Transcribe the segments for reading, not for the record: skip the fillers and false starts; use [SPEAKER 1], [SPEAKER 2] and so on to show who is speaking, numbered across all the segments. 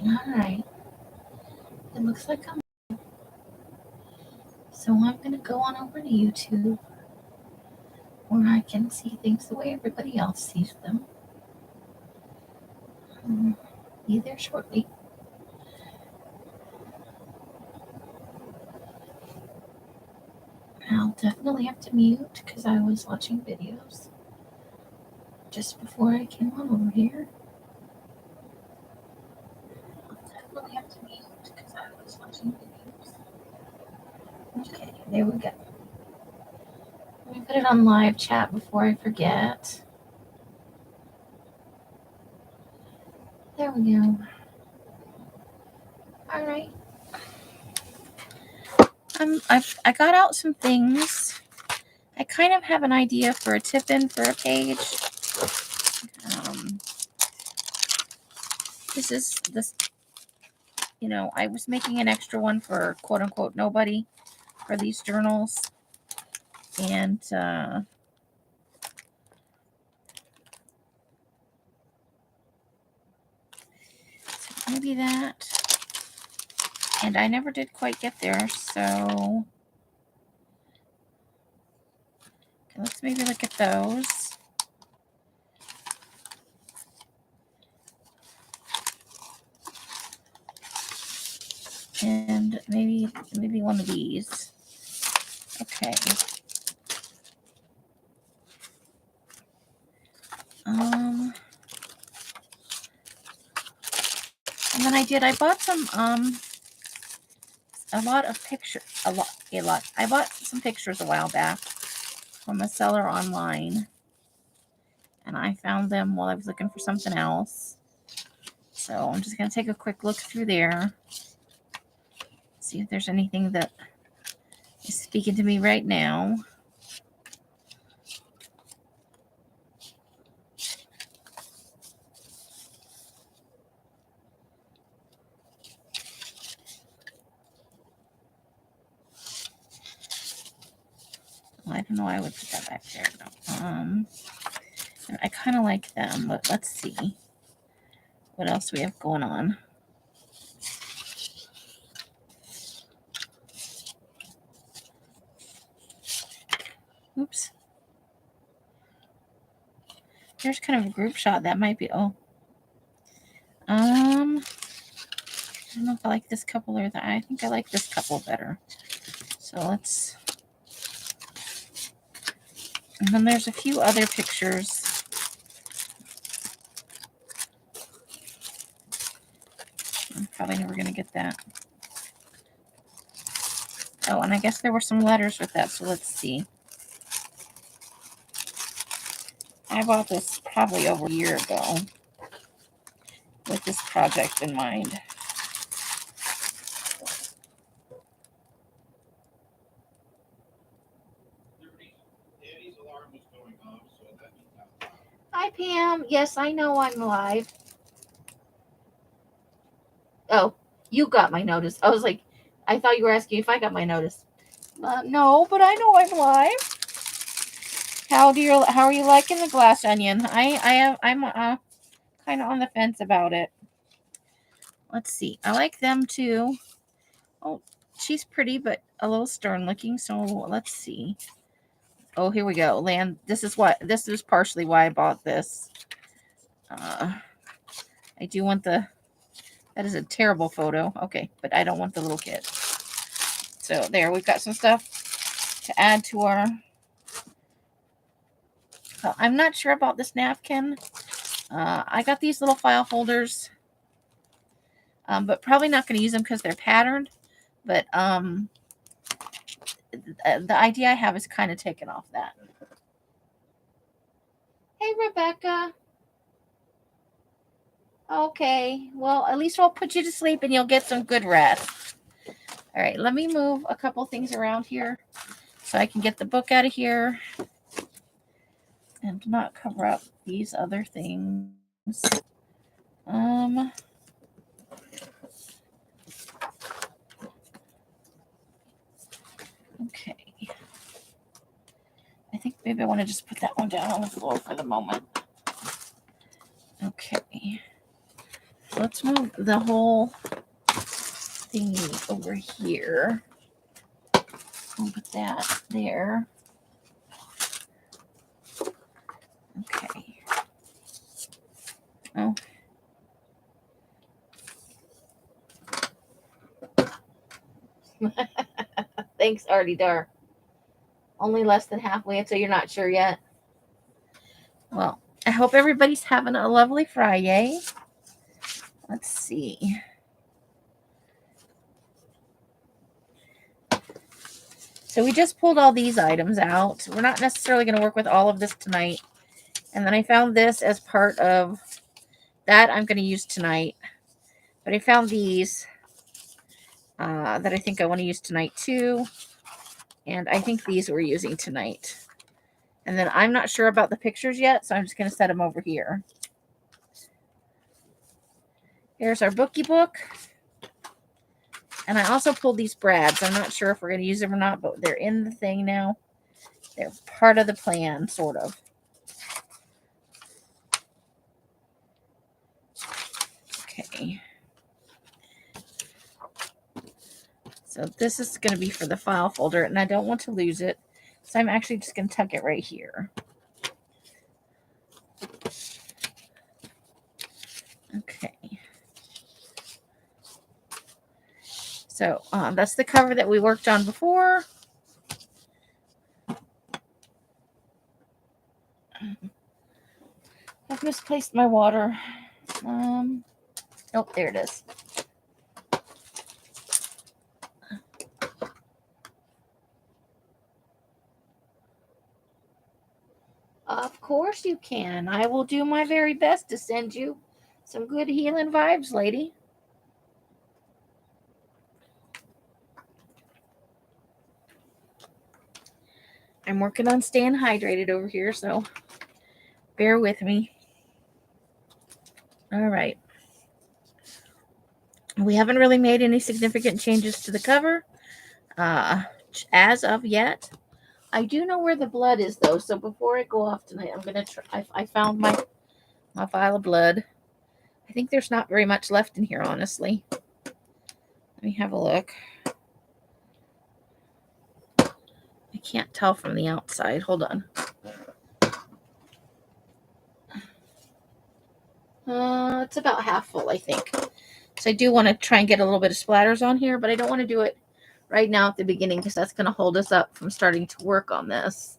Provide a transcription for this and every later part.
[SPEAKER 1] Alright, it looks like I'm. So I'm going to go on over to YouTube where I can see things the way everybody else sees them. Be there shortly. I'll definitely have to mute because I was watching videos just before I came on over here. I'll definitely have to mute because I was watching videos. Okay, there we go. Let me put it on live chat before I forget. There we go. All right. I got out some things. I kind of have an idea for a tip-in for a page. This. I was making an extra one for quote-unquote nobody for these journals. And so maybe that. And I never did quite get there, so okay, let's maybe look at those. And maybe one of these. Okay. And then I bought some a lot of pictures. I bought some pictures a while back from a seller online, and I found them while I was looking for something else. So I'm just gonna take a quick look through there, see if there's anything that is speaking to me right now. I don't know why I would put that back there. I kind of like them, but let's see what else we have going on. Oops. Here's kind of a group shot. That might be, I don't know if I like this couple or that. I think I like this couple better. So let's, and then there's a few other pictures. I'm probably never going to get that. Oh, and I guess there were some letters with that, so let's see. I bought this probably over a year ago with this project in mind. Hi, Pam. Yes, I know I'm live. Oh, you got my notice. I was like, I thought you were asking if I got my notice. No, but I know I'm live. How are you liking the glass onion? I'm kind of on the fence about it. Let's see. I like them too. Oh, she's pretty, but a little stern looking. So let's see. Oh, here we go. This is partially why I bought this. I do want that is a terrible photo. Okay, but I don't want the little kid. So there, we've got some stuff to add to our. I'm not sure about this napkin. I got these little file holders, but probably not going to use them because they're patterned. But the idea I have is kind of taken off that. Hey, Rebecca. Okay, well, at least I'll put you to sleep and you'll get some good rest. All right, let me move a couple things around here so I can get the book out of here and not cover up these other things. Okay. I think maybe I want to just put that one down on the floor for the moment. Okay. let's move the whole thingy over here. I'll put that there. Okay. Oh. Thanks, Artie Dar. Only less than halfway, so you're not sure yet. Well, I hope everybody's having a lovely Fri-Yay. Let's see. So we just pulled all these items out. We're not necessarily going to work with all of this tonight. And then I found this as part of that I'm going to use tonight. But I found these that I think I want to use tonight too. And I think these we're using tonight. And then I'm not sure about the pictures yet, so I'm just going to set them over here. Here's our bookie book. And I also pulled these brads. I'm not sure if we're going to use them or not, but they're in the thing now. They're part of the plan, sort of. Okay. So this is going to be for the file folder, and I don't want to lose it. So I'm actually just going to tuck it right here. Okay. So that's the cover that we worked on before. I've misplaced my water. Oh, there it is. Of course you can. I will do my very best to send you some good healing vibes, lady. I'm working on staying hydrated over here, so bear with me. All right. We haven't really made any significant changes to the cover as of yet. I do know where the blood is, though, so before I go off tonight, I'm going to try. I found my vial of blood. I think there's not very much left in here, honestly. Let me have a look. I can't tell from the outside. Hold on. It's about half full, I think. So I do want to try and get a little bit of splatters on here, but I don't want to do it right now at the beginning because that's going to hold us up from starting to work on this.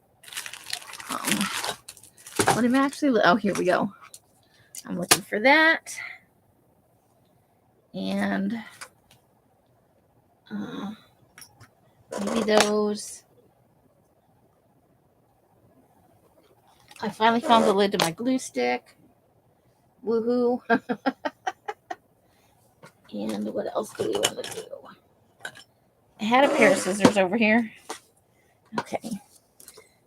[SPEAKER 1] What am I actually... Oh, here we go. I'm looking for that. And maybe those. I finally found the lid to my glue stick. Woohoo. And what else do we want to do? I had a pair of scissors over here. Okay.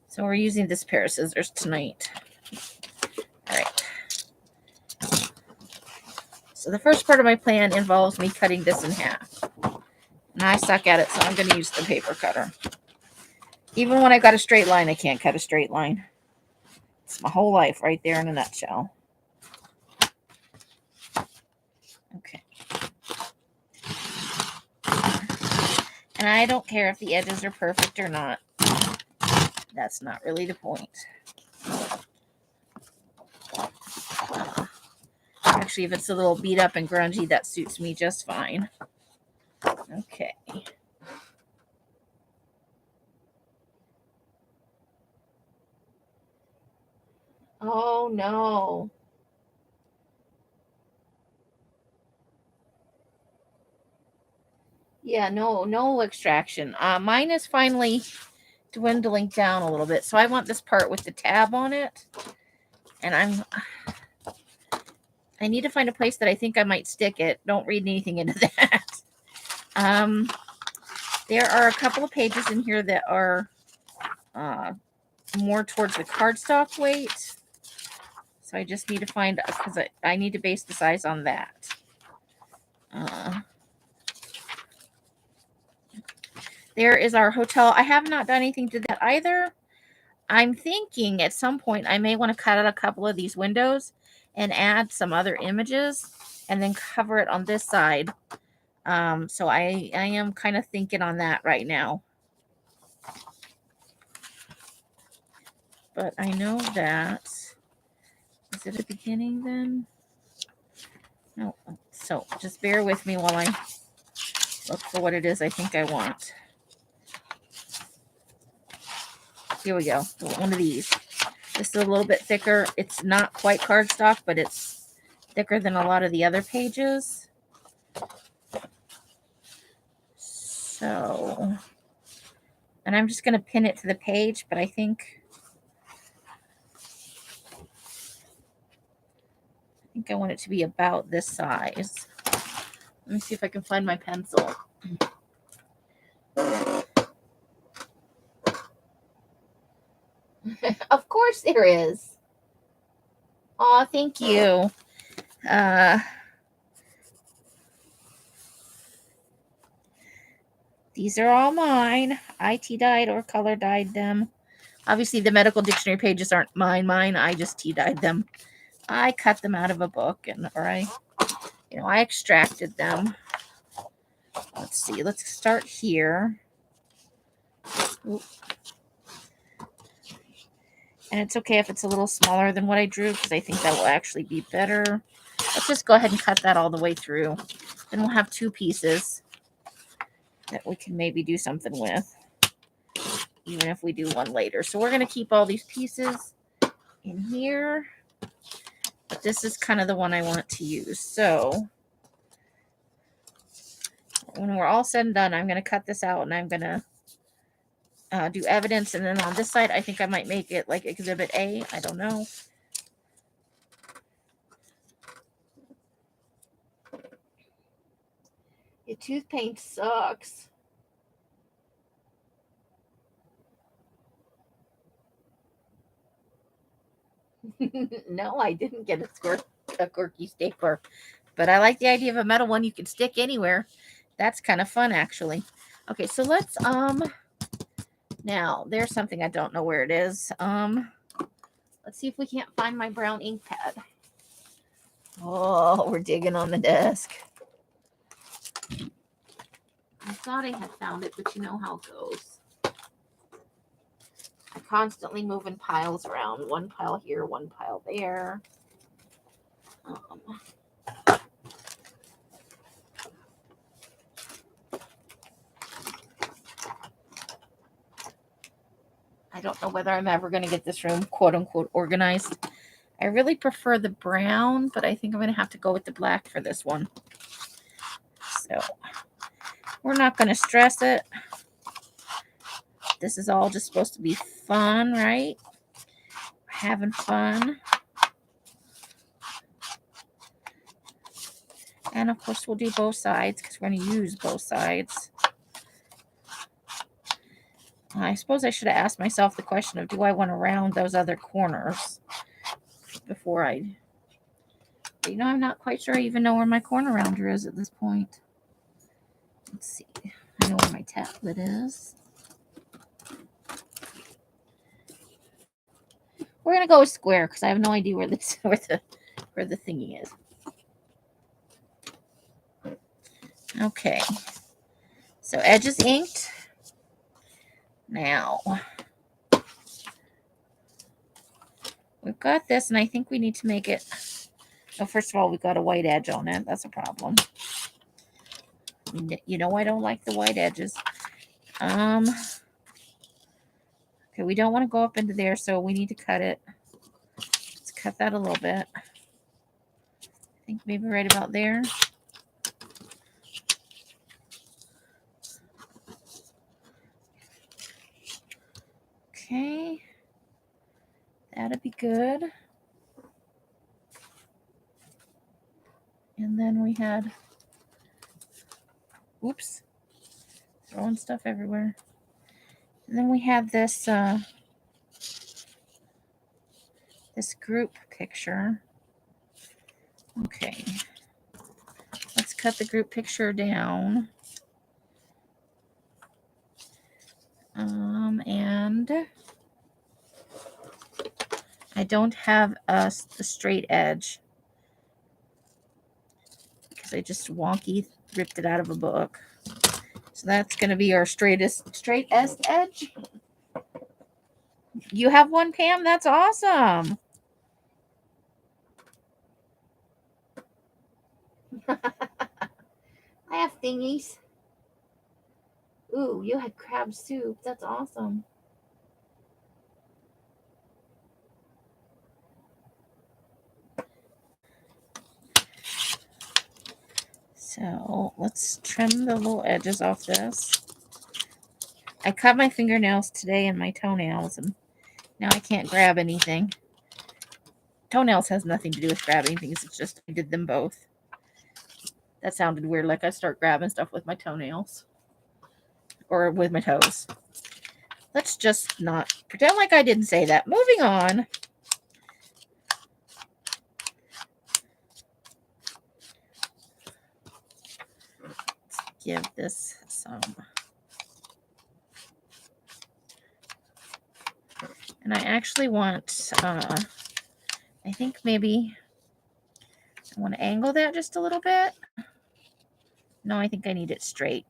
[SPEAKER 1] So we're using this pair of scissors tonight. All right. So the first part of my plan involves me cutting this in half. And I suck at it, so I'm going to use the paper cutter. Even when I got a straight line, I can't cut a straight line. It's my whole life right there in a nutshell. Okay. And I don't care if the edges are perfect or not. That's not really the point. Actually, if it's a little beat up and grungy, that suits me just fine. Okay. Oh, no. Yeah, no extraction. Mine is finally dwindling down a little bit. So I want this part with the tab on it. And I need to find a place that I think I might stick it. Don't read anything into that. There are a couple of pages in here that are more towards the cardstock weight. So I just need to find, because I need to base the size on that. There is our hotel. I have not done anything to that either. I'm thinking at some point I may want to cut out a couple of these windows and add some other images and then cover it on this side. So I am kind of thinking on that right now. But I know that, is it a beginning then? No. So just bear with me while I look for what it is I think I want. Here we go. One of these. This is a little bit thicker. It's not quite cardstock, but it's thicker than a lot of the other pages. So, and I'm just going to pin it to the page, but I think I want it to be about this size. Let me see if I can find my pencil. Of course there is. Oh, thank you. These are all mine. I tea-dyed or color-dyed them. Obviously, the medical dictionary pages aren't mine. I just tea-dyed them. I cut them out of a book, or I extracted them. Let's see. Let's start here. Oop. And it's okay if it's a little smaller than what I drew, because I think that will actually be better. Let's just go ahead and cut that all the way through. Then we'll have two pieces that we can maybe do something with, even if we do one later. So we're going to keep all these pieces in here. But this is kind of the one I want to use. So when we're all said and done, I'm going to cut this out, and I'm going to do evidence. And then on this side, I think I might make it like Exhibit A. I don't know. Your tooth paint sucks. No, I didn't get a quirky stapler. But I like the idea of a metal one you can stick anywhere. That's kind of fun, actually. Okay, so let's, now, there's something I don't know where it is. Let's see if we can't find my brown ink pad. Oh, we're digging on the desk. I thought I had found it, but you know how it goes. I'm constantly moving piles around. One pile here, one pile there. I don't know whether I'm ever going to get this room quote unquote organized. I really prefer the brown, but I think I'm going to have to go with the black for this one. So we're not going to stress it. This is all just supposed to be fun, right? Having fun. And of course we'll do both sides because we're going to use both sides. I suppose I should have asked myself the question of, do I want to round those other corners before I... But, I'm not quite sure I even know where my corner rounder is at this point. Let's see. I know where my tablet is. We're going to go with square because I have no idea where the thingy is. Okay. So edge is inked. Now, we've got this, and I think we need to make it... Oh, first of all, we've got a white edge on it. That's a problem. I don't like the white edges. Okay, we don't want to go up into there, so we need to cut it. Let's cut that a little bit. I think maybe right about there. Okay. That'd be good. And then we had... Oops. Throwing stuff everywhere. And then we have this this group picture. Okay. Let's cut the group picture down. And I don't have the straight edge. because I just wonky ripped it out of a book. So that's going to be our straightest edge. You have one, Pam? That's awesome. I have thingies. Ooh, you had crab soup. That's awesome. So let's trim the little edges off this. I cut my fingernails today and my toenails, and now I can't grab anything. Toenails has nothing to do with grabbing things. It's just I did them both. That sounded weird, like I start grabbing stuff with my toenails. Or with my toes. Let's just not pretend like I didn't say that. Moving on. Let's give this some. And I actually want, I think maybe I want to angle that just a little bit. No, I think I need it straight.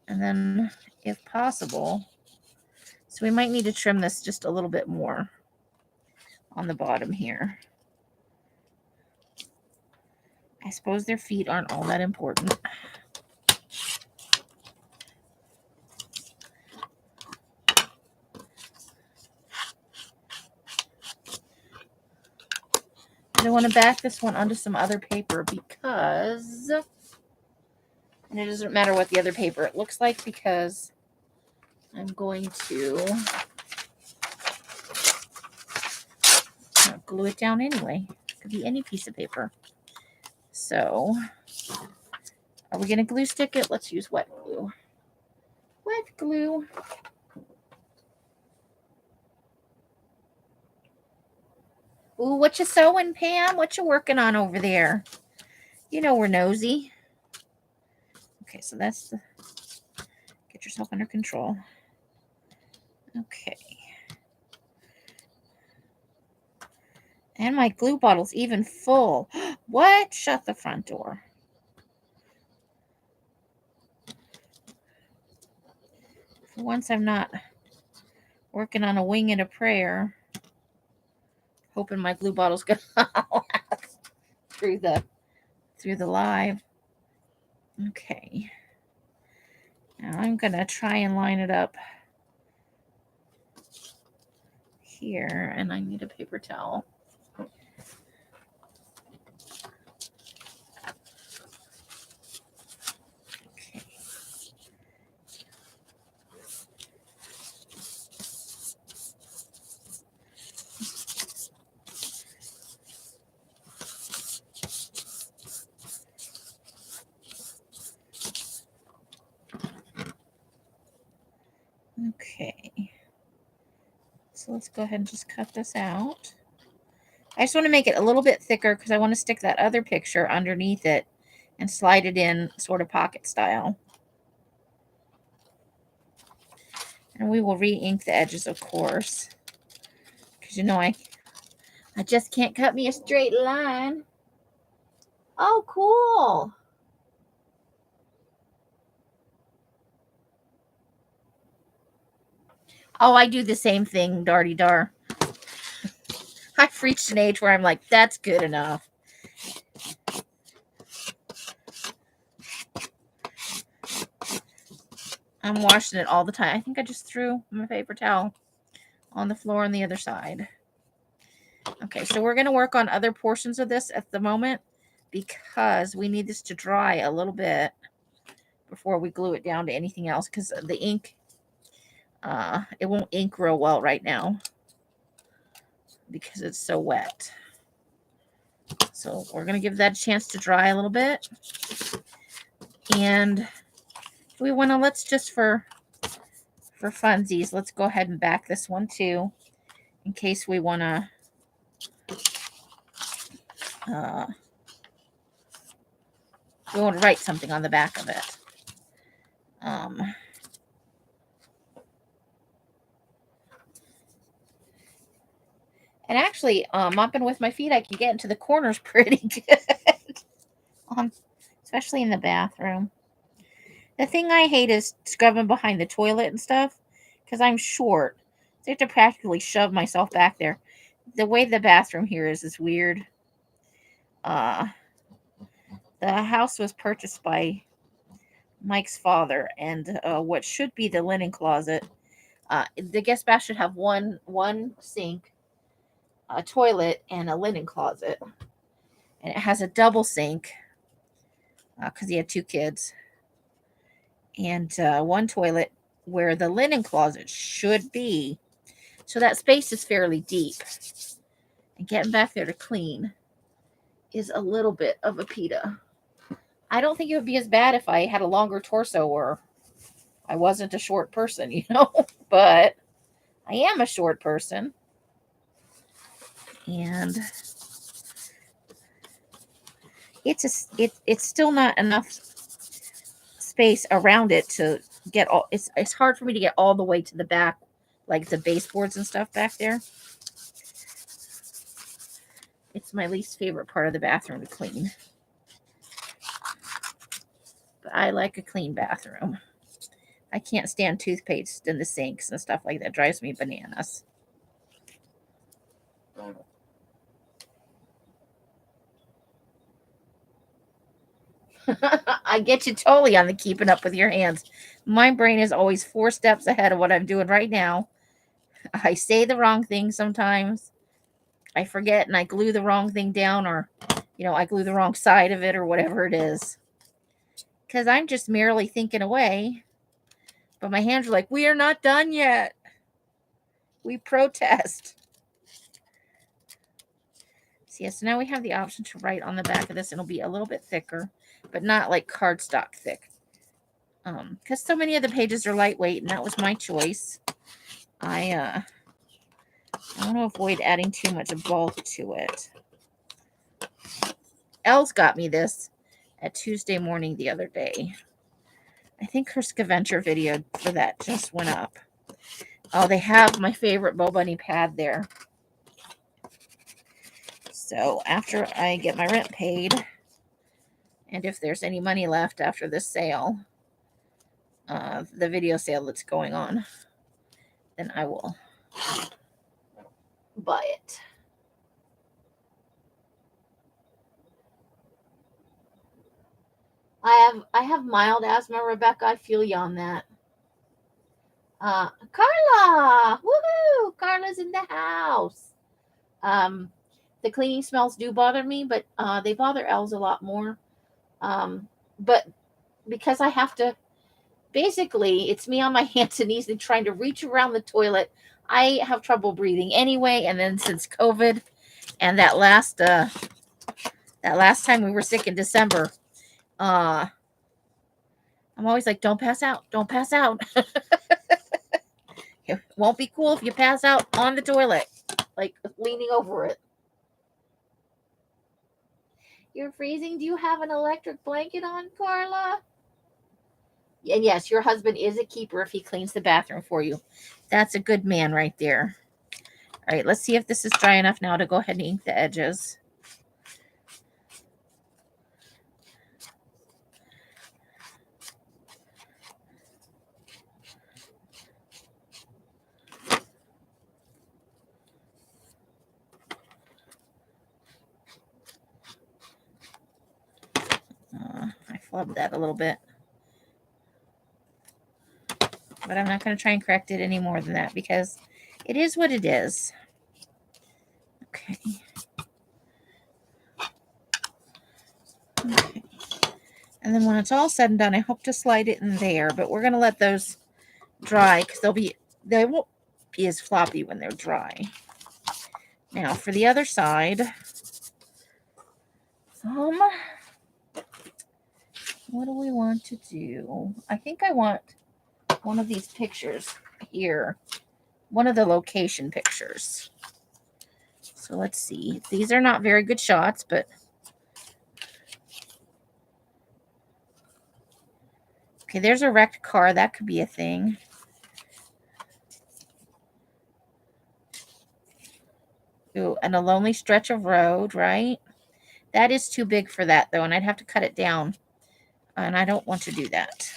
[SPEAKER 1] And then, if possible, so we might need to trim this just a little bit more on the bottom here. I suppose their feet aren't all that important. I want to back this one onto some other paper because, and it doesn't matter what the other paper it looks like because I'm going to glue it down anyway. It could be any piece of paper. So, are we going to glue stick it? Let's use wet glue. Wet glue. Ooh, what you sewing, Pam? What you working on over there? You know we're nosy. Okay, so that's the... Get yourself under control. Okay. And my glue bottle's even full. What? Shut the front door. For once I'm not working on a wing and a prayer. Hoping my glue bottle's gonna last through the live. Okay. Now I'm gonna try and line it up here, and I need a paper towel. Okay. Okay. So let's go ahead and just cut this out. I just want to make it a little bit thicker because I want to stick that other picture underneath it and slide it in sort of pocket style. And we will re-ink the edges, of course. Because you know I just can't cut me a straight line. Oh, cool. Oh, I do the same thing, darty dar. I've reached an age where I'm like, that's good enough. I'm washing it all the time. I think I just threw my paper towel on the floor on the other side. Okay, so we're going to work on other portions of this at the moment because we need this to dry a little bit before we glue it down to anything else because the ink, it won't ink real well right now because it's so wet. So we're going to give that a chance to dry a little bit. And we want to, let's just for funsies, let's go ahead and back this one too in case we want to write something on the back of it. And actually, mopping with my feet, I can get into the corners pretty good. especially in the bathroom. The thing I hate is scrubbing behind the toilet and stuff because I'm short. So I have to practically shove myself back there. The way the bathroom here is weird. Uh, the house was purchased by Mike's father, and what should be the linen closet. The guest bath should have one sink, a toilet, and a linen closet, and it has a double sink because he had 2 kids, and one toilet where the linen closet should be. So that space is fairly deep, and getting back there to clean is a little bit of a pita. I don't think it would be as bad if I had a longer torso or I wasn't a short person, but I am a short person. And it's still not enough space around it to get all. It's hard for me to get all the way to the back, like the baseboards and stuff back there. It's my least favorite part of the bathroom to clean. But I like a clean bathroom. I can't stand toothpaste in the sinks and stuff like that. It drives me bananas. I get you totally on the keeping up with your hands. My brain is always 4 steps ahead of what I'm doing right now. I say the wrong thing sometimes. I forget and I glue the wrong thing down, or, I glue the wrong side of it or whatever it is. Because I'm just merely thinking away. But my hands are like, we are not done yet. We protest. So, yeah, so now we have the option to write on the back of this. It'll be a little bit thicker, but not like cardstock thick. Because so many of the pages are lightweight, and that was my choice. I want to avoid adding too much bulk to it. Els got me this at Tuesday morning the other day. I think her scavenger video for that just went up. Oh, they have my favorite Bo Bunny pad there. So after I get my rent paid, and if there's any money left after this sale, the video sale that's going on, then I will buy it. I have mild asthma, Rebecca. I feel you on that. Carla! Woohoo! Carla's in the house. The cleaning smells do bother me, but they bother Els a lot more. But because I have to, basically, it's me on my hands and knees and trying to reach around the toilet. I have trouble breathing anyway, and then since COVID and that last time we were sick in December, I'm always like, don't pass out. Don't pass out. It won't be cool if you pass out on the toilet, like leaning over it. You're freezing. Do you have an electric blanket on, Carla? And yes, your husband is a keeper if he cleans the bathroom for you. That's a good man right there. All right, let's see if this is dry enough now to go ahead and ink the edges. I flubbed that a little bit. But I'm not going to try and correct it any more than that because it is what it is. Okay. Okay. And then when it's all said and done, I hope to slide it in there. But we're going to let those dry because they won't be as floppy when they're dry. Now for the other side, what do we want to do? I think I want one of these pictures here, one of the location pictures. So let's see. These are not very good shots, but okay, there's a wrecked car. That could be a thing. Ooh, and a lonely stretch of road, right? That is too big for that, though, and I'd have to cut it down. And I don't want to do that.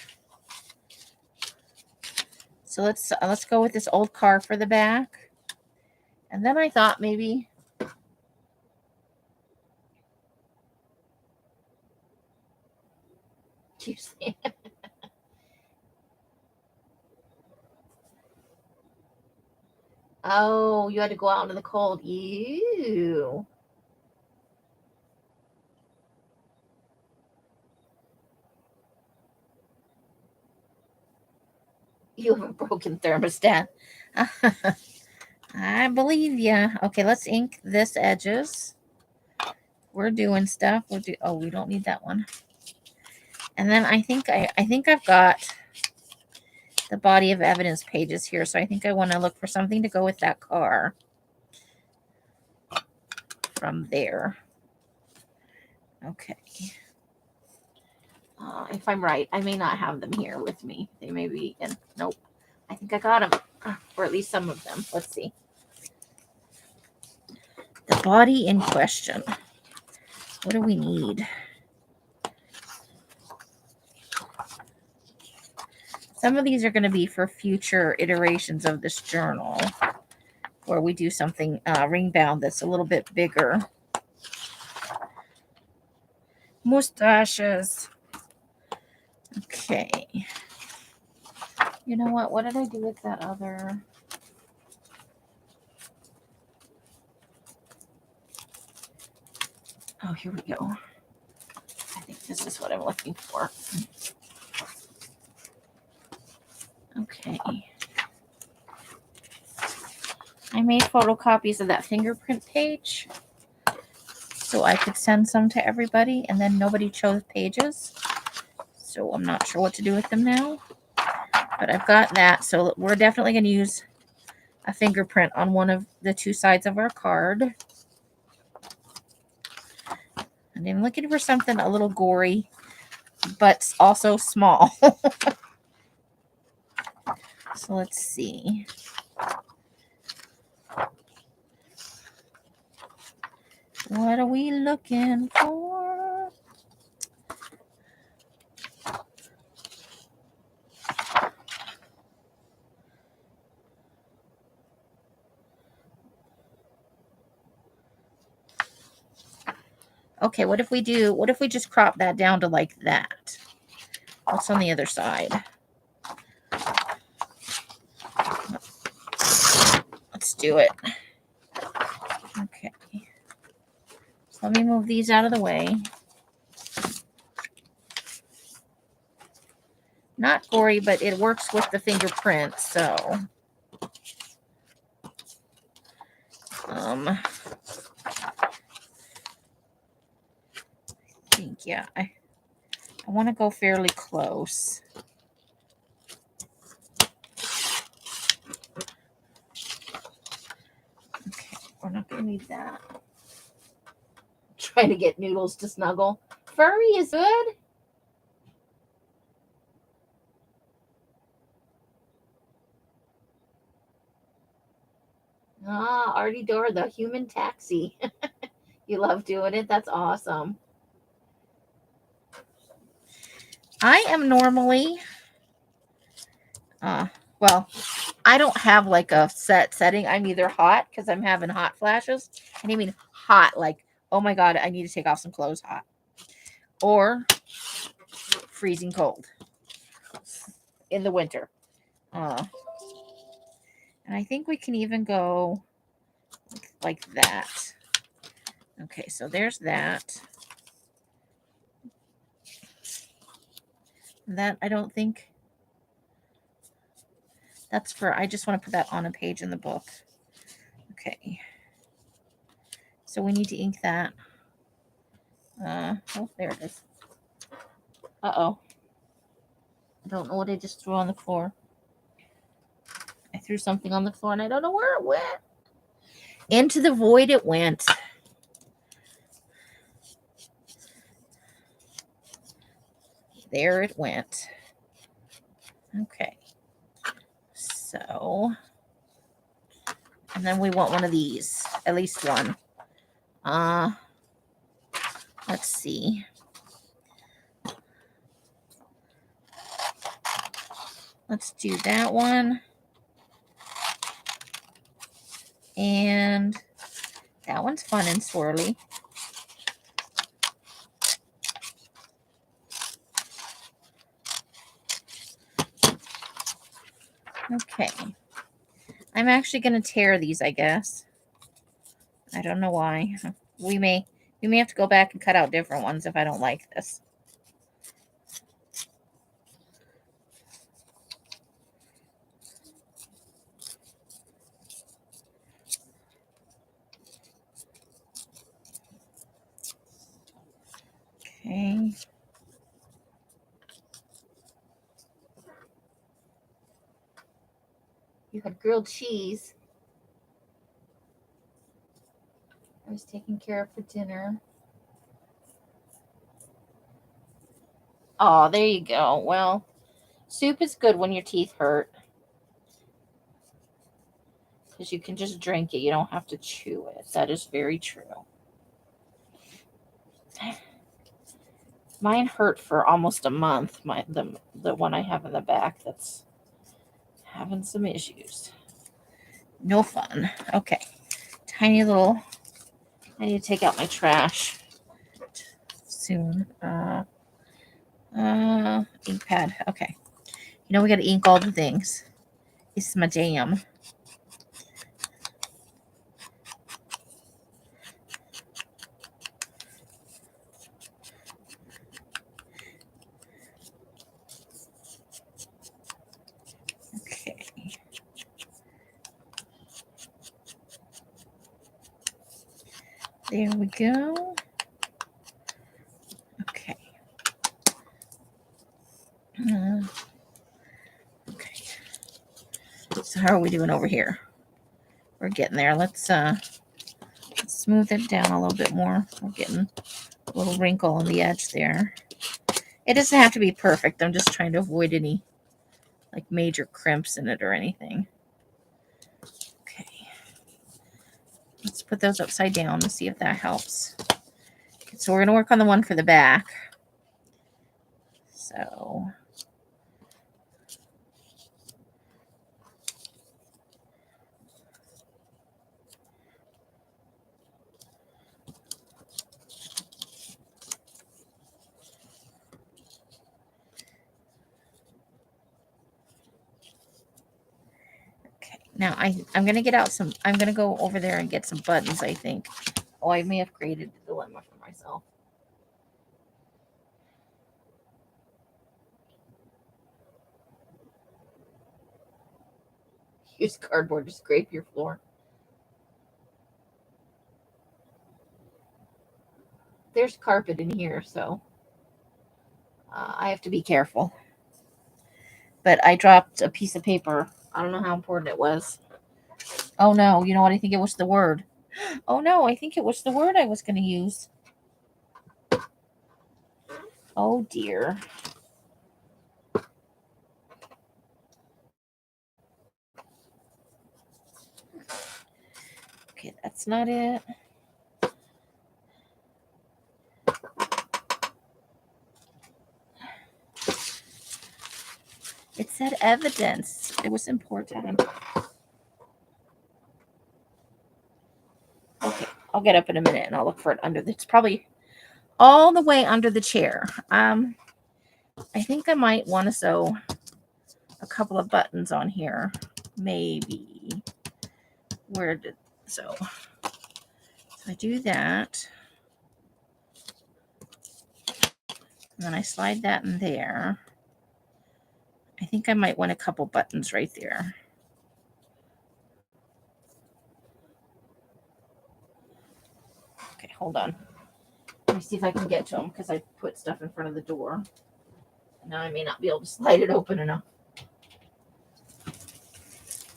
[SPEAKER 1] So let's go with this old car for the back. And then I thought maybe oh, you had to go out into the cold. Ew. You have a broken thermostat. I believe ya. Okay, let's ink this edges. We're doing stuff. Oh, we don't need that one. And then I think I've got the body of evidence pages here, so I think I want to look for something to go with that car from there. Okay. If I'm right, I may not have them here with me. They may be in. Nope. I think I got them, or at least some of them. Let's see. The body in question. What do we need? Some of these are going to be for future iterations of this journal, where we do something ring bound that's a little bit bigger. Mustaches. Okay. You know what? What did I do with that other? Oh, here we go. I think this is what I'm looking for. Okay. I made photocopies of that fingerprint page so I could send some to everybody, and then nobody chose pages. So I'm not sure what to do with them now. But I've got that. So we're definitely going to use a fingerprint on one of the two sides of our card. And I'm looking for something a little gory, but also small. So let's see. What are we looking for? Okay, what if we just crop that down to like that? What's on the other side? Let's do it. Okay. So let me move these out of the way. Not gory, but it works with the fingerprint, so. I think, yeah, I want to go fairly close. Okay, we're not going to need that. Trying to get Noodles to snuggle. Furry is good. Ah, Artie Door, the human taxi. You love doing it. That's awesome. I am normally, well, I don't have like a set setting. I'm either hot because I'm having hot flashes. And I mean hot, like, oh my God, I need to take off some clothes hot. Or freezing cold in the winter. And I think we can even go like that. Okay, so there's that. That I don't think that's for, I just want to put that on a page in the book. Okay. So we need to ink that. Oh, there it is. Uh-oh. I don't know what I just threw on the floor. I threw something on the floor and I don't know where it went. Into the void it went. There it went. Okay. So, and then we want one of these, at least one. Let's see. Let's do that one. And that one's fun and swirly. Okay. I'm actually going to tear these, I guess. I don't know why. We may have to go back and cut out different ones if I don't like this. Okay. You had grilled cheese. I was taking care of for dinner. Oh, there you go. Well, soup is good when your teeth hurt. Because you can just drink it. You don't have to chew it. That is very true. Mine hurt for almost a month. The one I have in the back that's having some issues. No fun. Okay. Tiny little. I need to take out my trash soon. Ink pad. Okay. You know we got to ink all the things. It's my jam. Okay. There we go. Okay. Okay. So how are we doing over here? We're getting there. Let's smooth it down a little bit more. We're getting a little wrinkle on the edge there. It doesn't have to be perfect. I'm just trying to avoid any like major crimps in it or anything. Okay. Let's put those upside down and see if that helps. Okay, so we're going to work on the one for the back. So now I'm going to get out some, I'm going to go over there and get some buttons, I think. Oh, I may have created a dilemma for myself. Use cardboard to scrape your floor. There's carpet in here, so I have to be careful. But I dropped a piece of paper. I don't know how important it was. Oh no, you know what? I think it was the word. Oh no, I think it was the word I was going to use. Oh dear. Okay, that's not it. It said evidence. It was important. Okay, I'll get up in a minute and I'll look for it under the, it's probably all the way under the chair. I think I might want to sew a couple of buttons on here. Maybe. Where did, so I do that. And then I slide that in there. I think I might want a couple buttons right there. Okay, hold on. Let me see if I can get to them because I put stuff in front of the door. Now I may not be able to slide it open enough.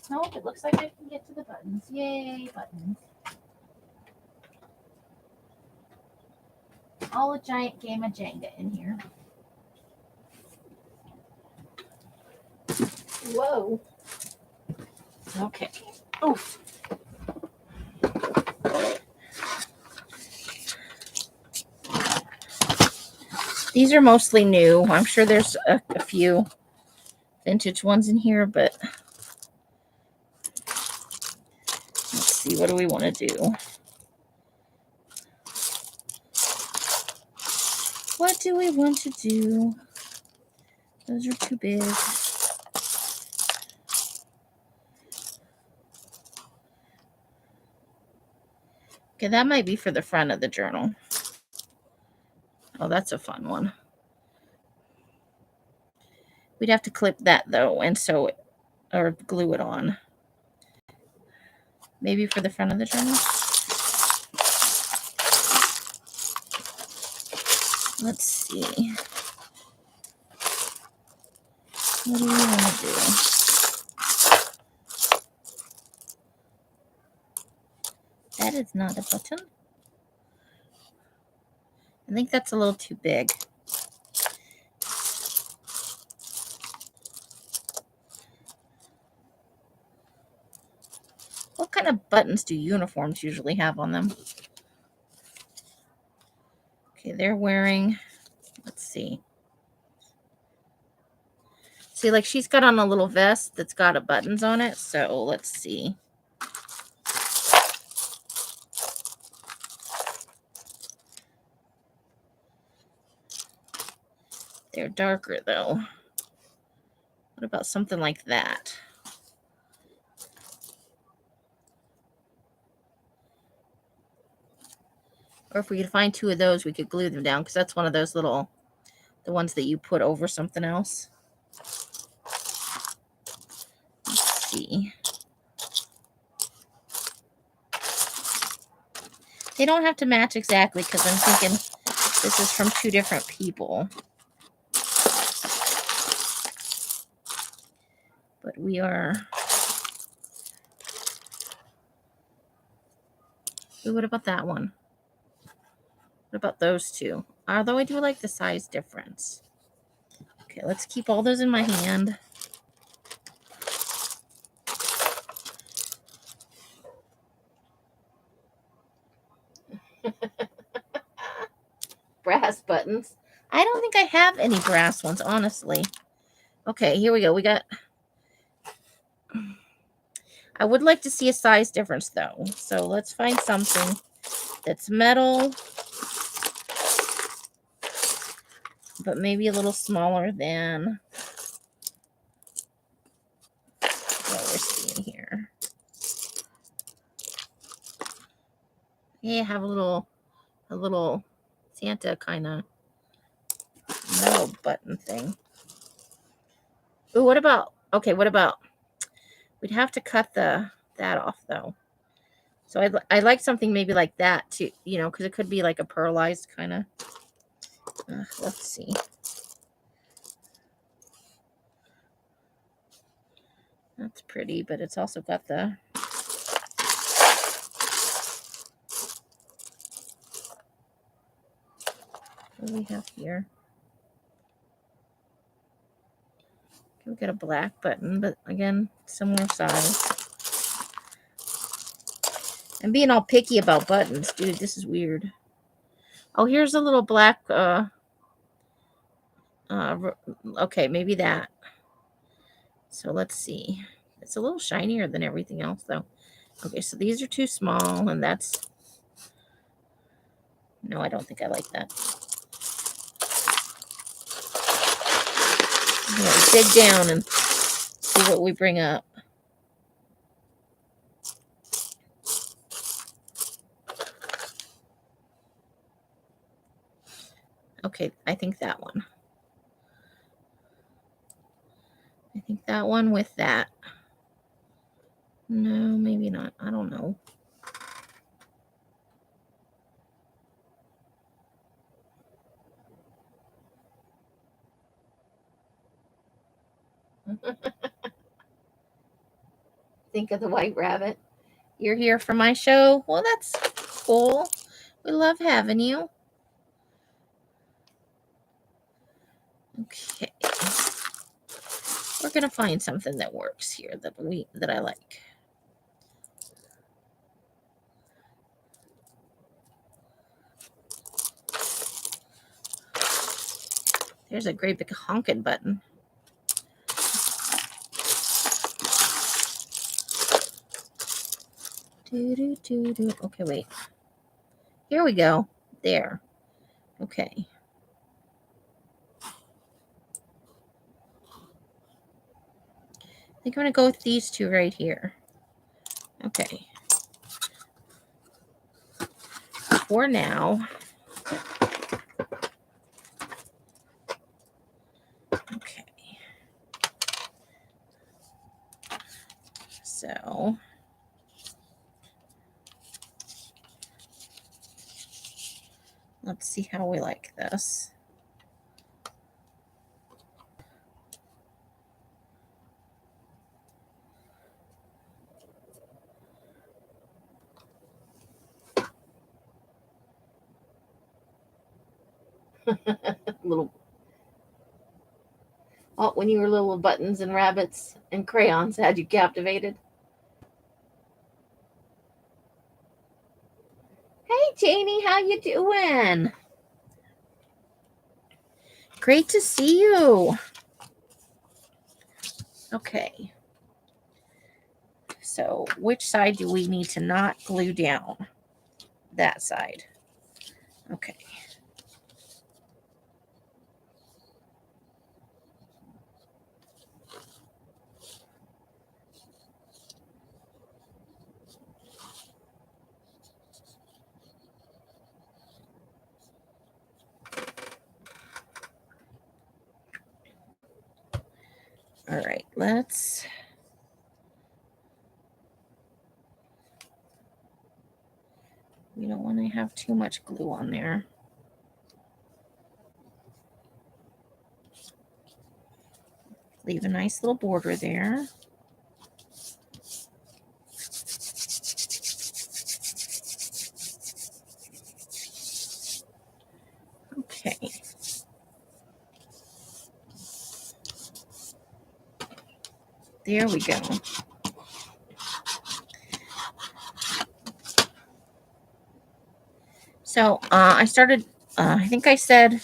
[SPEAKER 1] Nope, it looks like I can get to the buttons. Yay, buttons. All a giant game of Jenga in here. Whoa. Okay. Oof. These are mostly new. I'm sure there's a few vintage ones in here, but let's see. What do we want to do? What do we want to do? Those are too big. Okay, that might be for the front of the journal. Oh, that's a fun one. We'd have to clip that though and sew it or glue it on. Maybe for the front of the journal. Let's see. What do we want to do? That is not a button. I think that's a little too big. What kind of buttons do uniforms usually have on them? Okay, they're wearing, let's see. See, like she's got on a little vest that's got buttons on it. So let's see. They're darker though. What about something like that? Or if we could find two of those, we could glue them down because that's one of those little, the ones that you put over something else. Let's see. They don't have to match exactly because I'm thinking this is from two different people. But we are... Ooh, what about that one? What about those two? Although I do like the size difference. Okay, let's keep all those in my hand. Brass buttons. I don't think I have any brass ones, honestly. Okay, here we go. We got... I would like to see a size difference, though. So let's find something that's metal, but maybe a little smaller than what we're seeing here. Yeah, have a little Santa kind of metal button thing. Ooh, what about, okay, what about, we'd have to cut that off, though. So I like something maybe like that, too, you know, because it could be like a pearlized kind of. Let's see. That's pretty, but it's also got the... What do we have here? We got a black button, but again, similar size. I'm being all picky about buttons, dude. This is weird. Oh, here's a little black, okay, maybe that. So let's see. It's a little shinier than everything else, though. Okay, so these are too small, and that's... No, I don't think I like that. Yeah, dig down and see what we bring up. Okay, I think that one. I think that one with that. No, maybe not. I don't know. Think of the white rabbit. You're here for my show? Well, that's cool. We love having you. Okay. We're going to find something that works here that I like. There's a great big honking button. Okay, wait. Here we go. There. Okay. I think I'm going to go with these two right here. Okay. For now. Okay. So. Let's see how we like this. Little. Oh, when you were little, buttons and rabbits and crayons had you captivated. Hey, Janie, how you doing? Great to see you. Okay. So, which side do we need to not glue down? That side. Okay. All right, let's. We don't want to have too much glue on there. Leave a nice little border there. Okay. There we go. So I started, I think I said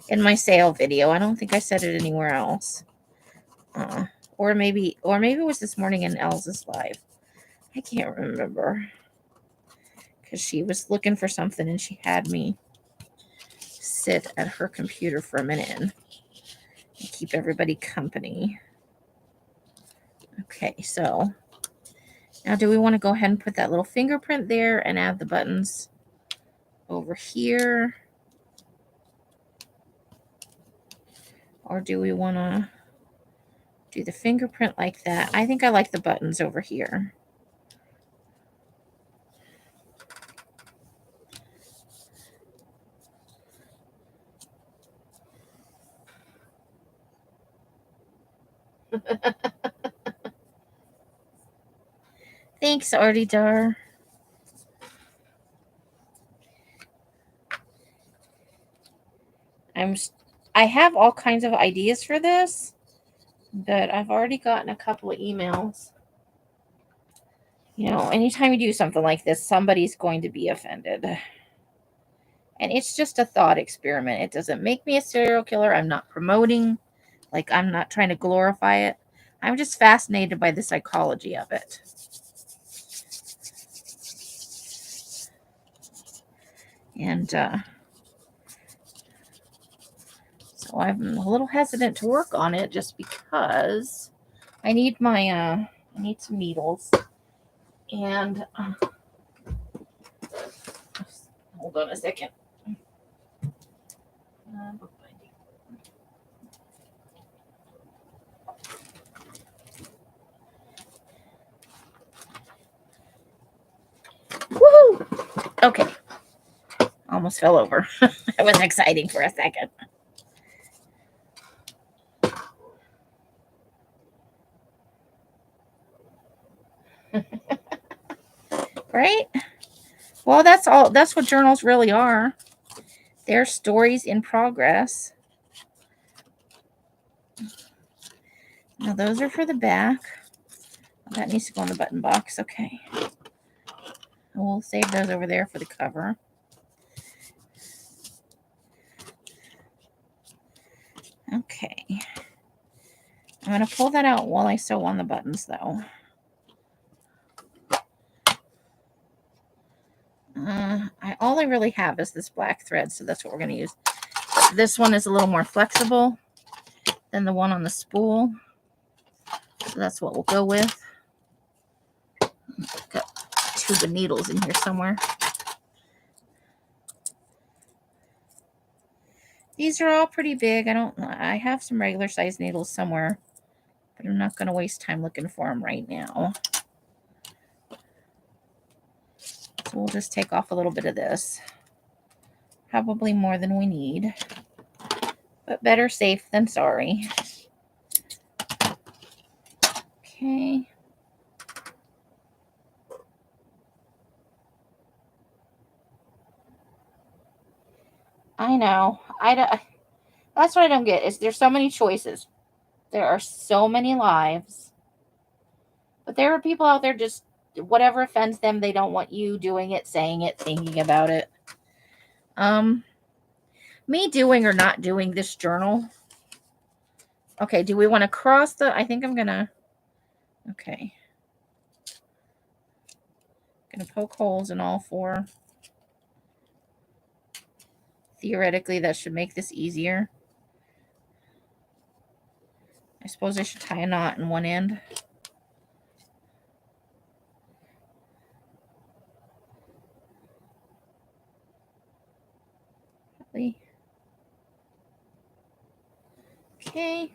[SPEAKER 1] in my sale video, I don't think I said it anywhere else. Or maybe it was this morning in Elsa's live. I can't remember. Because she was looking for something and she had me sit at her computer for a minute and keep everybody company. Okay, so now do we want to go ahead and put that little fingerprint there and add the buttons over here? Or do we want to do the fingerprint like that? I think I like the buttons over here. Thanks, Artie Dar. I have all kinds of ideas for this, but I've already gotten a couple of emails. You know, anytime you do something like this, somebody's going to be offended. And it's just a thought experiment. It doesn't make me a serial killer. I'm not promoting, like, I'm not trying to glorify it. I'm just fascinated by the psychology of it. And so I'm a little hesitant to work on it just because I need my, I need some needles. And hold on a second. Woo! Okay. Almost fell over. That was exciting for a second. Right? Well, that's all. That's what journals really are. They're stories in progress. Now, those are for the back. That needs to go in the button box. Okay. We'll save those over there for the cover. Okay. I'm going to pull that out while I sew on the buttons, though. All I really have is this black thread, so that's what we're going to use. But this one is a little more flexible than the one on the spool, so that's what we'll go with. I've got a tube of needles in here somewhere. These are all pretty big. I have some regular size needles somewhere, but I'm not going to waste time looking for them right now. So we'll just take off a little bit of this. Probably more than we need, but better safe than sorry. Okay. I know. That's what I don't get, is there's so many choices. There are so many lives. But there are people out there just, whatever offends them, they don't want you doing it, saying it, thinking about it. Me doing or not doing this journal. Okay, do we want to cross the, I think I'm going to, okay. Going to poke holes in all four. Theoretically, that should make this easier. I suppose I should tie a knot in one end. Okay.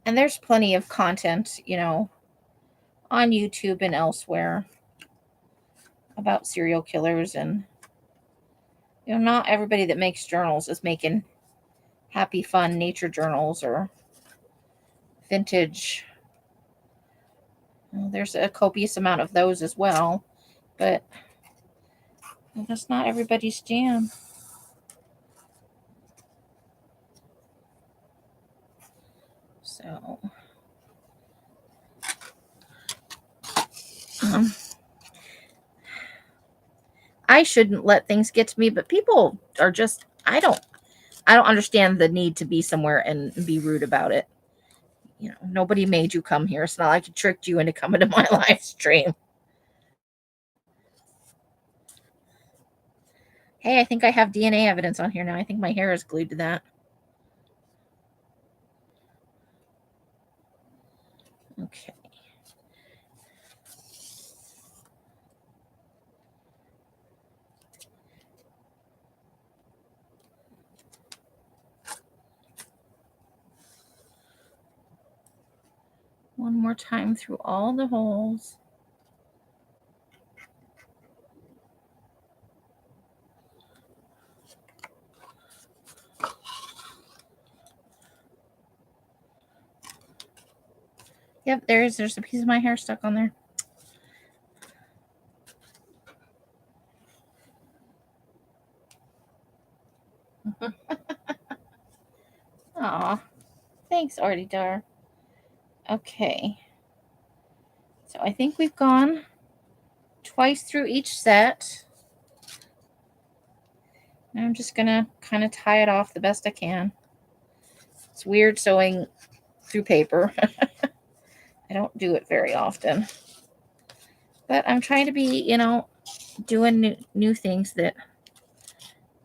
[SPEAKER 1] And there's plenty of content, you know, on YouTube and elsewhere about serial killers, and you know, not everybody that makes journals is making happy, fun nature journals or vintage. Well, there's a copious amount of those as well, but that's not everybody's jam. So, I shouldn't let things get to me, but people are just, I don't understand the need to be somewhere and be rude about it. You know, nobody made you come here. It's not like it tricked you into coming to my live stream. Hey, I think I have DNA evidence on here now. I think my hair is glued to that. Okay. One more time through all the holes. Yep, there's a piece of my hair stuck on there. Aw, thanks, Artie Dar. Okay, so I think we've gone twice through each set. Now I'm just gonna kind of tie it off the best I can. It's weird sewing through paper. I don't do it very often, but I'm trying to be, you know, doing new things that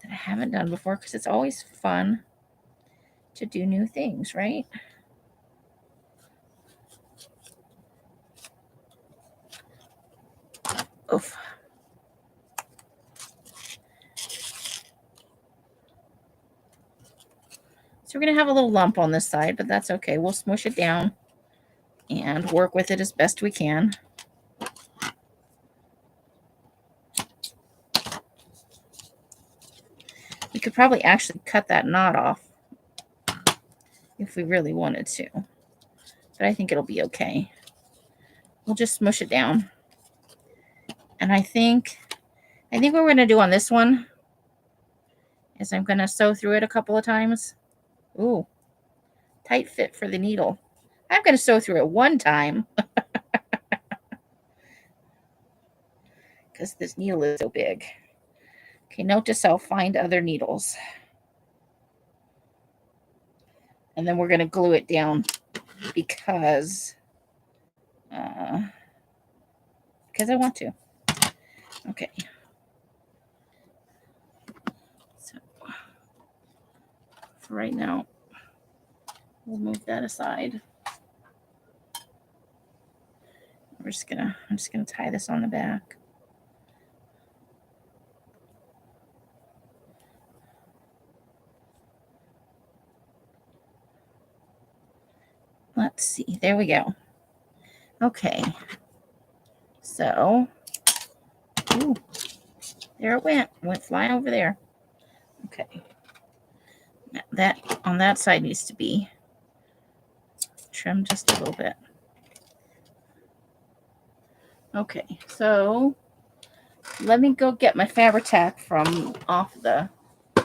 [SPEAKER 1] I haven't done before, because it's always fun to do new things, right? Oof. So we're going to have a little lump on this side, but that's okay. We'll smush it down and work with it as best we can. We could probably actually cut that knot off if we really wanted to, but I think it'll be okay. We'll just smush it down. And I think what we're going to do on this one is I'm going to sew through it a couple of times. Ooh, tight fit for the needle. I'm going to sew through it one time because this needle is so big. Okay, note to self, find other needles. And then we're going to glue it down because I want to. Okay. So for right now, we'll move that aside. I'm just gonna tie this on the back. Let's see. There we go. Okay. So, ooh, there it went. Went flying over there. Okay. That on that side needs to be trimmed just a little bit. Okay. So, let me go get my Fabri-Tac from off the. I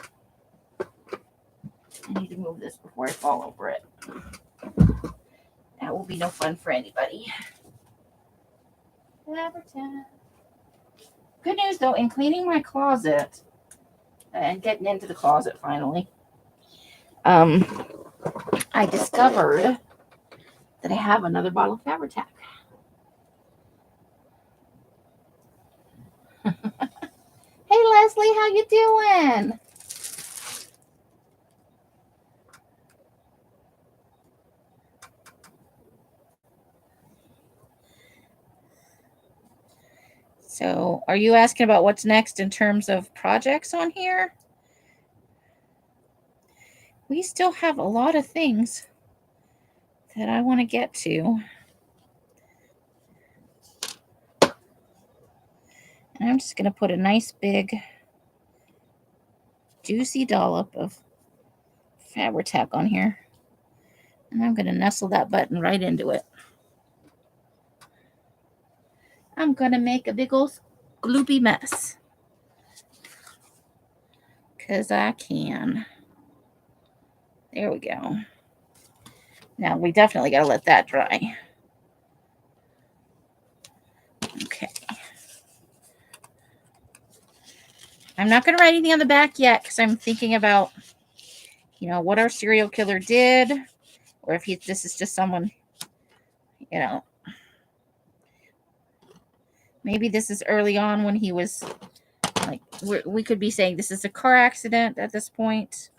[SPEAKER 1] need to move this before I fall over it. That will be no fun for anybody. Fabri-Tac. Good news though, in cleaning my closet and getting into the closet finally, I discovered that I have another bottle of Fabri-Tac. Hey Leslie, how you doing? So, are you asking about what's next in terms of projects on here? We still have a lot of things that I want to get to. And I'm just going to put a nice big juicy dollop of Fabri-Tac on here. And I'm going to nestle that button right into it. I'm going to make a big old gloopy mess. Because I can. There we go. Now, we definitely got to let that dry. Okay. I'm not going to write anything on the back yet because I'm thinking about, what our serial killer did. Or if this is just someone, maybe this is early on when he was, like, we could be saying this is a car accident at this point.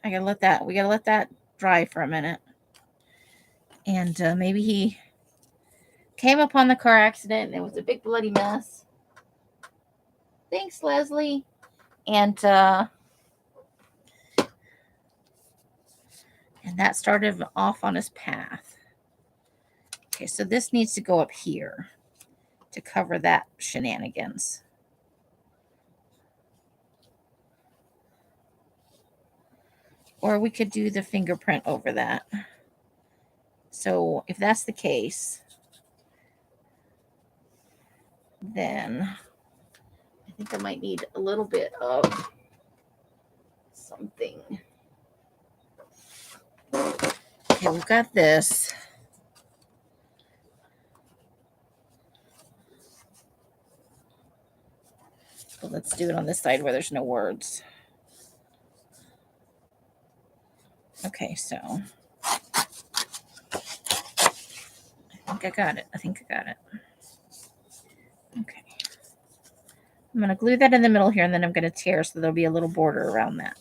[SPEAKER 1] We got to let that dry for a minute. And maybe he came upon the car accident and it was a big bloody mess. Thanks, Leslie. And that started him off on his path. Okay, so this needs to go up here to cover that shenanigans. Or we could do the fingerprint over that. So if that's the case, then I think I might need a little bit of something. Okay, we've got this. But let's do it on this side where there's no words. Okay, so I think I got it. Okay. I'm going to glue that in the middle here, and then I'm going to tear so there'll be a little border around that.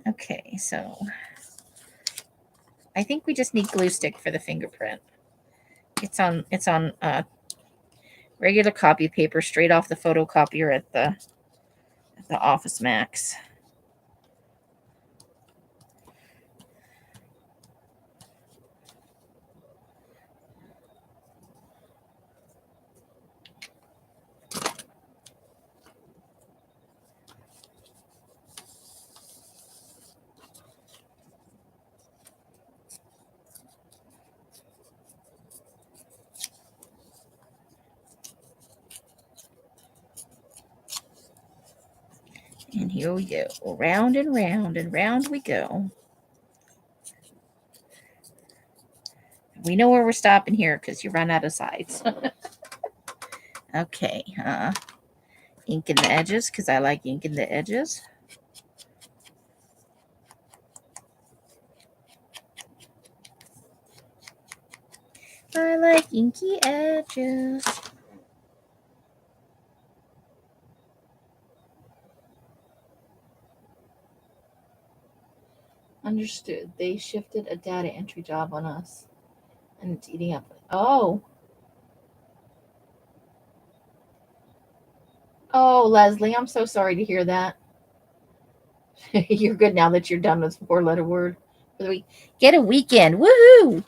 [SPEAKER 1] Okay, so I think we just need glue stick for the fingerprint. It's on regular copy paper straight off the photocopier at the Office Max. And here we go. Round and round and round we go. We know where we're stopping here because you run out of sides. Okay. Ink in the edges because I like ink in the edges. I like inky edges. Understood. They shifted a data entry job on us. And it's eating up. Oh. Oh, Leslie, I'm so sorry to hear that. You're good now that you're done with 4-letter word for the week. Get a weekend. Woohoo!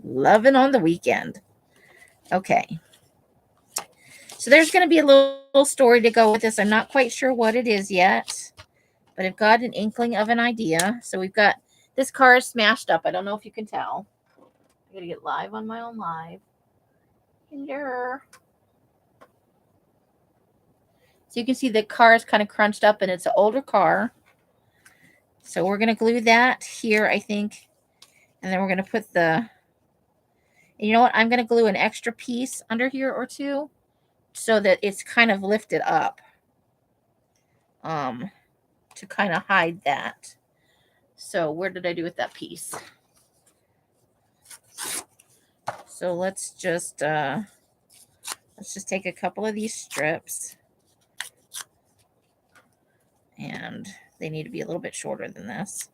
[SPEAKER 1] Loving on the weekend. Okay. So there's going to be a little story to go with this. I'm not quite sure what it is yet, but I've got an inkling of an idea. So we've got this car is smashed up. I don't know if you can tell. I'm going to get live on my own live. Hello. So you can see the car is kind of crunched up and it's an older car. So we're going to glue that here, I think. And then we're going to put and you know what? I'm going to glue an extra piece under here or two so that it's kind of lifted up to kind of hide that. So where did I do with that piece? So let's just take a couple of these strips, and they need to be a little bit shorter than this.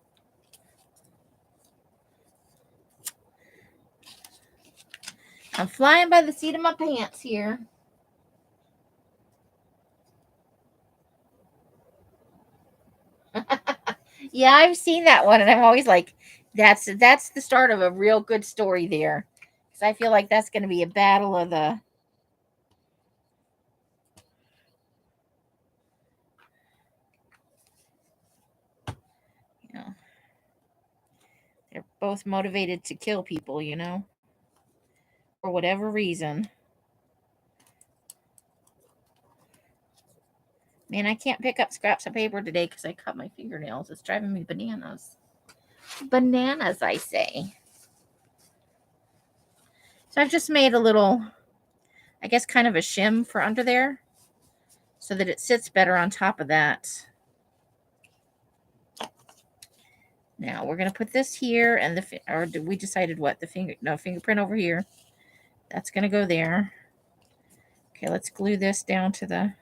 [SPEAKER 1] I'm flying by the seat of my pants here. Yeah, I've seen that one, and I'm always like, that's the start of a real good story there. Because I feel like that's going to be a battle of the... You know, they're both motivated to kill people, you know, for whatever reason. Man, I can't pick up scraps of paper today because I cut my fingernails. It's driving me bananas. Bananas, I say. So I've just made a little, I guess, kind of a shim for under there so that it sits better on top of that. Now we're going to put this here and or we decided what? Fingerprint over here. That's going to go there. Okay, let's glue this down to the...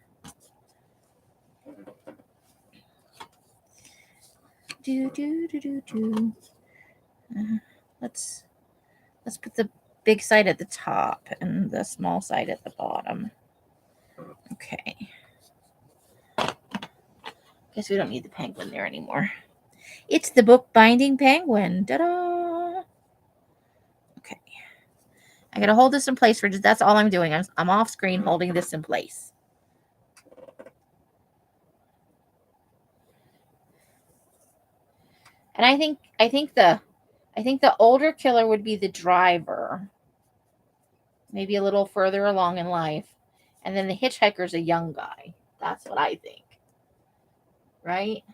[SPEAKER 1] Let's put the big side at the top and the small side at the bottom. Okay. Guess we don't need the penguin there anymore. It's the bookbinding penguin. Ta-da! Okay. I gotta hold this in place for just... That's all I'm doing. I'm off screen holding this in place. And I think the older killer would be the driver. Maybe a little further along in life. And then the hitchhiker's a young guy. That's what I think. Right?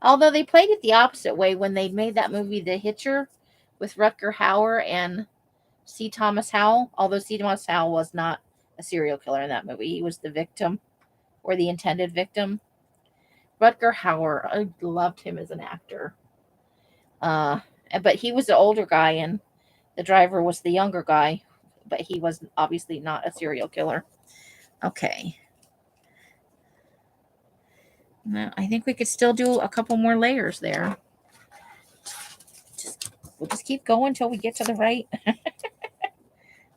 [SPEAKER 1] Although they played it the opposite way when they made that movie The Hitcher with Rutger Hauer and C. Thomas Howell. Although C. Thomas Howell was not a serial killer in that movie. He was the victim or the intended victim. Rutger Hauer, I loved him as an actor. But he was the older guy and the driver was the younger guy. But he was obviously not a serial killer. Okay. Now, I think we could still do a couple more layers there. We'll just keep going until we get to the right.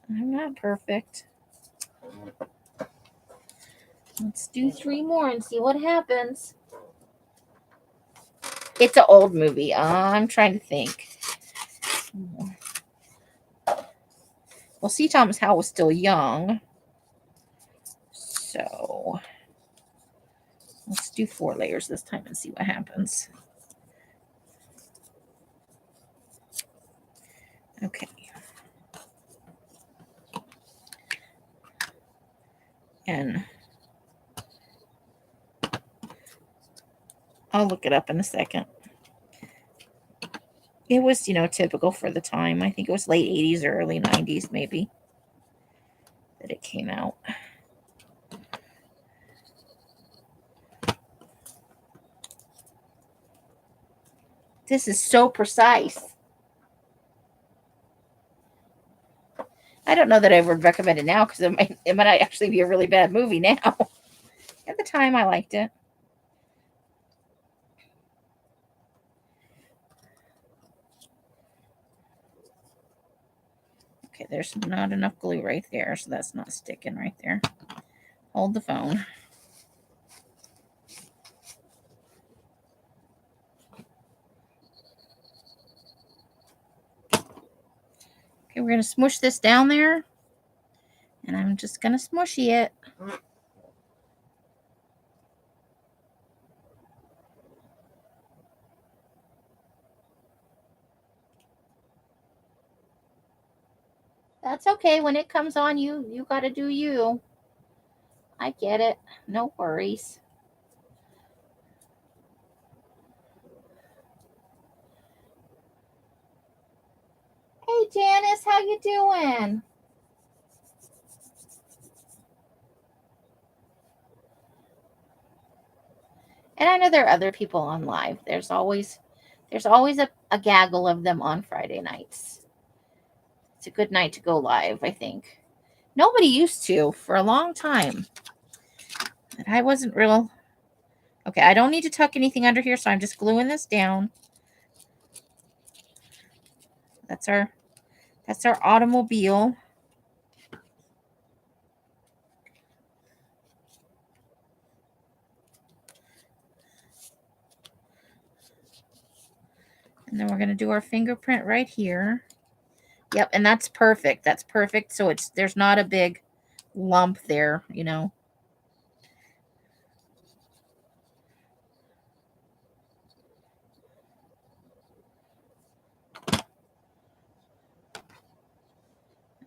[SPEAKER 1] I'm not perfect. Let's do 3 more and see what happens. It's an old movie. I'm trying to think. Well, C. Thomas Howell was still young. So let's do 4 layers this time and see what happens. Okay. And I'll look it up in a second. It was, typical for the time. I think it was late 80s or early 90s, maybe, that it came out. This is so precise. I don't know that I would recommend it now because it might actually be a really bad movie now. At the time, I liked it. Okay, there's not enough glue right there, so that's not sticking right there. Hold the phone. Okay, we're going to smush this down there. And I'm just going to smushy it. That's okay. When it comes on, you got to do you. I get it. No worries. Hey, Janice, how you doing? And I know there are other people on live. There's always a gaggle of them on Friday nights. It's a good night to go live, I think. Nobody used to for a long time. And I wasn't real. Okay, I don't need to tuck anything under here, so I'm just gluing this down. That's our automobile. And then we're going to do our fingerprint right here. Yep, and that's perfect. That's perfect. So there's not a big lump there, And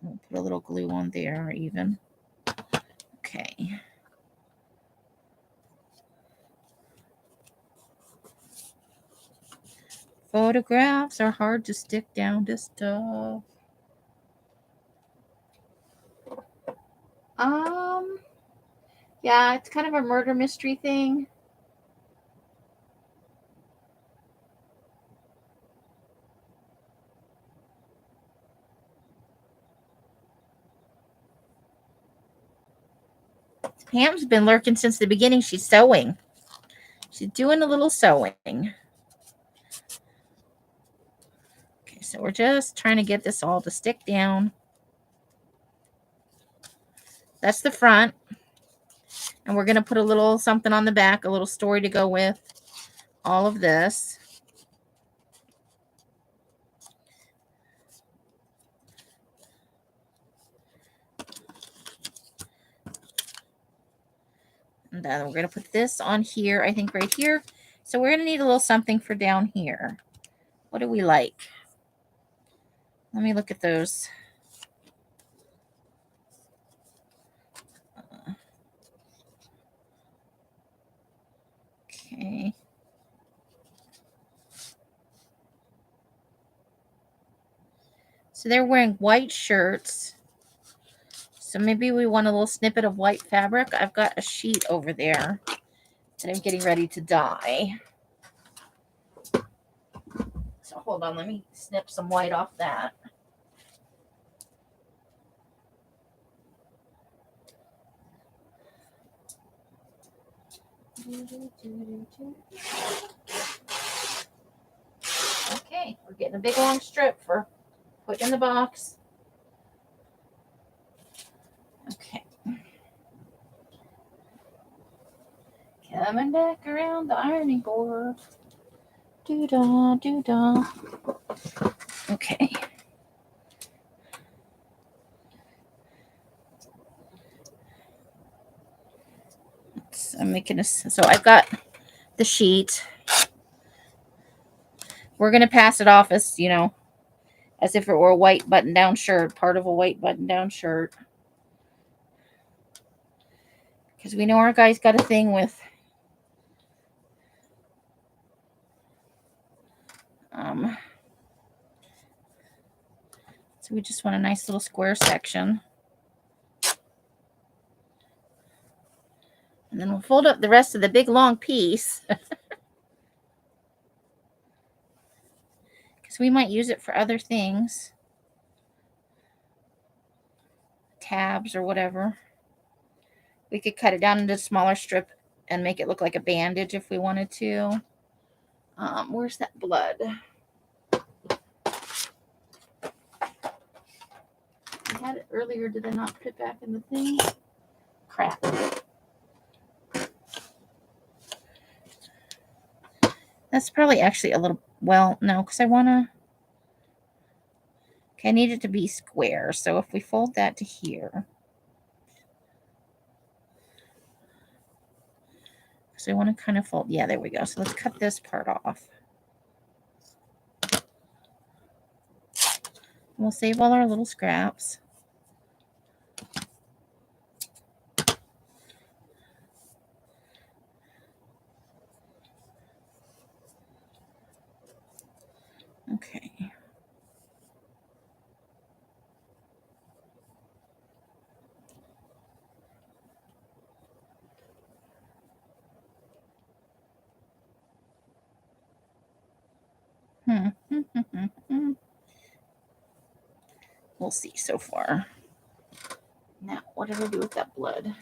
[SPEAKER 1] we'll put a little glue on there even. Okay. Photographs are hard to stick down to stuff. Yeah, it's kind of a murder mystery thing. Pam's been lurking since the beginning. She's sewing. She's doing a little sewing. Okay, so we're just trying to get this all to stick down. That's the front. And we're going to put a little something on the back, a little story to go with all of this. And then we're going to put this on here, I think right here. So we're going to need a little something for down here. What do we like? Let me look at those. Okay. So they're wearing white shirts. So maybe we want a little snippet of white fabric. I've got a sheet over there that I'm getting ready to dye. So hold on, let me snip some white off that. Okay, we're getting a big long strip for putting in the box. Okay. Coming back around the ironing board. Doo-dah, doo-dah. Okay. I'm making a, so I've got the sheet. We're going to pass it off as, as if it were a white button-down shirt, part of a white button-down shirt. Because we know our guy's got a thing with So we just want a nice little square section. And then we'll fold up the rest of the big long piece. Because we might use it for other things. Tabs or whatever. We could cut it down into a smaller strip and make it look like a bandage if we wanted to. Where's that blood? I had it earlier. Did I not put it back in the thing? Crap. That's probably actually a little, well, no, because I want to, okay, I need it to be square. So if we fold that to here, so I want to kind of fold, yeah, there we go. So let's cut this part off. We'll save all our little scraps. Okay. We'll see so far. Now, what did I do with that blood?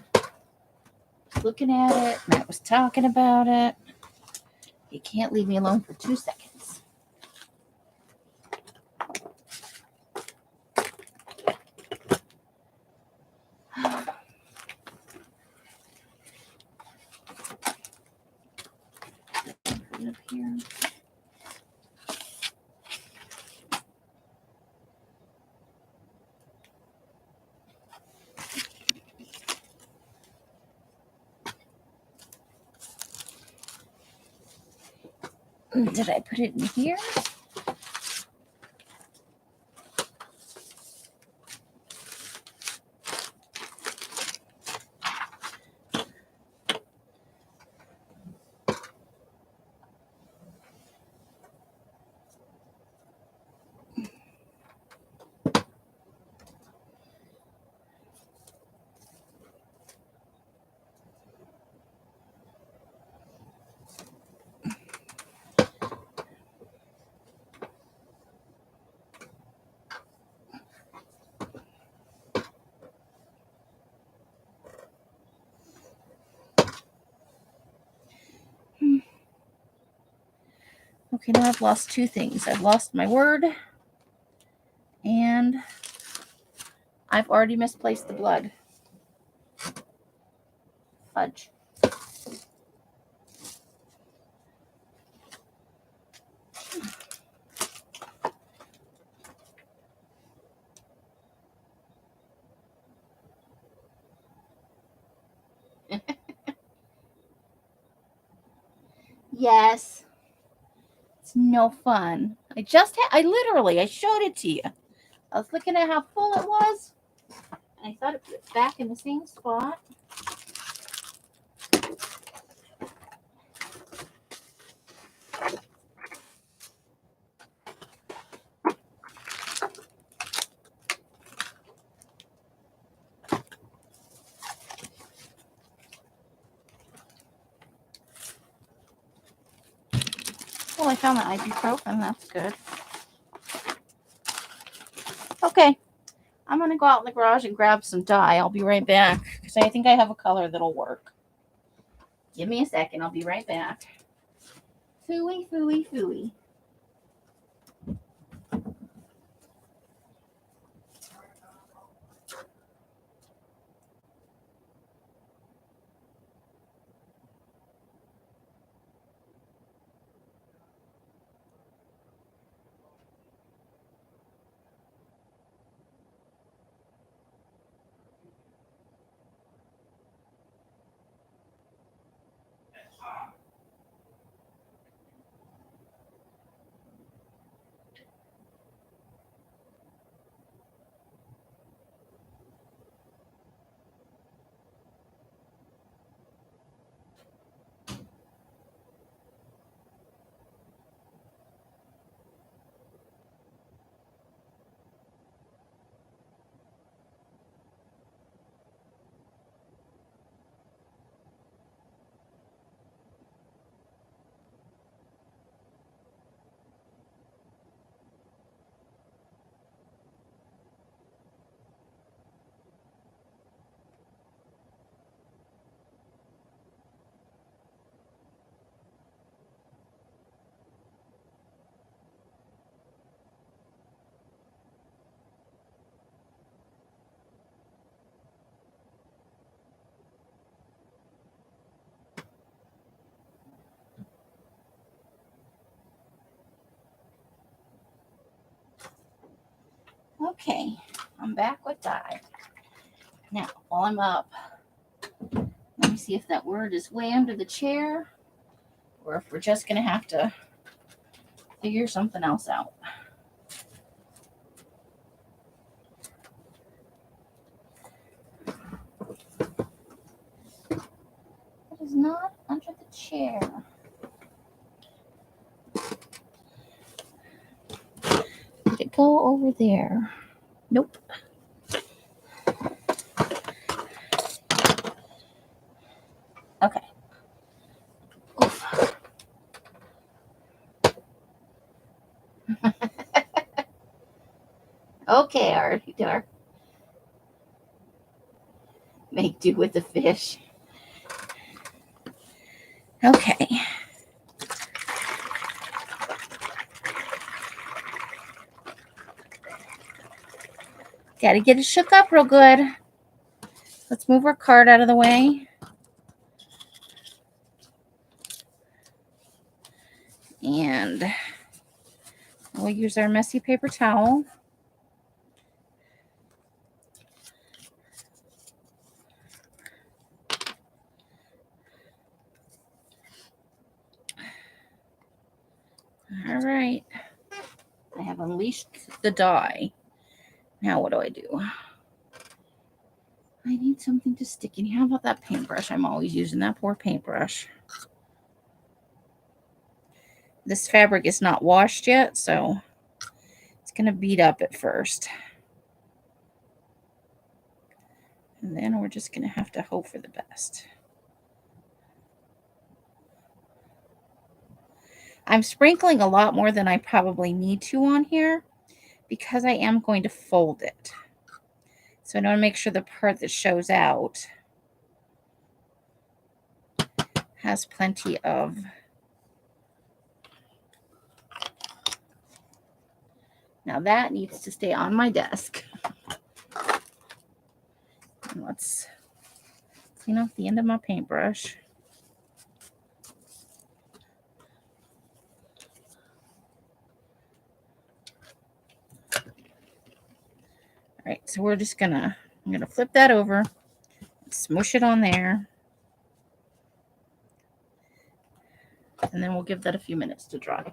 [SPEAKER 1] Looking at it, Matt was talking about it. You can't leave me alone for 2 seconds. Put it up here. Did I put it in here? Okay, now I've lost 2 things. I've lost my word, and I've already misplaced the blood. Fudge. Yes. It's no fun. I showed it to you. I was looking at how full it was, and I thought it put it back in the same spot. Well, I found the ibuprofen. That's good. Okay. I'm going to go out in the garage and grab some dye. I'll be right back because I think I have a color that'll work. Give me a second. I'll be right back. Phooey, phooey, phooey. Okay, I'm back with dye. Now, while I'm up, let me see if that word is way under the chair or if we're just going to have to figure something else out. It is not under the chair. Did it go over there? Nope. Okay. Oof. Okay, already there. Make do with the fish. Okay. Gotta get it shook up real good. Let's move our card out of the way. And we'll use our messy paper towel. All right. I have unleashed the dye. Now what do? I need something to stick in. How about that paintbrush? I'm always using that poor paintbrush. This fabric is not washed yet, so it's going to bead up at first. And then we're just going to have to hope for the best. I'm sprinkling a lot more than I probably need to on here because I am going to fold it. So I want to make sure the part that shows out has plenty of now that needs to stay on my desk. And let's clean off the end of my paintbrush. All right, so we're just I'm gonna flip that over, smush it on there, and then we'll give that a few minutes to dry.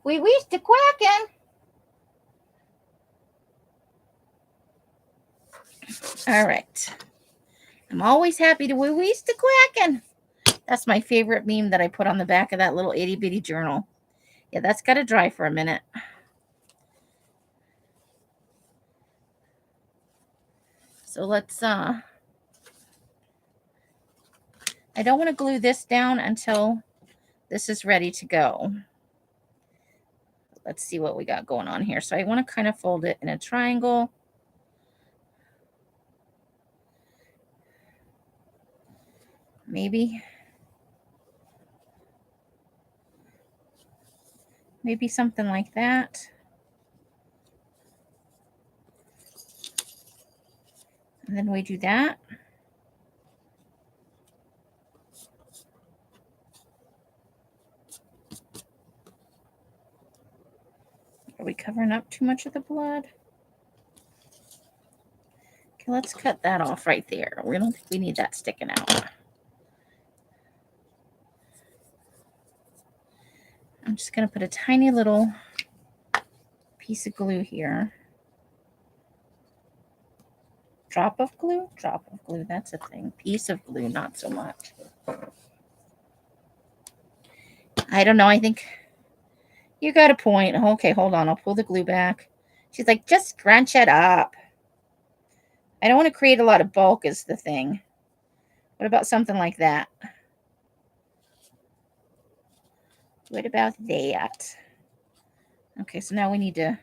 [SPEAKER 1] We wish to quacking. All right. I'm always happy to we wish to quacking. That's my favorite meme that I put on the back of that little itty bitty journal. Yeah, that's got to dry for a minute. So let's, I don't want to glue this down until this is ready to go. Let's see what we got going on here. So I want to kind of fold it in a triangle. Maybe something like that. And then we do that. Are we covering up too much of the blood? Okay, let's cut that off right there. We don't think we need that sticking out. I'm just going to put a tiny little piece of glue here. Drop of glue? Drop of glue, that's a thing. Piece of glue, not so much. I don't know, I think you got a point. Okay, hold on, I'll pull the glue back. She's like, just scrunch it up. I don't want to create a lot of bulk is the thing. What about something like that? What about that? Okay, so now we need to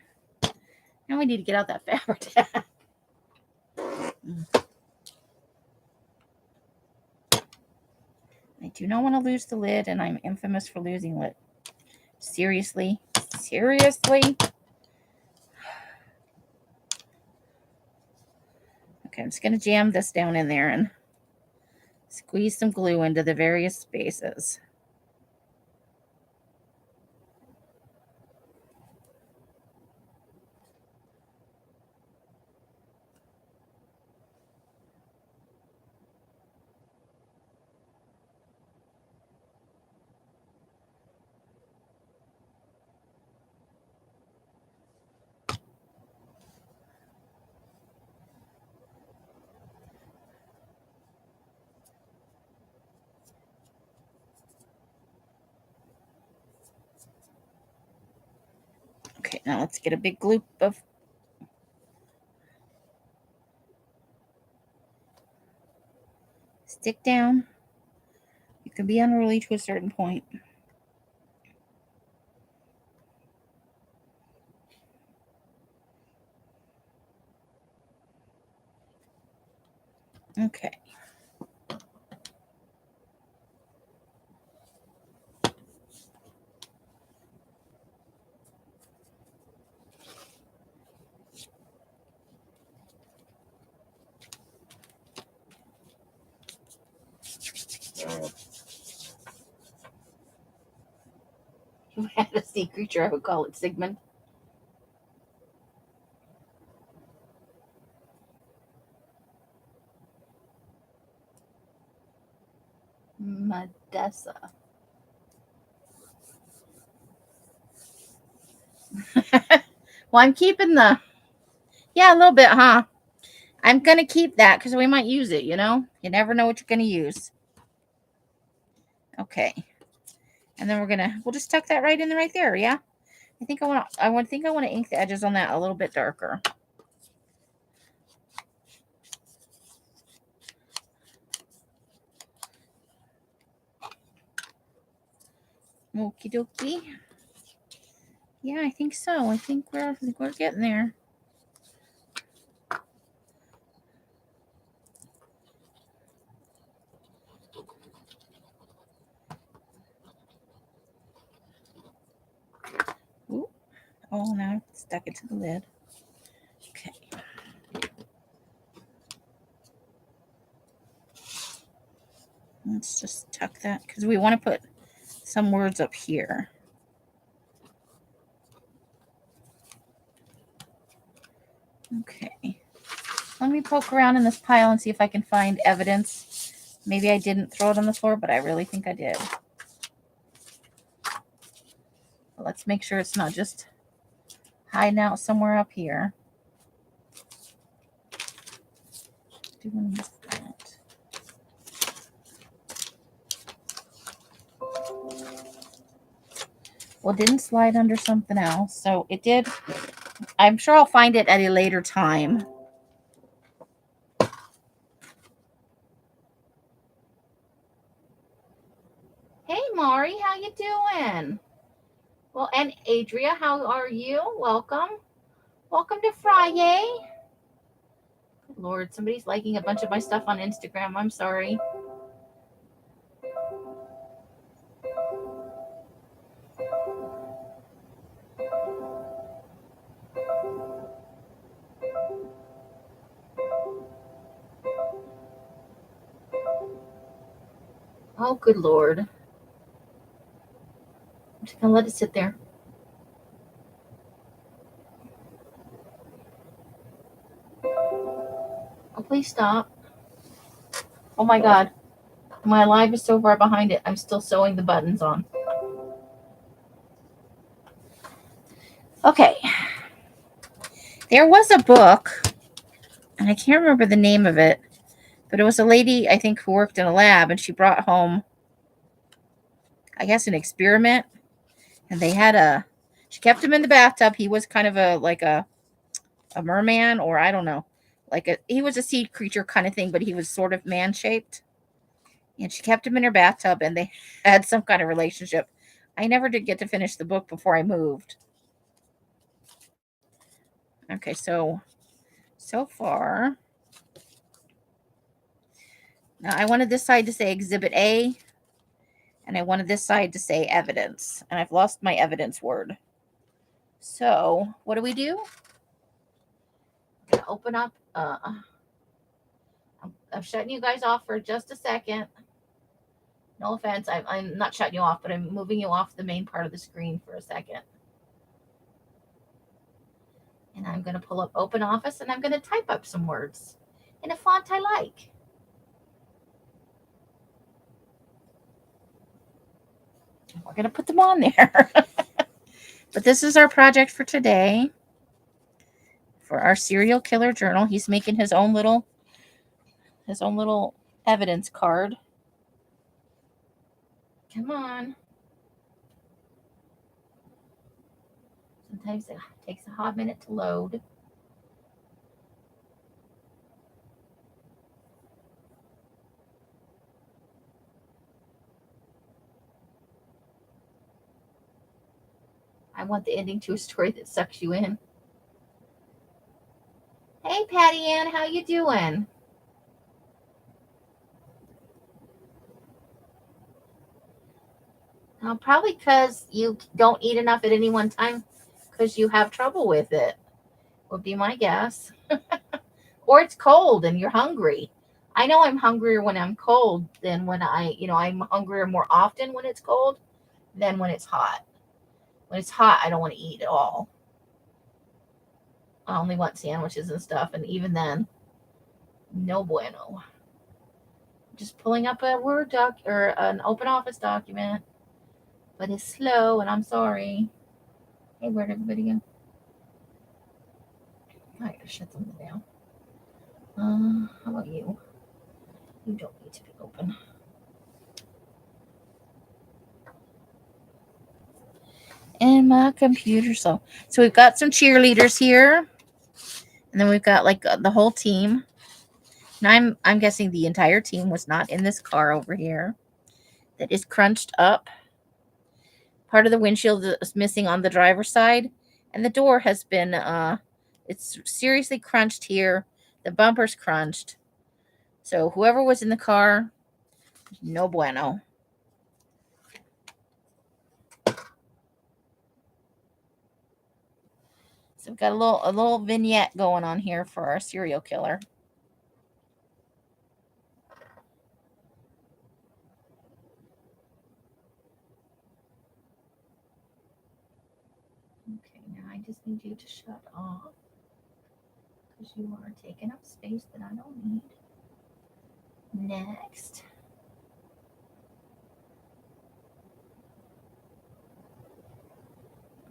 [SPEAKER 1] get out that fabric. I do not want to lose the lid, and I'm infamous for losing lid. Seriously? Seriously? Okay, I'm just going to jam this down in there and squeeze some glue into the various spaces. Okay, now let's get a big gloop of stick down. You can be unruly to a certain point. Okay. If I had a sea creature, I would call it Sigmund. Medessa. Well, I'm keeping the... Yeah, a little bit, huh? I'm going to keep that because we might use it, you know? You never know what you're going to use. Okay. And then we'll just tuck that right in right there, yeah? I think I want to ink the edges on that a little bit darker. Okie dokie. Yeah, I think so. I think we're getting there. Ooh. Oh, now I stuck it to the lid. Okay. Let's just tuck that because we want to put some words up here. Okay. Let me poke around in this pile and see if I can find evidence. Maybe I didn't throw it on the floor, but I really think I did. Let's make sure it's not just hiding out somewhere up here. Doing that. Well, it didn't slide under something else, so it did. I'm sure I'll find it at a later time. Hey, Mari, how you doing? Well, and Adria, how are you? Welcome. Welcome to Fri-Yay. Lord, somebody's liking a bunch of my stuff on Instagram. I'm sorry. Oh, good Lord. I'm just going to let it sit there. Oh, please stop. Oh, my God. My live is so far behind it. I'm still sewing the buttons on. Okay. There was a book, and I can't remember the name of it, but it was a lady, I think, who worked in a lab, and she brought home, I guess, an experiment. And they had she kept him in the bathtub. He was kind of a merman, or I don't know. He was a sea creature kind of thing, but he was sort of man-shaped. And she kept him in her bathtub, and they had some kind of relationship. I never did get to finish the book before I moved. Okay, so far. Now, I wanted this side to say Exhibit A, and I wanted this side to say evidence. And I've lost my evidence word. So, what do we do? I'm going to open up. I'm shutting you guys off for just a second. No offense. I'm not shutting you off, but I'm moving you off the main part of the screen for a second. And I'm going to pull up Open Office, and I'm going to type up some words in a font I like. We're going to put them on there. But this is our project for today. For our serial killer journal. He's making his own little evidence card. Come on. Sometimes it takes a hot minute to load. I want the ending to a story that sucks you in. Hey, Patty Ann, how you doing? Probably because you don't eat enough at any one time because you have trouble with it, would be my guess. Or it's cold and you're hungry. I know I'm hungrier when I'm cold than when I'm hungrier more often when it's cold than when it's hot. When it's hot, I don't want to eat at all. I only want sandwiches and stuff, and even then, no bueno. Just pulling up a Word doc or an open office document, but it's slow, and I'm sorry. Hey, where'd everybody go? I gotta shut them down. How about you? You don't need to be open. And my computer, so we've got some cheerleaders here, and then we've got like the whole team. And I'm guessing the entire team was not in this car over here that is crunched up. Part of the windshield is missing on the driver's side, and the door has been it's seriously crunched here. The bumper's crunched. So whoever was in the car, no bueno. So we've got a little vignette going on here for our serial killer. Okay, now I just need you to shut off because you are taking up space that I don't need. Next.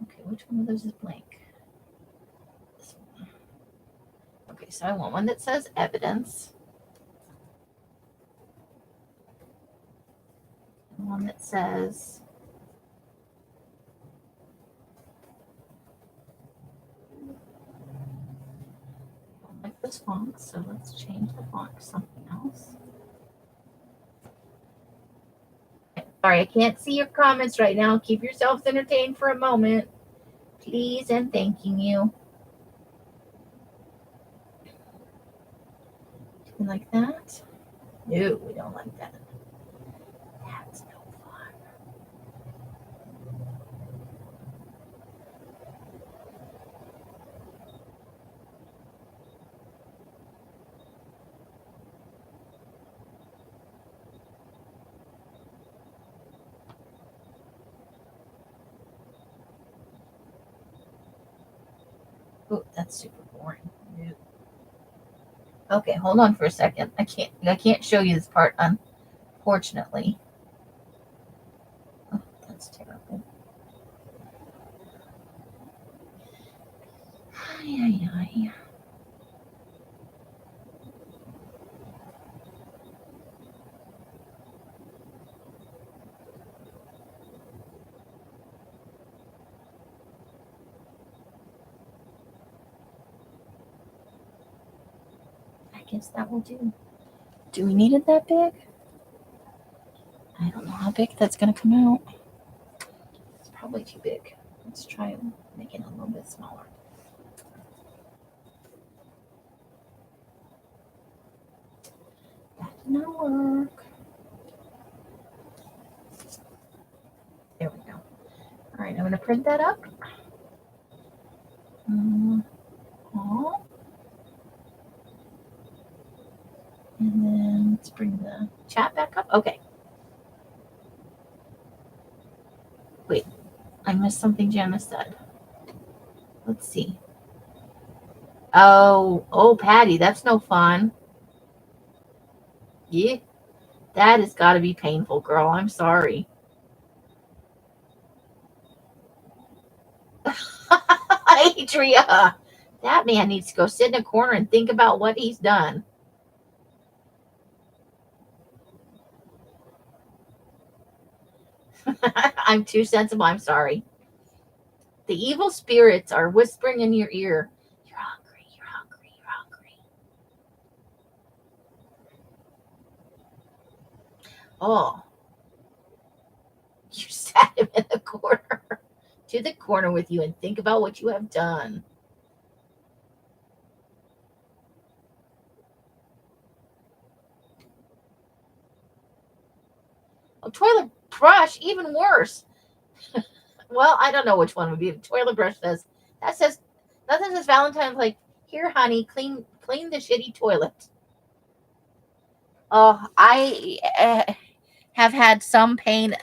[SPEAKER 1] Okay, which one of those is blank? This one. Okay, so I want one that says evidence. And one that says I don't like this font, so let's change the font to something else. Sorry, I can't see your comments right now. Keep yourselves entertained for a moment. Please and thanking you. Do we like that? No, we don't like that. That's no fun. Oh, that's super boring. No. Okay, hold on for a second. I can't show you this part, unfortunately. Oh, that's terrible. Ay, ay, ay. I guess that will do. Do we need it that big? I don't know how big that's going to come out. It's probably too big. Let's try making it a little bit smaller. That did not work. There we go. All right, I'm going to print that up. And then let's bring the chat back up. Okay. Wait, I missed something Janice said. Let's see. Oh, Patty, that's no fun. Yeah, that has got to be painful, girl. I'm sorry. Adria, that man needs to go sit in a corner and think about what he's done. I'm too sensible. I'm sorry. The evil spirits are whispering in your ear. You're hungry, you're hungry, you're hungry. Oh, you sat him in the corner. To the corner with you and think about what you have done. Oh, toilet brush, even worse. Well, I don't know which one would be. The toilet brush says, that says, nothing says Valentine's like, here, honey, clean the shitty toilet. Oh, I have had some pain.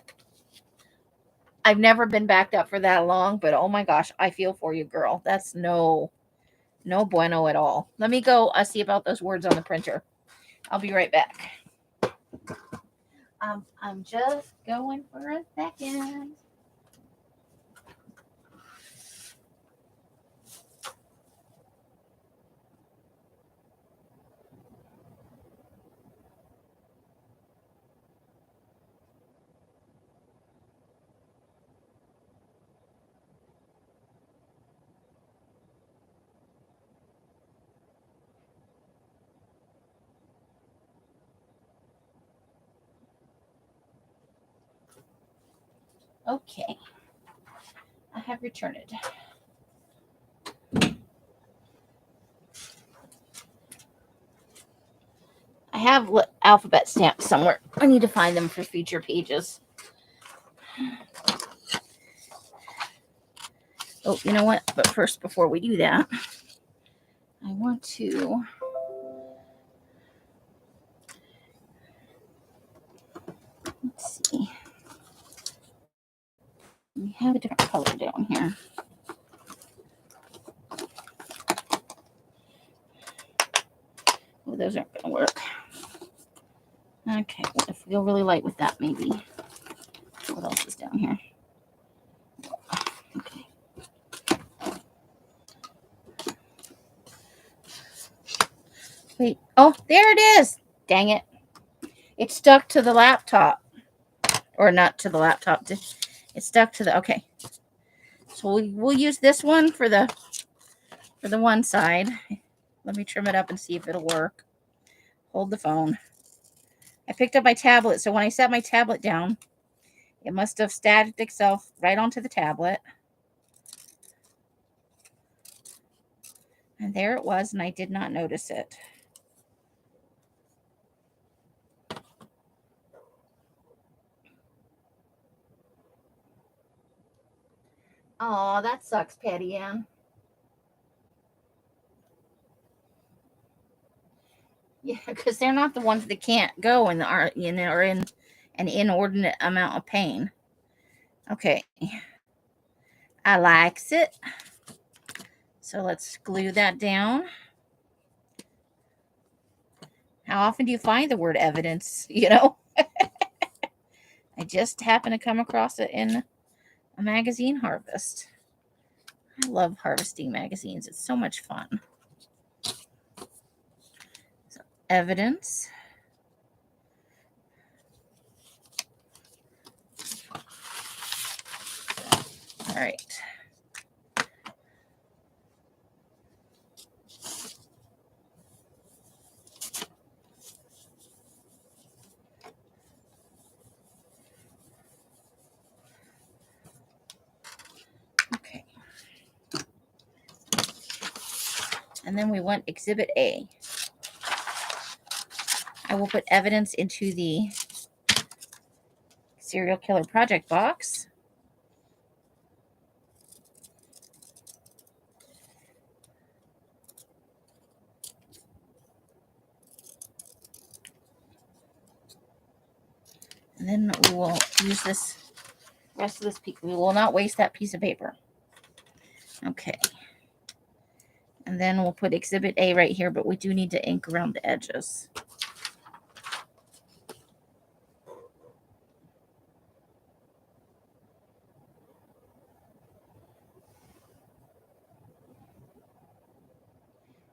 [SPEAKER 1] I've never been backed up for that long, but oh my gosh, I feel for you, girl. That's no bueno at all. Let me go see about those words on the printer. I'll be right back. I'm just going for a second. Okay, I have returned it. I have alphabet stamps somewhere. I need to find them for future pages. Oh, you know what? But first, before we do that, I want to... Let's see. We have a different color down here. Oh, those aren't going to work. Okay, well, I feel really light with that, maybe. What else is down here? Okay. Wait. Oh, there it is. Dang it. It stuck to the laptop. Or not to the laptop. It's stuck to the... Okay. So we'll use this one for the one side. Let me trim it up and see if it'll work. Hold the phone. I picked up my tablet, so when I set my tablet down, it must have stacked itself right onto the tablet. And there it was, and I did not notice it. Oh, that sucks, Patty Ann. Yeah, because they're not the ones that can't go and are in an inordinate amount of pain. Okay. I likes it. So let's glue that down. How often do you find the word evidence? You know? I just happened to come across it in a magazine harvest. I love harvesting magazines. It's so much fun. So, evidence. All right. Okay. And then we want Exhibit A. I will put evidence into the serial killer project box. And then we will use this rest of this piece. We will not waste that piece of paper. Okay. And then we'll put Exhibit A right here, but we do need to ink around the edges.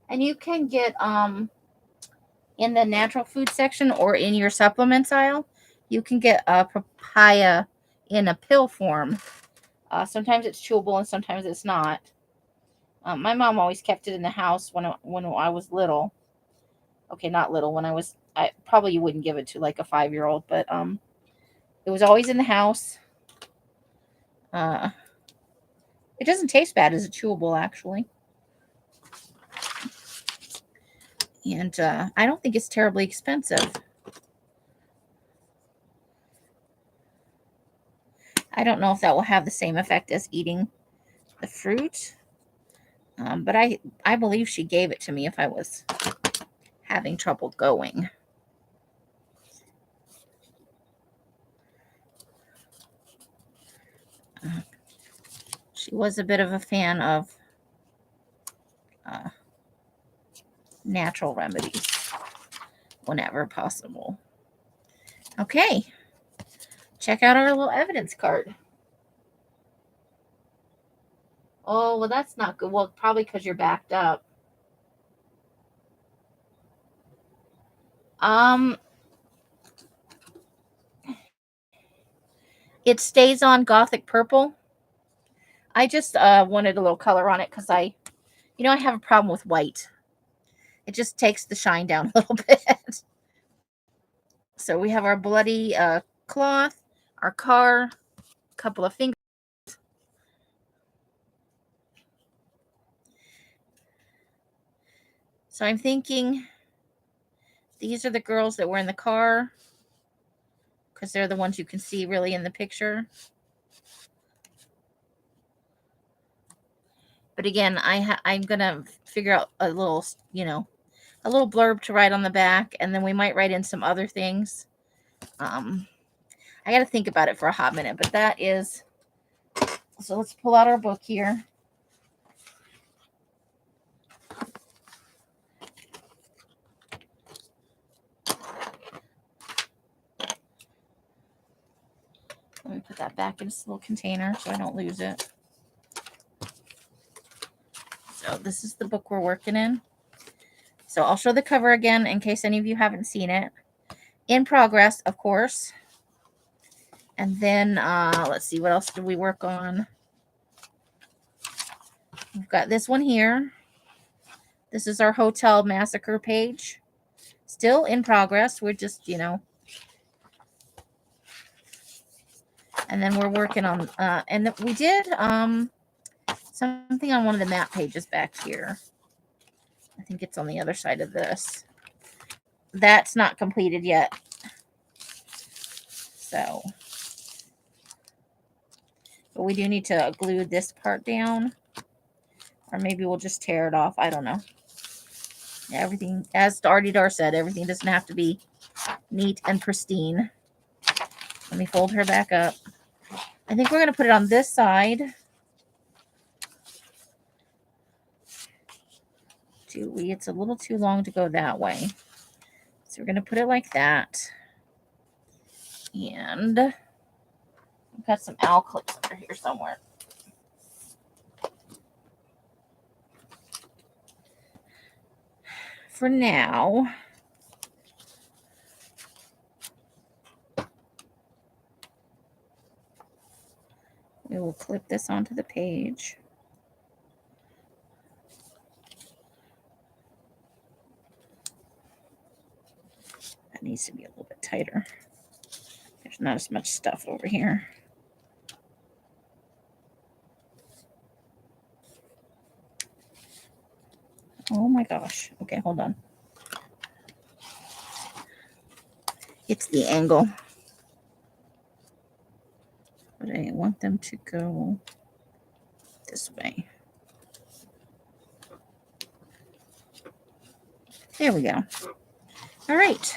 [SPEAKER 1] And you can get in the natural food section or in your supplements aisle, you can get a papaya in a pill form Sometimes it's chewable and sometimes it's not. My mom always kept it in the house when I was little. Okay, not little. I probably you wouldn't give it to like a 5-year-old, but it was always in the house. Uh, it doesn't taste bad as a chewable, actually. And I don't think it's terribly expensive. I don't know if that will have the same effect as eating the fruit. But I believe she gave it to me if I was having trouble going. She was a bit of a fan of natural remedies whenever possible. Okay. Check out our little evidence card. Oh, well, that's not good. Well, probably because you're backed up. It stays on Gothic Purple. I just wanted a little color on it because I have a problem with white. It just takes the shine down a little bit. So we have our bloody cloth, our car, a couple of fingers. So I'm thinking these are the girls that were in the car because they're the ones you can see really in the picture. But again, I'm going to figure out a little blurb to write on the back, and then we might write in some other things. I got to think about it for a hot minute, but that is... So let's pull out our book here. Let me put that back in this little container so I don't lose it. So this is the book we're working in. So I'll show the cover again in case any of you haven't seen it. In progress, of course. And then let's see, what else did we work on? We've got this one here. This is our hotel massacre page. Still in progress. We're just, and then we're working on, and we did something on one of the map pages back here. I think it's on the other side of this. That's not completed yet. So, but we do need to glue this part down. Or maybe we'll just tear it off. I don't know. Everything, as Artie Dar said, everything doesn't have to be neat and pristine. Let me fold her back up. I think we're going to put it on this side. Do we? It's a little too long to go that way. So we're going to put it like that. And we've got some owl clips under here somewhere. For now, we will clip this onto the page. That needs to be a little bit tighter. There's not as much stuff over here. Oh my gosh. Okay, hold on. It's the angle. But I want them to go this way. There we go. All right.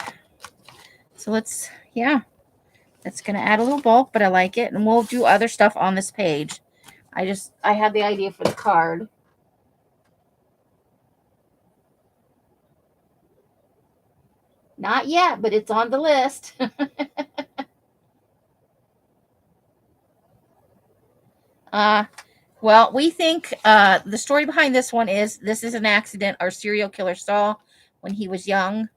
[SPEAKER 1] So that's going to add a little bulk, but I like it. And we'll do other stuff on this page. I had the idea for the card. Not yet, but it's on the list. Well, we think the story behind this one is this is an accident our serial killer saw when he was young.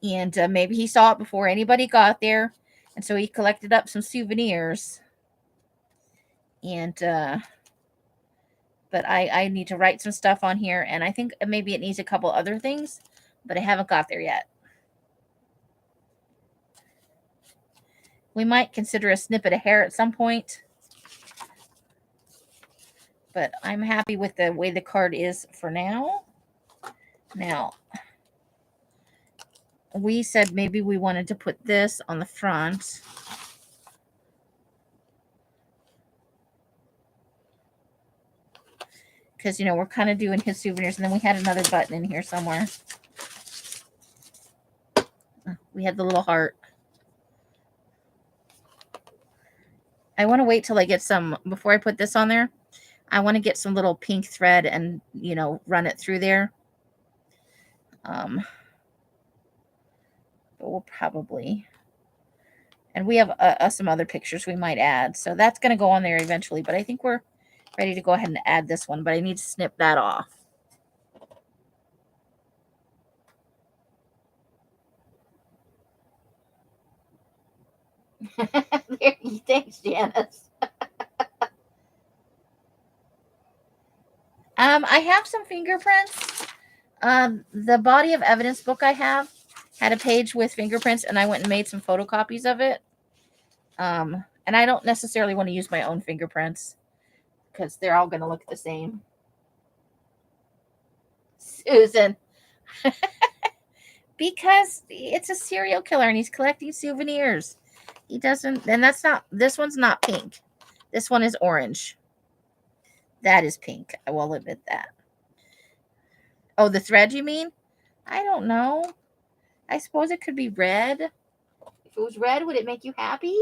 [SPEAKER 1] And maybe he saw it before anybody got there. And so he collected up some souvenirs. And but I need to write some stuff on here, and I think maybe it needs a couple other things, but I haven't got there yet. We might consider a snippet of hair at some point, but I'm happy with the way the card is for now. Now, we said maybe we wanted to put this on the front. Because, you know, we're kind of doing his souvenirs. And then we had another button in here somewhere. We had the little heart. I want to wait till I get some, before I put this on there, I want to get some little pink thread and, you know, run it through there. But we'll probably, and we have some other pictures we might add. So that's going to go on there eventually. But I think we're ready to go ahead and add this one. But I need to snip that off. Thanks, Janice. I have some fingerprints. The body of evidence book I have had a page with fingerprints, and I went and made some photocopies of it. And I don't necessarily want to use my own fingerprints because they're all going to look the same. Susan. Because it's a serial killer and he's collecting souvenirs. He doesn't, and that's not, this one's not pink. This one is orange. That is pink. I will admit that. Oh, the thread, you mean? I don't know. I suppose it could be red. If it was red, would it make you happy?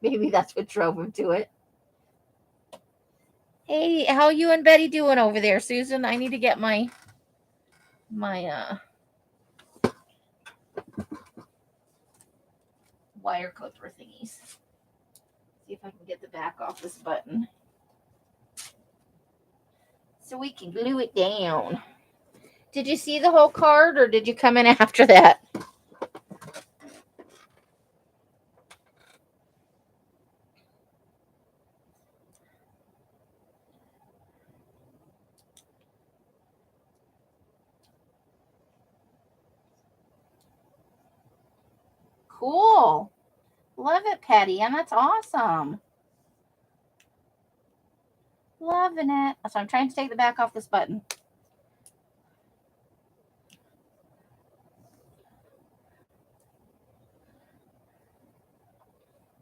[SPEAKER 1] Maybe that's what drove him to it. Hey, how you and Betty doing over there, Susan? I need to get my wire clipper thingies. See if I can get the back off this button so we can glue it down. Did you see the whole card, or did you come in after that? Cool. Love it, Patty, and that's awesome. Loving it. So I'm trying to take the back off this button.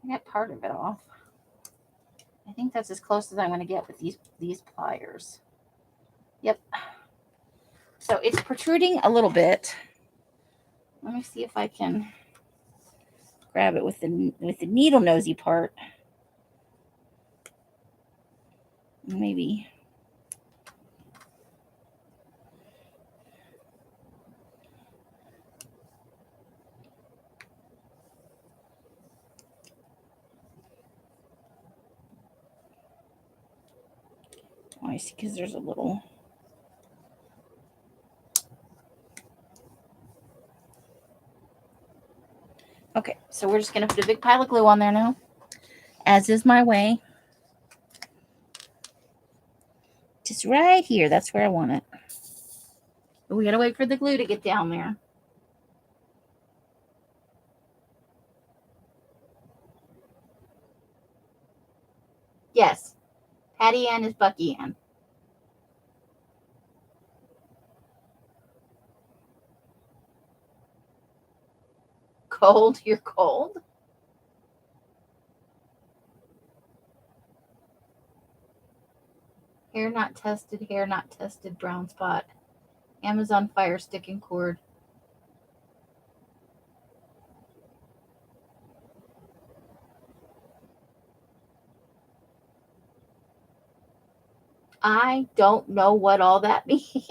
[SPEAKER 1] I got part of it off. I think that's as close as I'm going to get with these pliers. Yep. So it's protruding a little bit. Let me see if I can grab it with the needle nosy part. Maybe. Oh, I see, because there's a little. Okay, so we're just going to put a big pile of glue on there now, as is my way. Just right here. That's where I want it. But we got to wait for the glue to get down there. Yes. Patty Ann is Bucky Ann. Cold? You're cold? Hair not tested, brown spot. Amazon Fire Stick and cord. I don't know what all that means.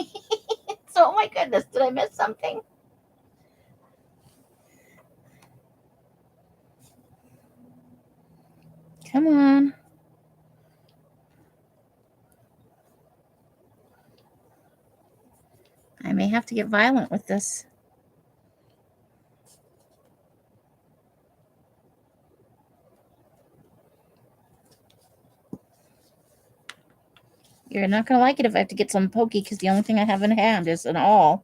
[SPEAKER 1] Oh my goodness, did I miss something? Come on. I may have to get violent with this. You're not going to like it if I have to get some pokey because the only thing I have in hand is an awl.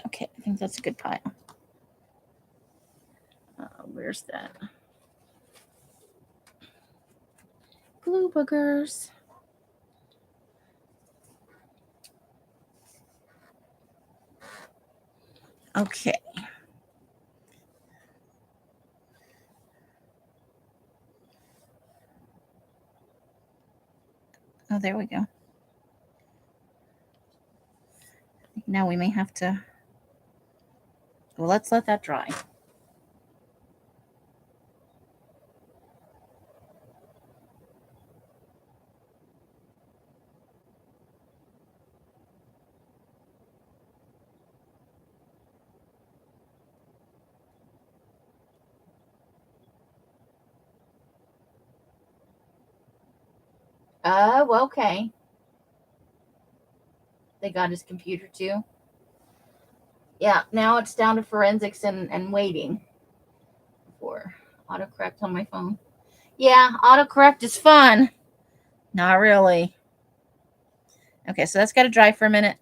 [SPEAKER 1] Okay, I think that's a good pile. Where's that? Glue boogers. Okay. Oh, there we go. Now we may have to... Well, let's let that dry. Oh, okay. They got his computer too. Yeah, now it's down to forensics and waiting for autocorrect on my phone. Yeah, autocorrect is fun. Not really. Okay, so that's got to dry for a minute.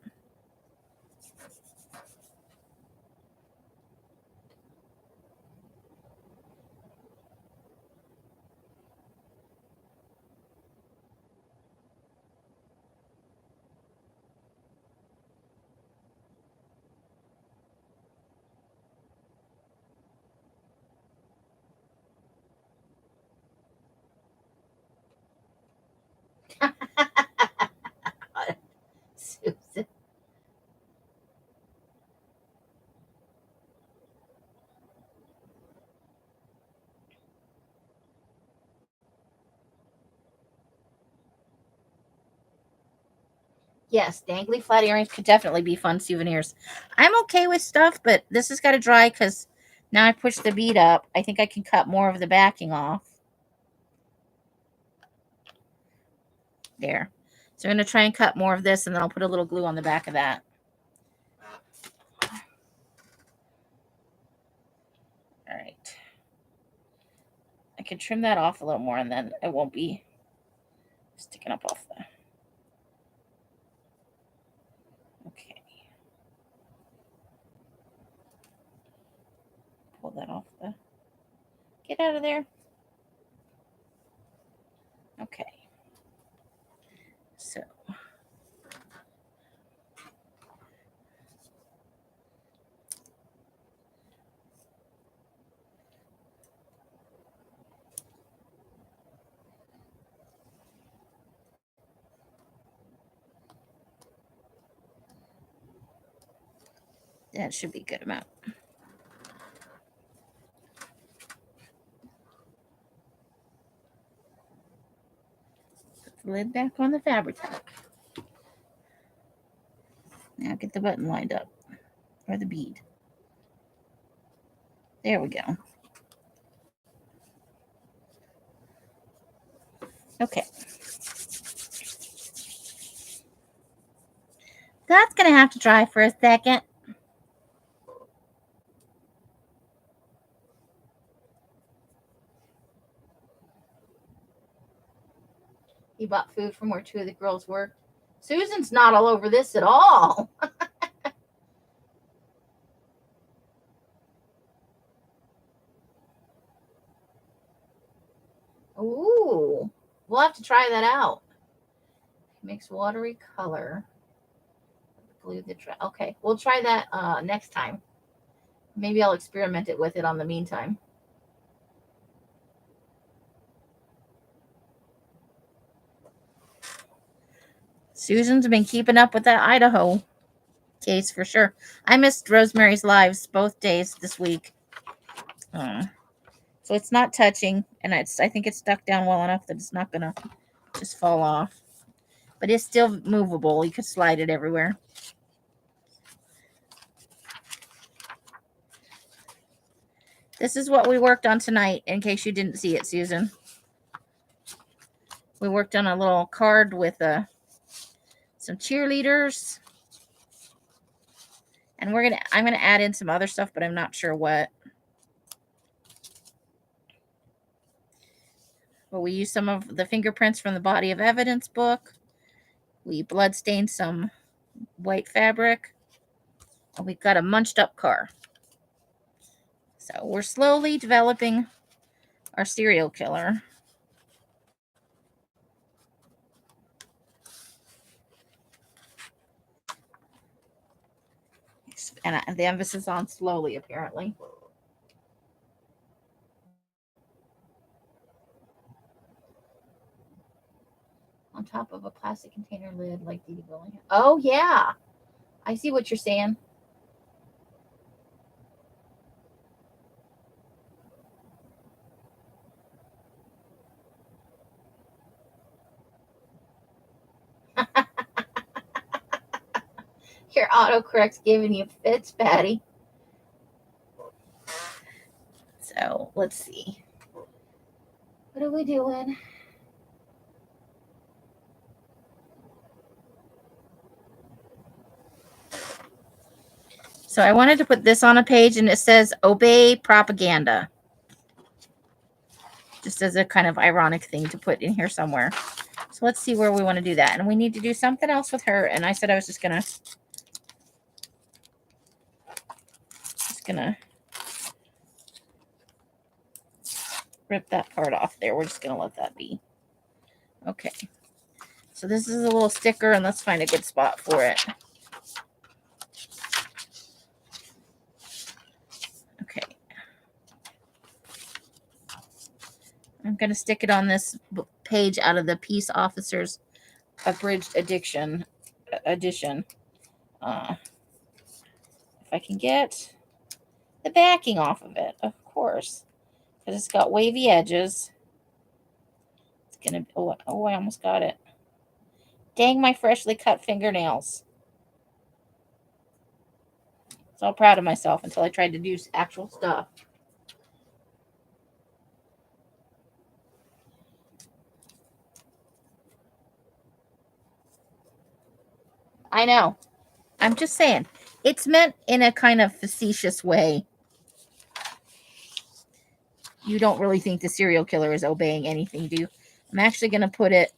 [SPEAKER 1] Susan. Yes, dangly flat earrings could definitely be fun souvenirs. I'm okay with stuff, but this has got to dry because now I pushed the bead up. I think I can cut more of the backing off. There. So I'm going to try and cut more of this, and then I'll put a little glue on the back of that. All right. I can trim that off a little more, and then it won't be sticking up off the... Okay. Pull that off the... Get out of there. Okay. So... That should be a good amount. Put the lid back on the fabric pack. Now get the button lined up. Or the bead. There we go. Okay. That's going to have to dry for a second. He bought food from where two of the girls work. Susan's not all over this at all. Ooh, we'll have to try that out. Mix watery color. Glue the okay, we'll try that next time. Maybe I'll experiment it with it on the meantime. Susan's been keeping up with that Idaho case for sure. I missed Rosemary's Lives both days this week. So it's not touching, and I think it's stuck down well enough that it's not going to just fall off. But it's still movable. You could slide it everywhere. This is what we worked on tonight, in case you didn't see it, Susan. We worked on a little card with some cheerleaders And I'm gonna add in some other stuff, but I'm not sure what. But we use some of the fingerprints from the body of evidence book. We bloodstained some white fabric. And we got a munched up car. So we're slowly developing our serial killer. And the emphasis on slowly, apparently. On top of a plastic container lid like Dee Dee Willingham. Oh, yeah. I see what you're saying. Your autocorrect's giving you fits, Patty. So, let's see. What are we doing? So I wanted to put this on a page, and it says obey propaganda. Just as a kind of ironic thing to put in here somewhere. So let's see where we want to do that. And we need to do something else with her. And I said I was just gonna rip that part off there. We're just gonna let that be. Okay. So this is a little sticker, and let's find a good spot for it. Okay. I'm going to stick it on this page out of the Peace Officers Abridged Edition. If I can get the backing off of it, of course. Because it's got wavy edges. It's going to... Oh, I almost got it. Dang my freshly cut fingernails. I was all proud of myself until I tried to do actual stuff. I know. I'm just saying. It's meant in a kind of facetious way. You don't really think the serial killer is obeying anything, do you? I'm actually going to put it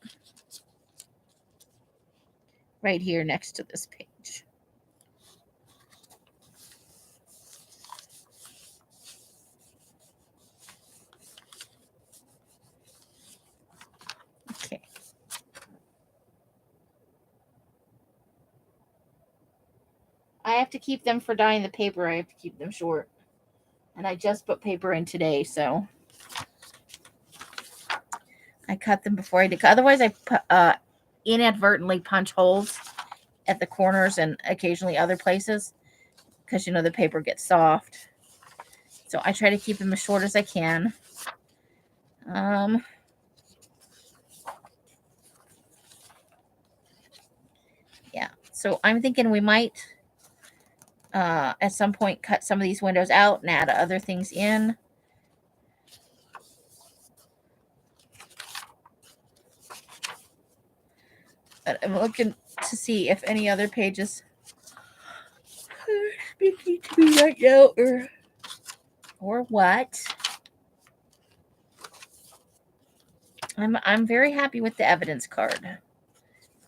[SPEAKER 1] right here next to this page. Okay. I have to keep them for dyeing the paper. I have to keep them short. And I just put paper in today, so I cut them before I did. Otherwise, I inadvertently punch holes at the corners and occasionally other places because, the paper gets soft. So I try to keep them as short as I can. Yeah, so I'm thinking we might at some point cut some of these windows out and add other things in. But I'm looking to see if any other pages are speaking to me right now or what. I'm very happy with the evidence card.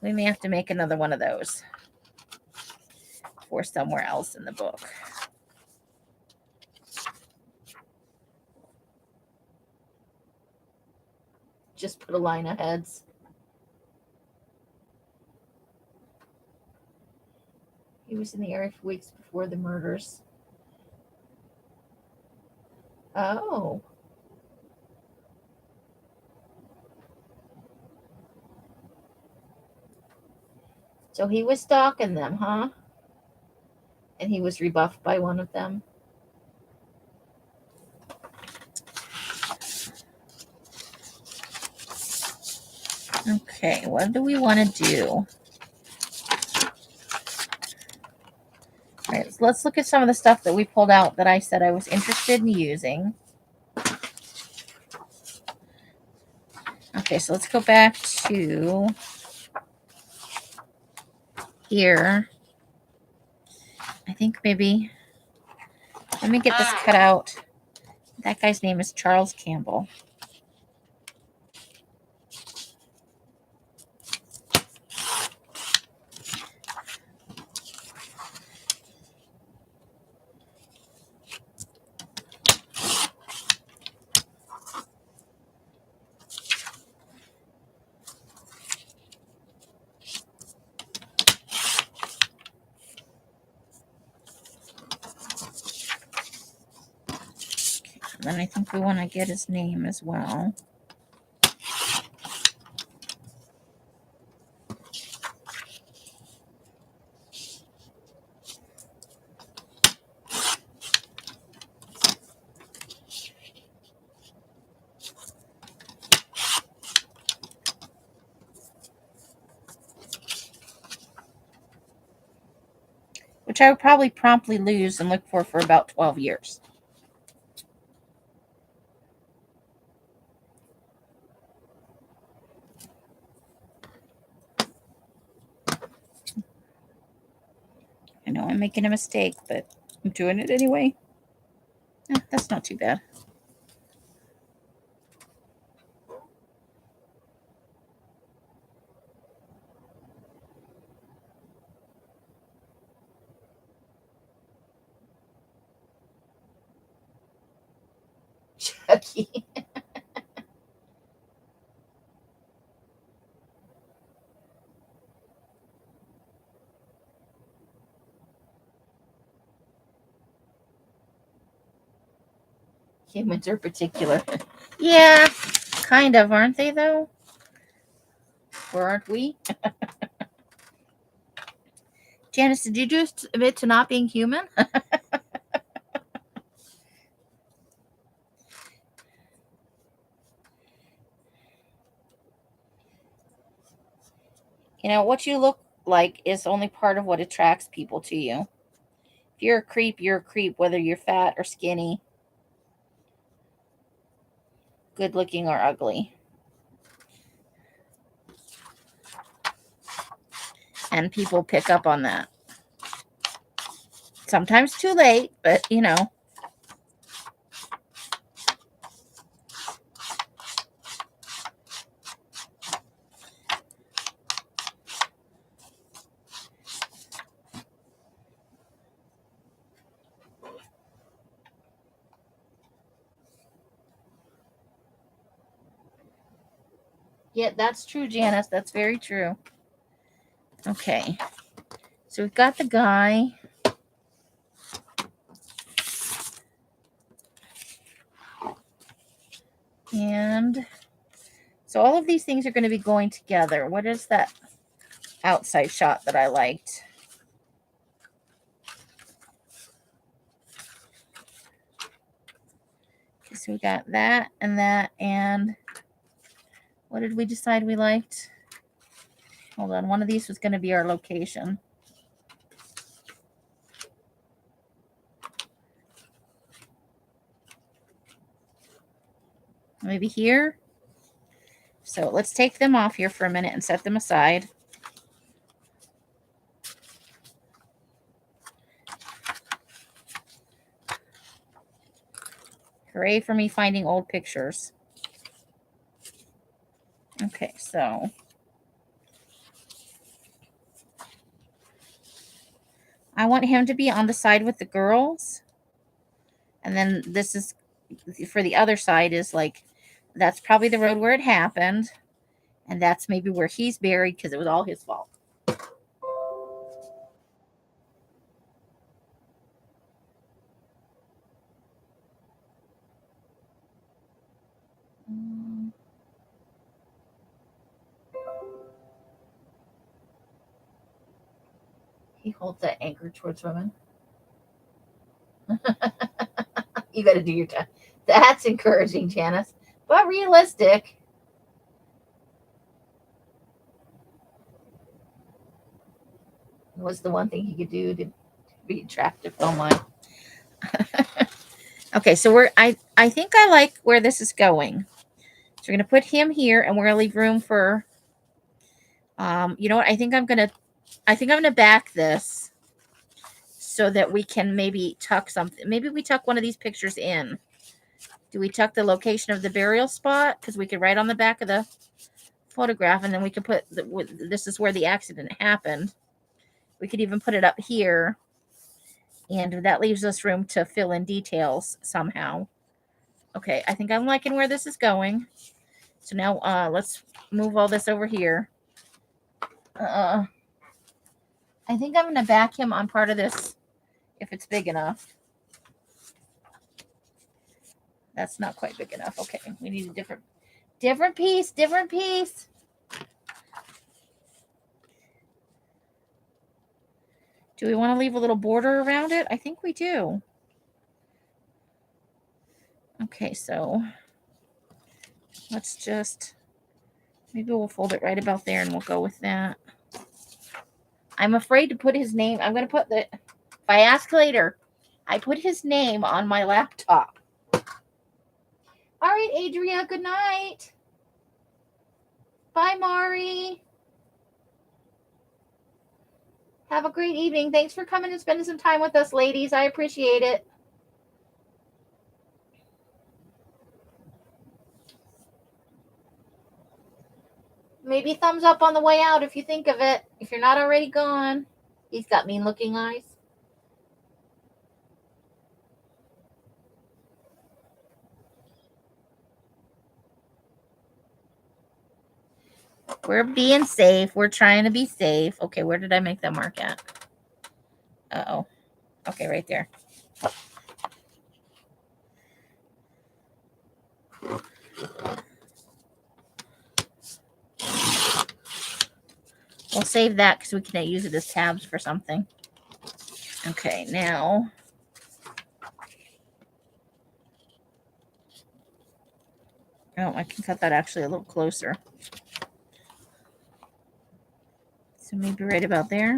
[SPEAKER 1] We may have to make another one of those for somewhere else in the book. Just put a line of heads. He was in the area for weeks before the murders. Oh. So he was stalking them, huh? And he was rebuffed by one of them. Okay, what do we want to do? All right, so let's look at some of the stuff that we pulled out that I said I was interested in using. Okay, so let's go back to here. I think maybe, let me get this cut out. That guy's name is Charles Campbell. Then I think we want to get his name as well. Which I would probably promptly lose and look for about 12 years. I know I'm making a mistake, but I'm doing it anyway. That's not too bad. Chucky. Humans are particular. Yeah, kind of, aren't they, though? Or aren't we? Janice, did you just admit to not being human? You know, what you look like is only part of what attracts people to you. If you're a creep, you're a creep, whether you're fat or skinny, good looking or ugly. And people pick up on that. Sometimes too late, but you know. Yeah, that's true, Janice. That's very true. Okay. So we've got the guy. And so all of these things are going to be going together. What is that outside shot that I liked? Okay, so we got that, and what did we decide we liked? Hold on, one of these was going to be our location. Maybe here. So let's take them off here for a minute and set them aside. Hooray for me finding old pictures. Okay, so I want him to be on the side with the girls. And then this is for the other side is like, that's probably the road where it happened. And that's maybe where he's buried because it was all his fault. He holds that anchor towards women. You got to do your time. That's encouraging, Janice, but realistic. What's the one thing he could do to be attractive? Oh my. Okay, so I think I like where this is going. So we're gonna put him here, and we're gonna leave room for. You know what? I think I'm gonna back this so that we can maybe tuck something. Maybe we tuck one of these pictures in. Do we tuck the location of the burial spot? Because we could write on the back of the photograph, and then we could put this is where the accident happened. We could even put it up here, and that leaves us room to fill in details somehow. Okay, I think I'm liking where this is going. So now let's move all this over here. I think I'm going to back him on part of this if it's big enough. That's not quite big enough. Okay, we need a different piece, different piece. Do we want to leave a little border around it? I think we do. Okay, so let's just, maybe we'll fold it right about there and we'll go with that. I'm afraid to put his name. I'm going to put if I ask later, I put his name on my laptop. All right, Adria, good night. Bye, Mari. Have a great evening. Thanks for coming and spending some time with us, ladies. I appreciate it. Maybe thumbs up on the way out if you think of it. If you're not already gone. He's got mean looking eyes. We're being safe. We're trying to be safe. Okay, where did I make that mark at? Uh-oh. Okay, right there. We'll save that because we can use it as tabs for something. Okay, now. Oh, I can cut that actually a little closer. So maybe right about there.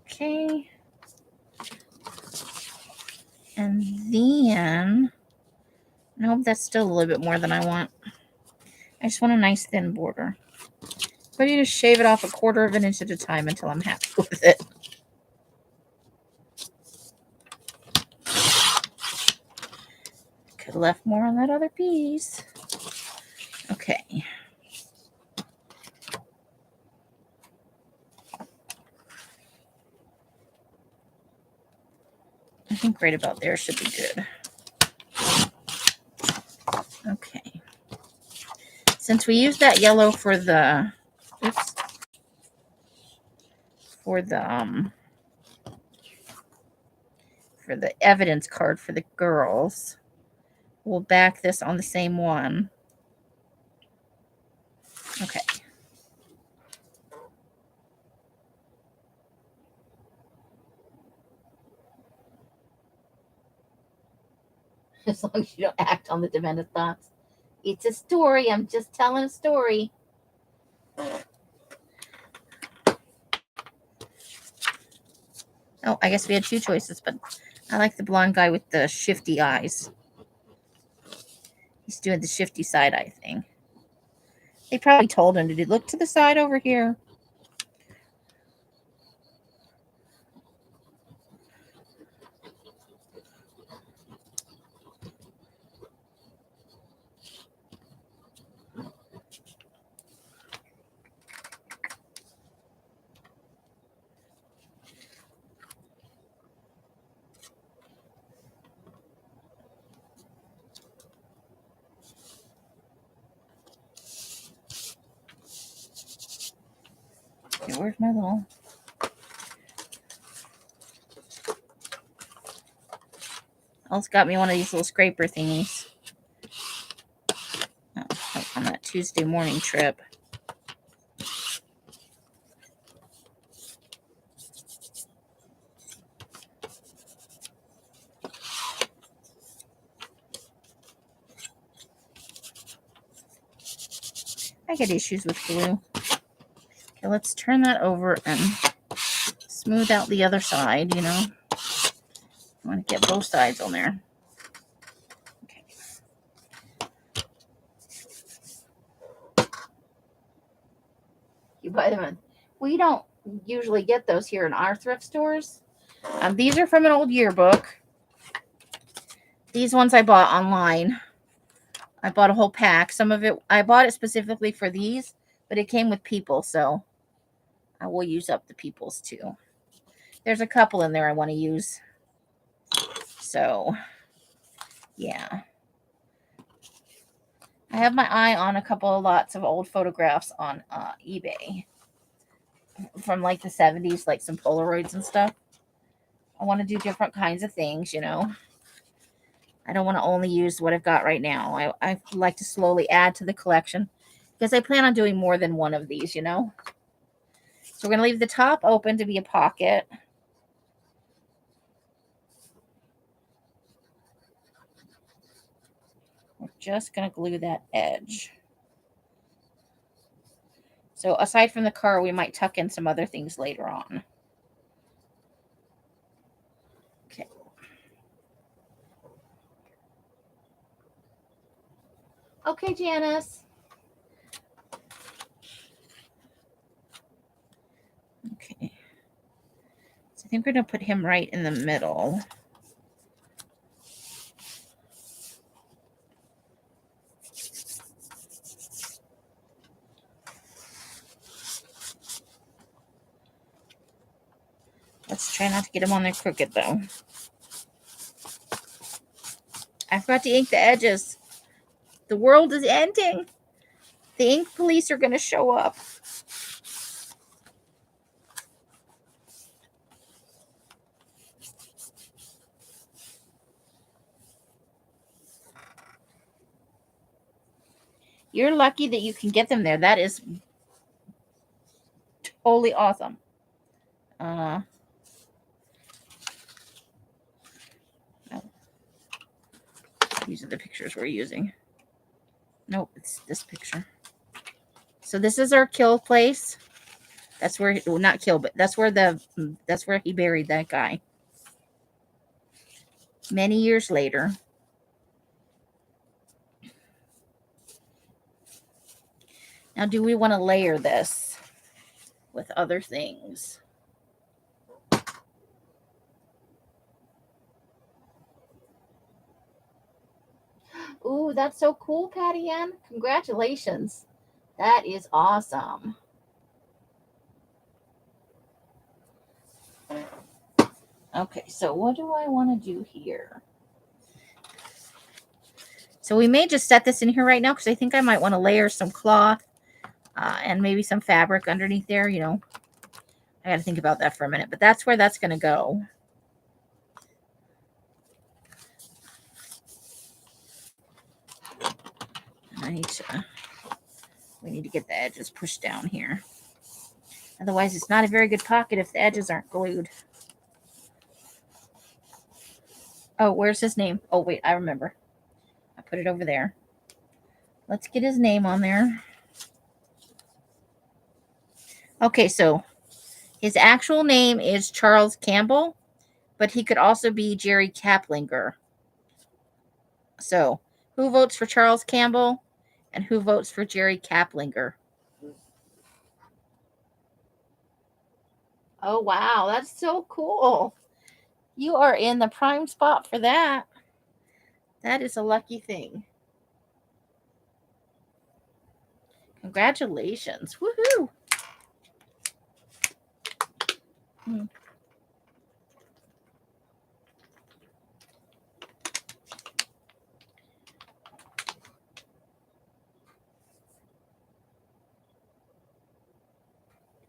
[SPEAKER 1] Okay. And then, nope, that's still a little bit more than I want. I just want a nice thin border. But you just shave it off 1/4 of an inch at a time until I'm happy with it. Could have left more on that other piece. Okay. I think right about there should be good. Okay. Since we used that yellow for the, oops, for the evidence card for the girls, we'll back this on the same one. Okay. As long as you don't act on the demented thoughts. It's a story. I'm just telling a story. Oh, I guess we had 2 choices, but I like the blonde guy with the shifty eyes. He's doing the shifty side eye thing. They probably told him to look to the side over here. Okay, where's my little... Alice got me one of these little scraper thingies. Oh, on that Tuesday morning trip. I get issues with glue. Okay, let's turn that over and smooth out the other side, you know. I want to get both sides on there. Okay. You buy them We don't usually get those here in our thrift stores. These are from an old yearbook. These ones I bought online. I bought a whole pack. Some of it, I bought it specifically for these, but it came with people, so I will use up the peoples too. There's a couple in there I want to use. So, yeah. I have my eye on a couple of lots of old photographs on eBay from like the 70s, like some Polaroids and stuff. I want to do different kinds of things, you know. I don't want to only use what I've got right now. I like to slowly add to the collection because I plan on doing more than one of these, you know. So we're going to leave the top open to be a pocket. We're just going to glue that edge. So aside from the car, we might tuck in some other things later on. Okay. Okay, Janice. Okay. So I think we're going to put him right in the middle. Let's try not to get him on there crooked, though. I forgot to ink the edges. The world is ending. The ink police are going to show up. You're lucky that you can get them there. That is totally awesome. Oh. These are the pictures we're using. Nope, it's this picture. So this is our kill place. That's where, well, not kill, but that's where he buried that guy. Many years later. Now, do we want to layer this with other things? Ooh, that's so cool, Patty Ann. Congratulations. That is awesome. Okay, so what do I want to do here? So we may just set this in here right now because I think I might want to layer some cloth and maybe some fabric underneath there, you know. I got to think about that for a minute, but that's where that's going to go. We need to get the edges pushed down here. Otherwise, it's not a very good pocket if the edges aren't glued. Oh, where's his name? Oh, wait, I remember. I put it over there. Let's get his name on there. Okay, so his actual name is Charles Campbell, but he could also be Jerry Kaplinger. So, who votes for Charles Campbell and who votes for Jerry Kaplinger? Oh, wow, that's so cool. You are in the prime spot for that. That is a lucky thing. Congratulations. Woohoo.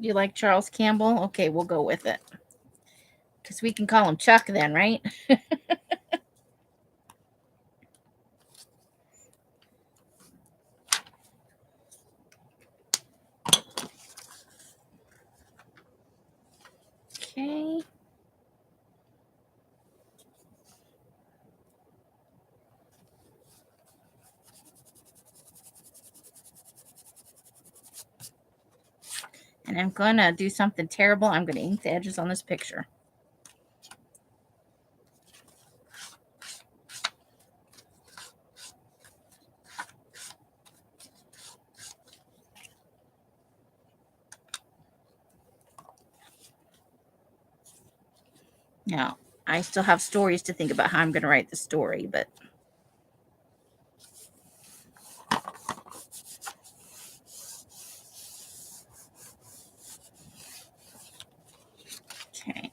[SPEAKER 1] You like Charles Campbell? Okay, we'll go with it. Because we can call him Chuck then, right? Okay. And I'm going to do something terrible. I'm going to ink the edges on this picture. Now, I still have stories to think about how I'm going to write the story, but okay.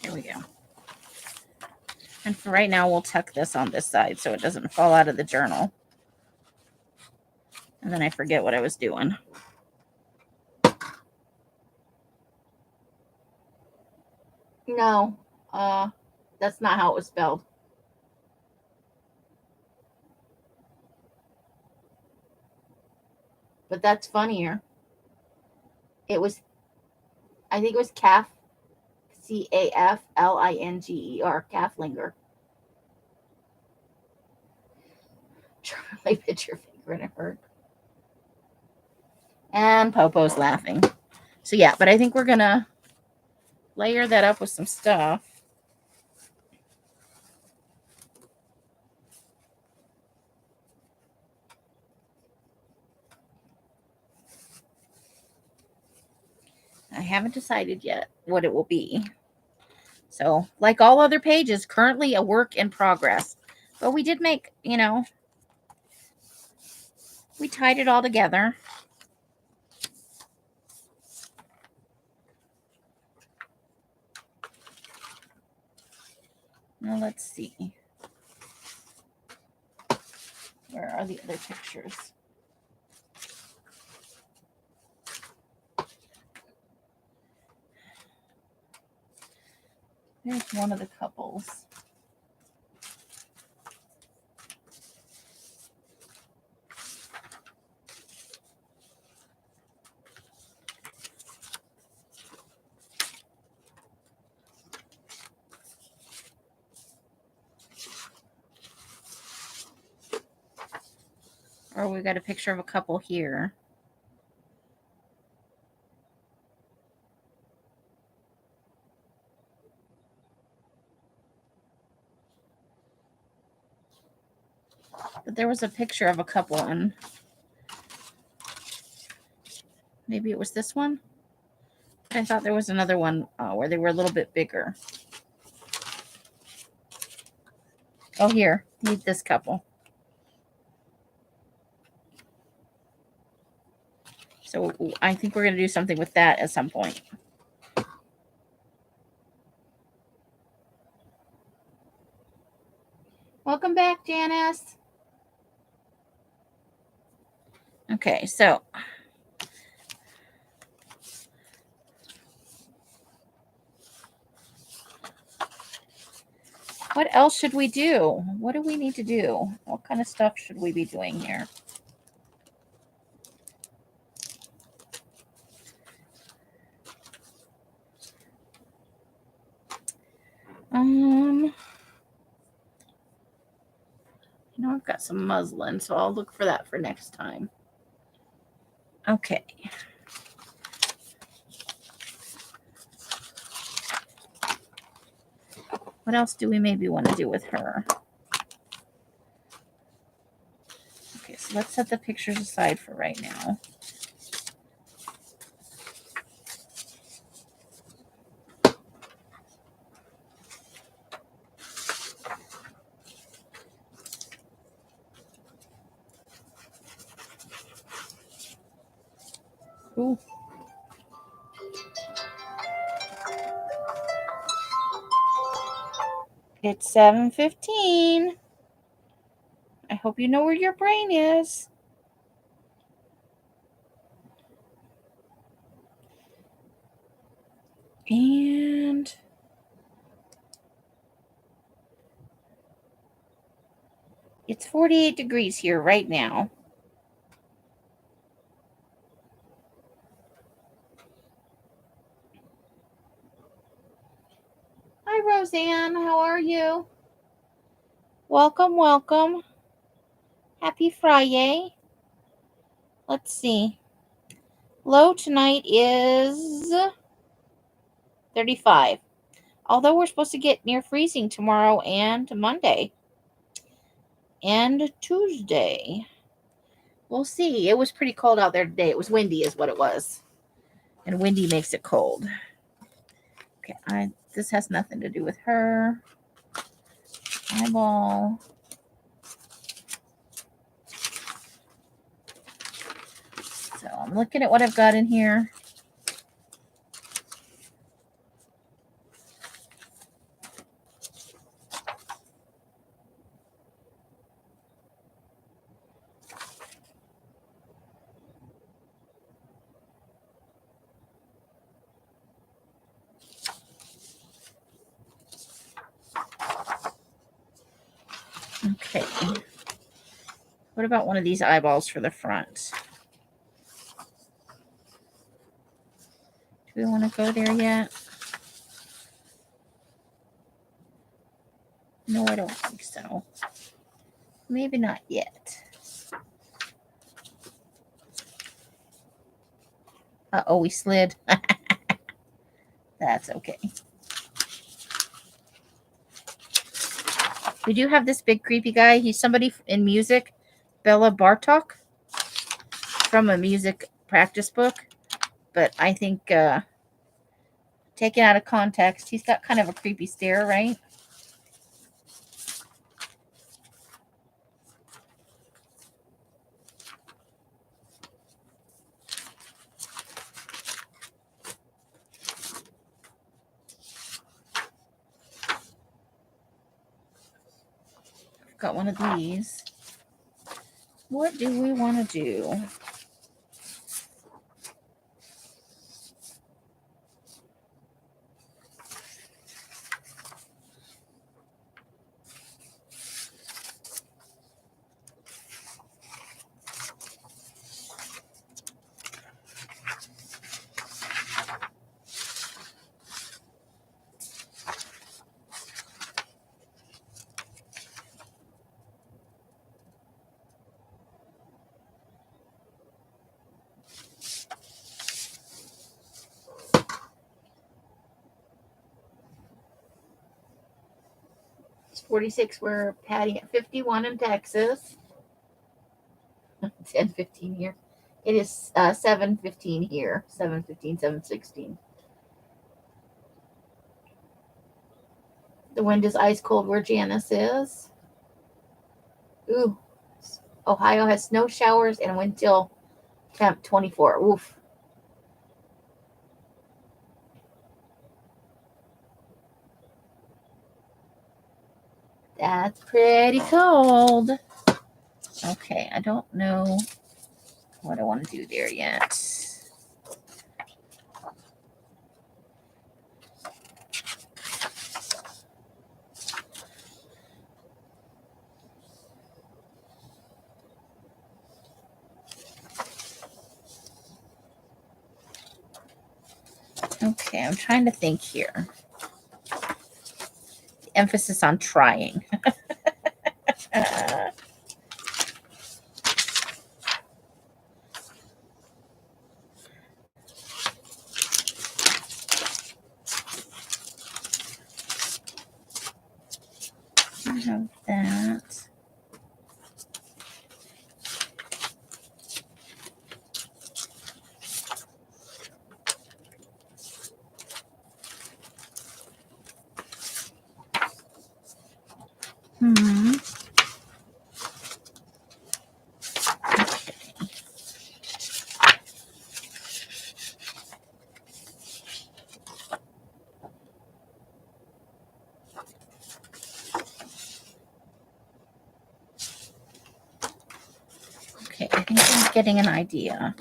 [SPEAKER 1] Here we go. And for right now, we'll tuck this on this side so it doesn't fall out of the journal. And then I forget what I was doing. No, that's not how it was spelled. But that's funnier. It was, I think it was calf, Caflinger, Calflinger. Charlie bit your finger and it hurt. And Popo's laughing. So yeah, but I think we're going to layer that up with some stuff. I haven't decided yet what it will be. So, like all other pages, currently a work in progress. But we did make, we tied it all together. Now, let's see. Where are the other pictures? There's one of the couples. Or we got a picture of a couple here. But there was a picture of a couple, and maybe it was this one. I thought there was another one where they were a little bit bigger. Oh, here. Meet this couple. So I think we're going to do something with that at some point. Welcome back, Janice. Okay, so what else should we do? What do we need to do? What kind of stuff should we be doing here? I've got some muslin, so I'll look for that for next time. Okay. What else do we maybe want to do with her? Okay, so let's set the pictures aside for right now. Ooh. It's 7:15. I hope you know where your brain is. And it's 48 degrees here right now. Hi, Roseanne. How are you? Welcome, welcome. Happy Fri-Yay. Let's see. Low tonight is 35. Although we're supposed to get near freezing tomorrow and Monday. And Tuesday. We'll see. It was pretty cold out there today. It was windy is what it was. And windy makes it cold. Okay, this has nothing to do with her. Eyeball. So I'm looking at what I've got in here. Okay. What about one of these eyeballs for the front? Do we want to go there yet? No, I don't think so. Maybe not yet. Uh-oh, we slid. That's okay. We do have this big creepy guy. He's somebody in music, Bella Bartok, from a music practice book. But I think taken out of context, he's got kind of a creepy stare, right? Got one of these. What do we want to do? It's 46. We're padding at 51 in Texas. 10:15 here. It is 7:15 here. 7:15, 7:16. The wind is ice cold where Janice is. Ooh. Ohio has snow showers and wind chill temp 24. Oof. That's pretty cold. Okay, I don't know what I want to do there yet. Okay, I'm trying to think here. The emphasis on trying. I have that. Okay, I think I'm getting an idea.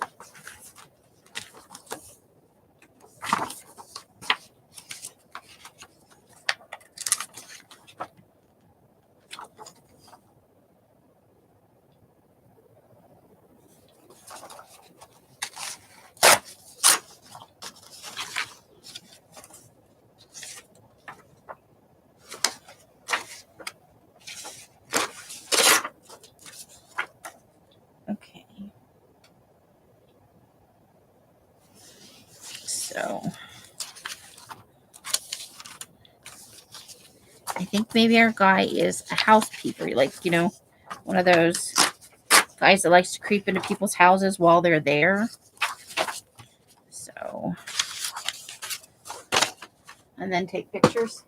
[SPEAKER 1] So I think maybe our guy is a housekeeper, like, you know, one of those guys that likes to creep into people's houses while they're there. So, and then take pictures.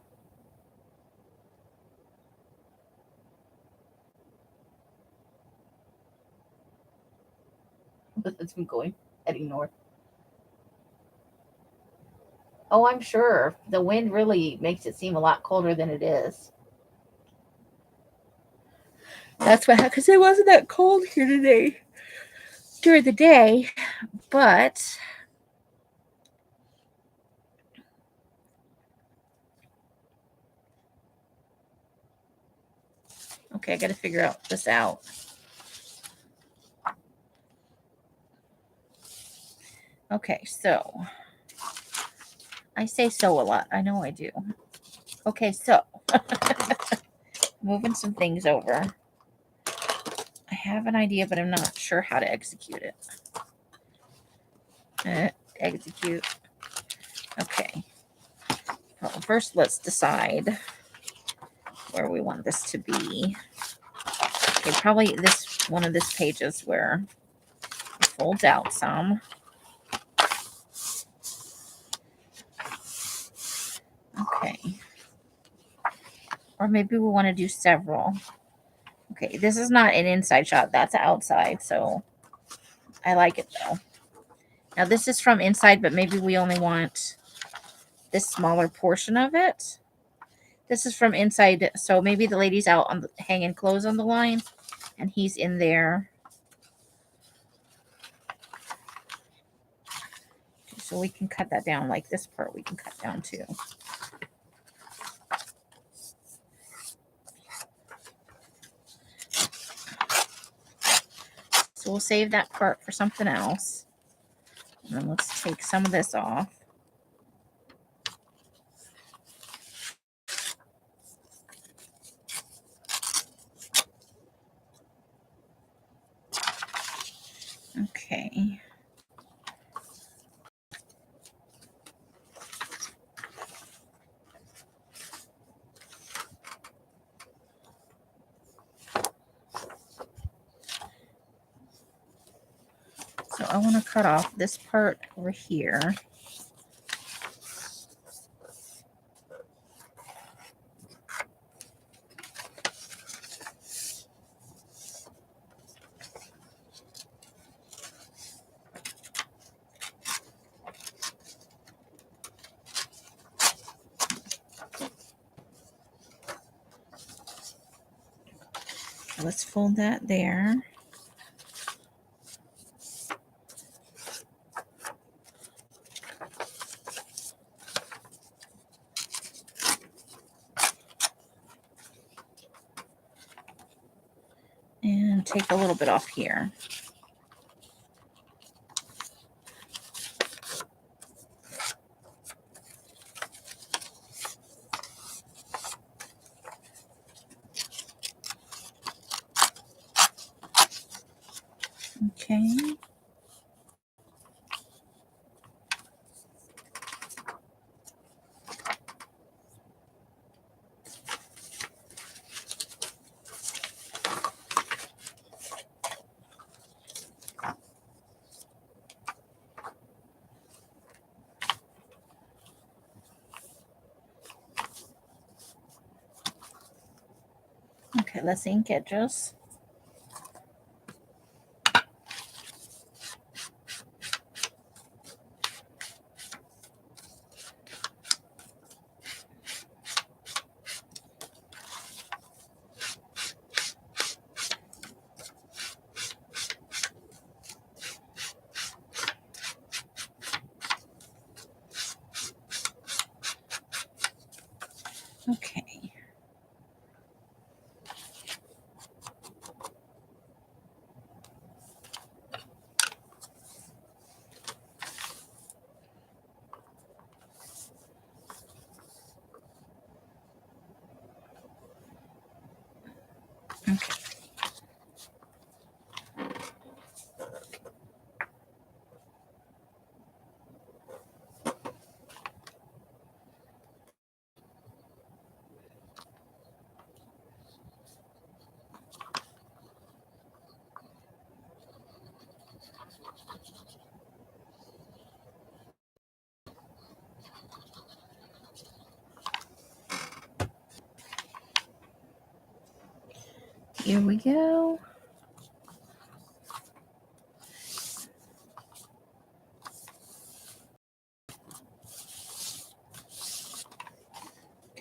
[SPEAKER 1] It's been heading north. Oh, I'm sure. The wind really makes it seem a lot colder than it is. That's what, because it wasn't that cold here today during the day, but okay, I got to figure this out. Okay, so I say so a lot. I know I do. Okay, so moving some things over. I have an idea, but I'm not sure how to execute it. Execute. Okay. Well, first, let's decide where we want this to be. Okay, probably one of this pages where it folds out some. Okay. Or maybe we want to do several. Okay, this is not an inside shot. That's outside, so I like it, though. Now, this is from inside, but maybe we only want this smaller portion of it. This is from inside, so maybe the lady's out on hanging clothes on the line, and he's in there. So we can cut that down, like this part we can cut down too. So we'll save that part for something else. And then let's take some of this off. Okay. So I want to cut off this part over here. Let's fold that there. And take a little bit off here. Okay. Okay, let's ink edges. Okay. Okay. Here we go.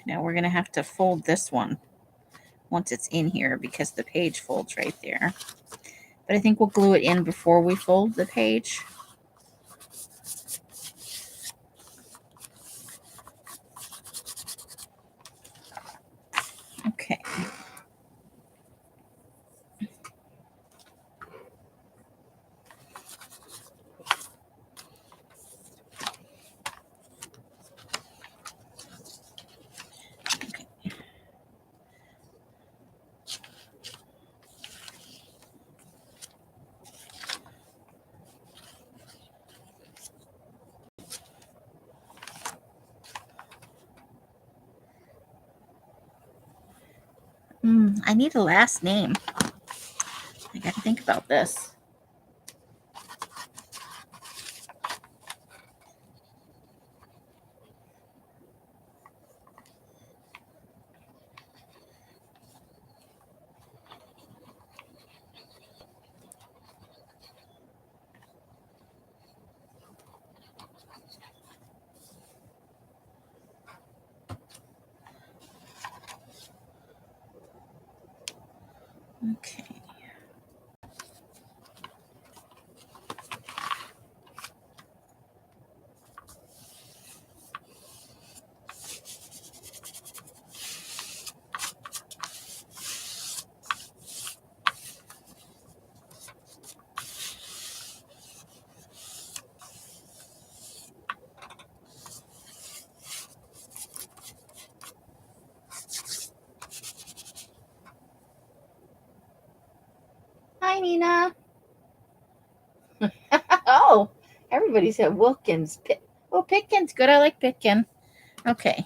[SPEAKER 1] Now we're going to have to fold this one once it's in here because the page folds right there. But I think we'll glue it in before we fold the page. Okay. I need a last name. I got to think about this. Okay. Hi, Nina. Oh, everybody said Wilkins. Oh, Pitkin's good. I like Pitkin. Okay.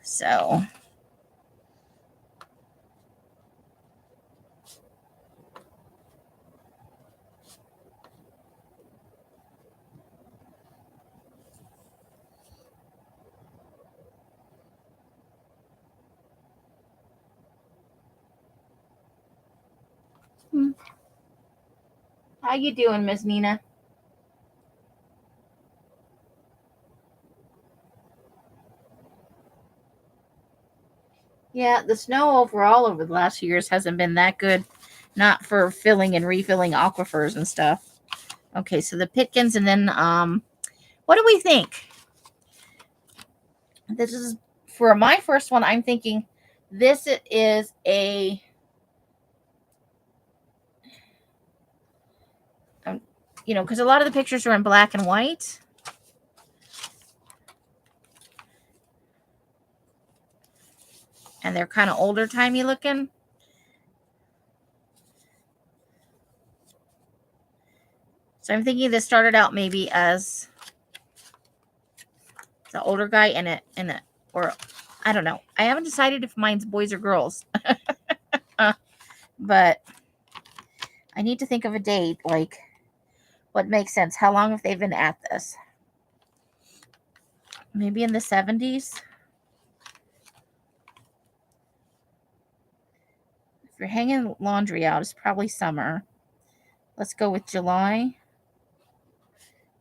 [SPEAKER 1] So. How you doing, Miss Nina? Yeah, the snow overall over the last few years hasn't been that good. Not for filling and refilling aquifers and stuff. Okay, so the Pitkins, and then what do we think? This is for my first one. I'm thinking this is a because a lot of the pictures are in black and white. And they're kind of older timey looking. So I'm thinking this started out maybe as the older guy or I don't know. I haven't decided if mine's boys or girls. But I need to think of a date, like what makes sense. How long have they been at this? Maybe in the 70s. If you're hanging laundry out, it's probably summer. Let's go with July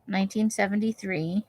[SPEAKER 1] 1973.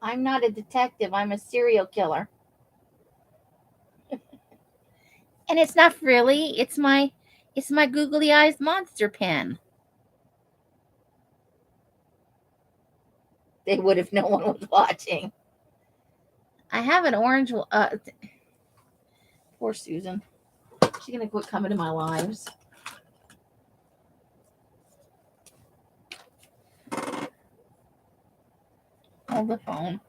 [SPEAKER 1] I'm not a detective. I'm a serial killer. And it's not really. It's my googly eyes monster pen. They would if no one was watching. I have an orange. Poor Susan. She's gonna quit coming to my lives. Hold the phone.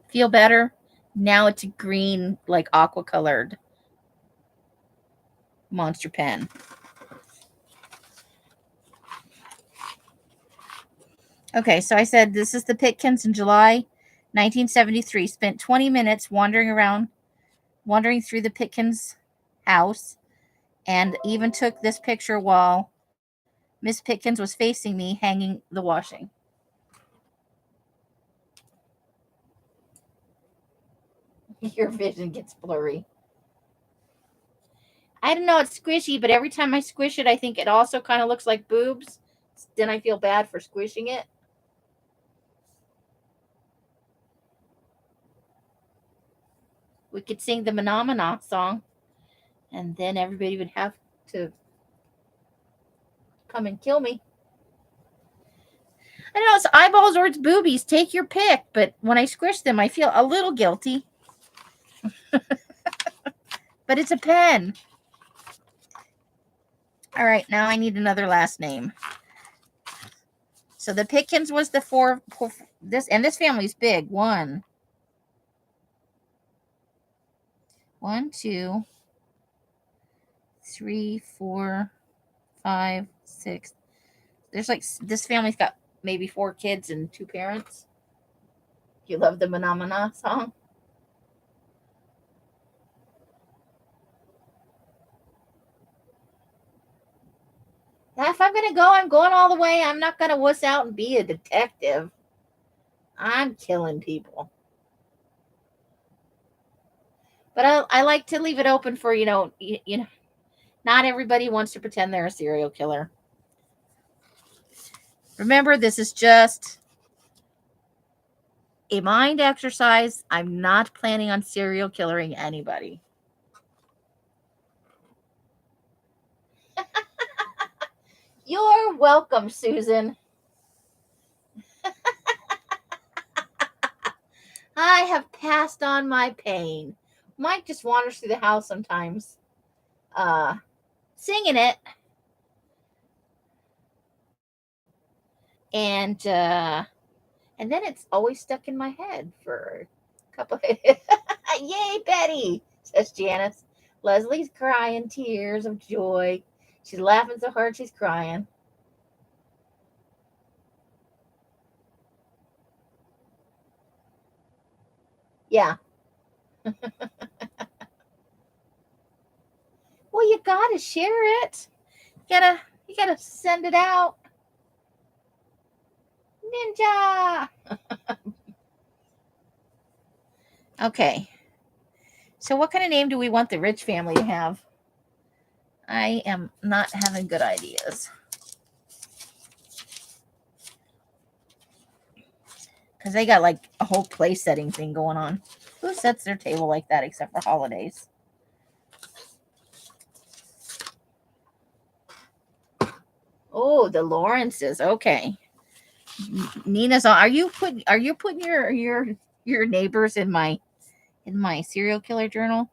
[SPEAKER 1] Feel better? Now it's a green, like aqua colored monster pen. Okay, so I said this is the Pitkins in July 1973. Spent 20 minutes wandering through the Pitkins house, and even took this picture while Miss Pitkins was facing me hanging the washing. Your vision gets blurry. I don't know, it's squishy, but every time I squish it, I think it also kind of looks like boobs. Then I feel bad for squishing it. We could sing the Phenomena song, and then everybody would have to come and kill me. I don't know, it's eyeballs or it's boobies. Take your pick. But when I squish them, I feel a little guilty. But it's a pen. All right, now I need another last name. So the Pitkins was the this family's big. One, two, 3, 4, 5, 6. There's like, this family's got maybe 4 kids and 2 parents. You love the Phenomena song? Now, if I'm going to go, I'm going all the way. I'm not going to wuss out and be a detective. I'm killing people. But I like to leave it open for, you know, not everybody wants to pretend they're a serial killer. Remember, this is just a mind exercise. I'm not planning on serial killing anybody. You're welcome, Susan. I have passed on my pain. Mike just wanders through the house sometimes, singing it. And then it's always stuck in my head for a couple of Yay, Betty, says Janice. Leslie's crying tears of joy. She's laughing so hard she's crying. Yeah. Well, you gotta share it. You gotta send it out. Ninja. Okay. So what kind of name do we want the Rich family to have? I am not having good ideas. Because they got like a whole place setting thing going on. Who sets their table like that except for holidays? Oh, the Lawrences. Okay. Nina's on. Are you putting your neighbors in my serial killer journal?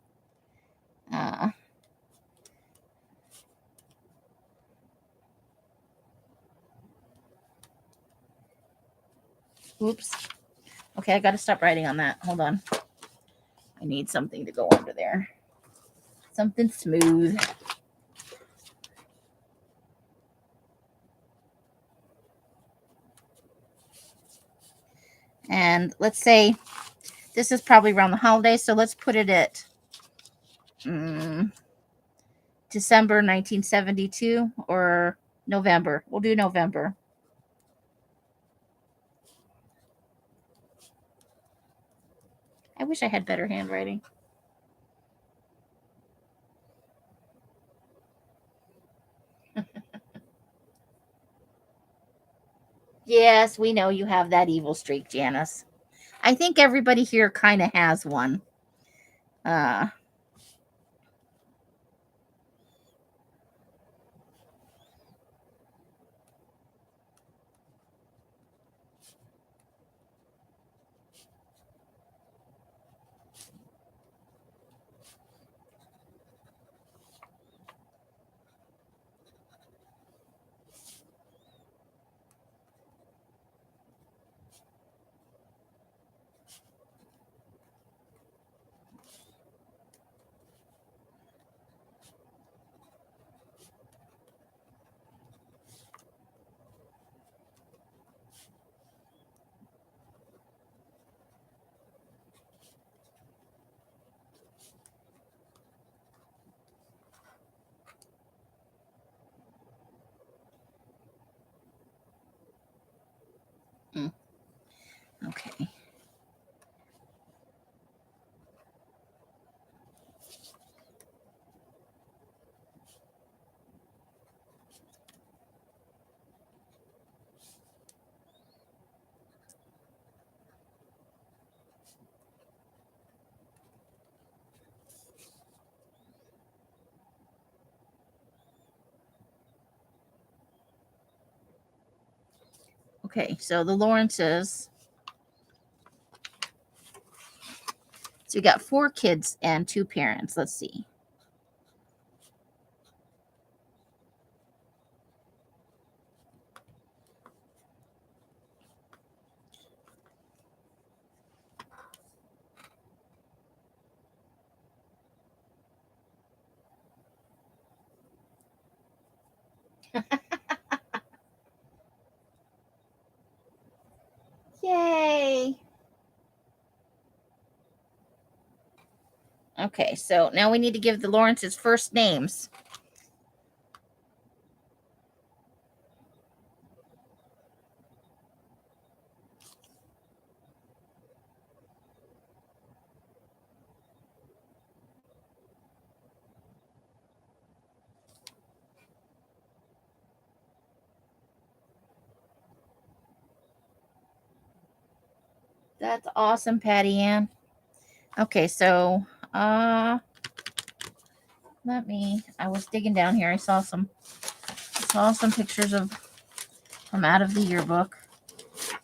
[SPEAKER 1] Oops. Okay, I got to stop writing on that. Hold on. I need something to go under there. Something smooth. And let's say this is probably around the holidays, so let's put it at December 1972 or November. We'll do November. I wish I had better handwriting. Yes, we know you have that evil streak, Janice. I think everybody here kind of has one. Uh, mm, okay. Okay, so the Lawrences. So you got 4 kids and 2 parents. Let's see. Yay! Okay, so now we need to give the Lawrences first names. That's awesome, Patty Ann. Okay, so I was digging down here. I saw some pictures of from out of the yearbook.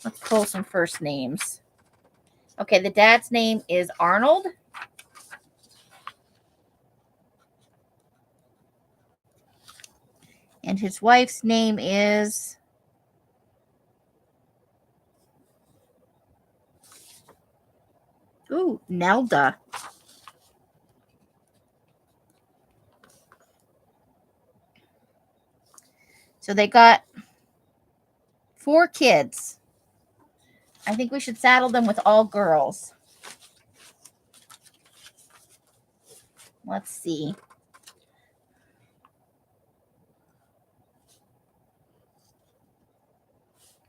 [SPEAKER 1] Let's pull some first names. Okay, the dad's name is Arnold. And his wife's name is Nelda. So they got 4 kids. I think we should saddle them with all girls. Let's see.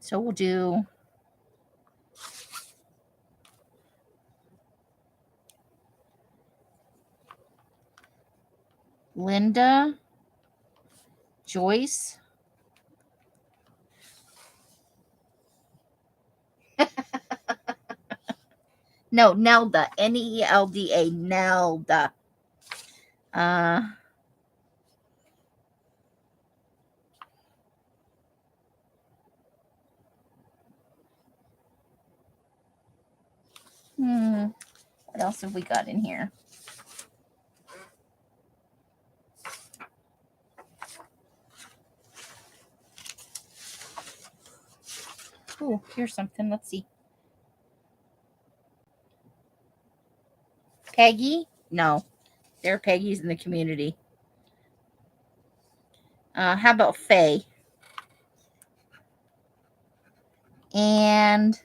[SPEAKER 1] So we'll do Linda, Joyce. No, Nelda. Nelda. Nelda. What else have we got in here? Oh, here's something. Let's see. Peggy? No. There are Peggy's in the community. How about Faye? And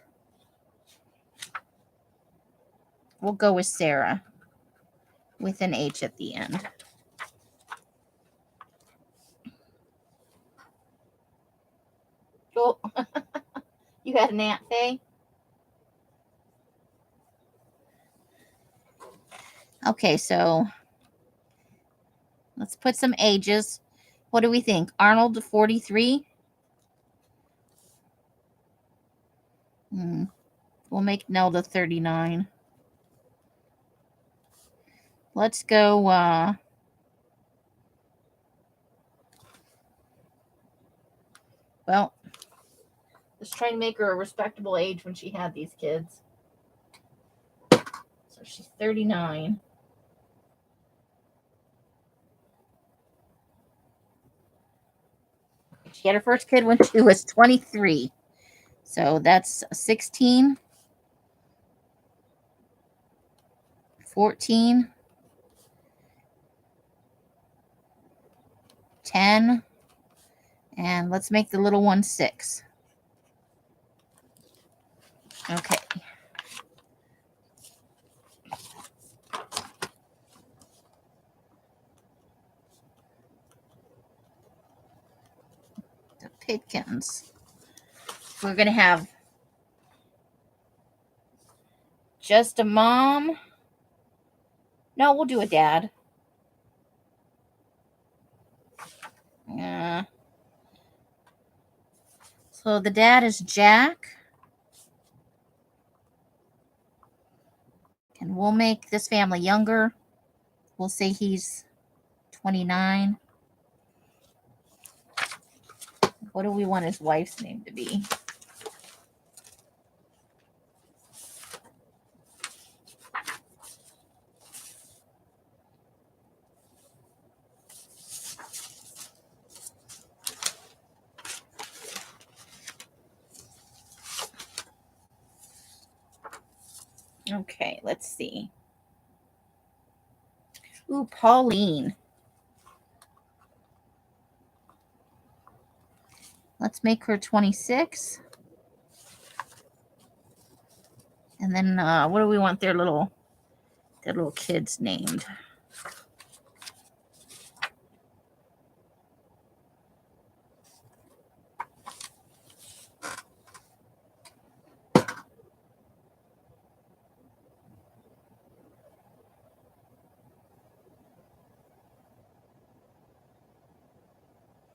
[SPEAKER 1] we'll go with Sarah with an H at the end. Oh, you got an Aunt Faye? Okay, so let's put some ages. What do we think? Arnold, 43? We'll make Nelda 39. Let's go, well, let's try and make her a respectable age when she had these kids. So she's 39. She had her first kid when she was 23. So that's 16, 14, 10, and let's make the little one 6. Okay. The Pitkins. We're going to have just a mom. No, we'll do a dad. Yeah. So the dad is Jack. And we'll make this family younger. We'll say he's 29. What do we want his wife's name to be? Okay, let's see. Ooh, Pauline. Let's make her 26. And then what do we want their little kids named?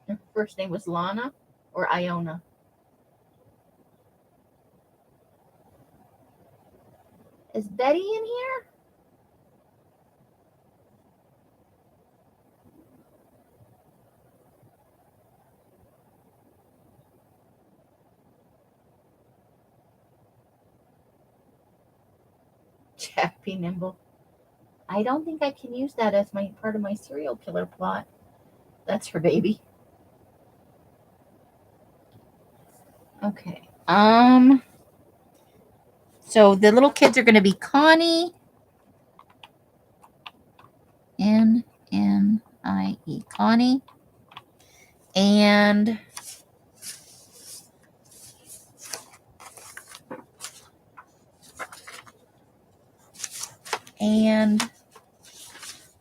[SPEAKER 1] Her first name was Lana or Iona? Is Betty in here? Jack P. Nimble. I don't think I can use that as my part of my serial killer plot. That's her baby. Okay. So the little kids are going to be Connie, N-N-I-E, Connie, and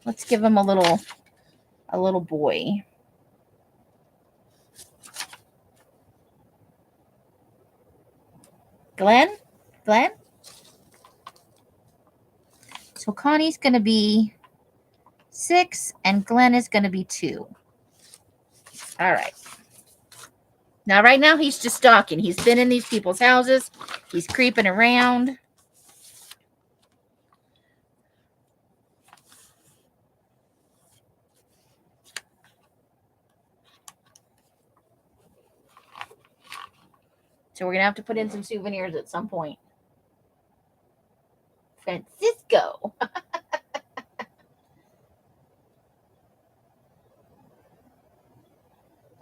[SPEAKER 1] let's give him a little boy. Glenn. So Connie's going to be 6 and Glenn is going to be 2. All right. Now, right now, he's just stalking. He's been in these people's houses. He's creeping around. So we're going to have to put in some souvenirs at some point. Francisco.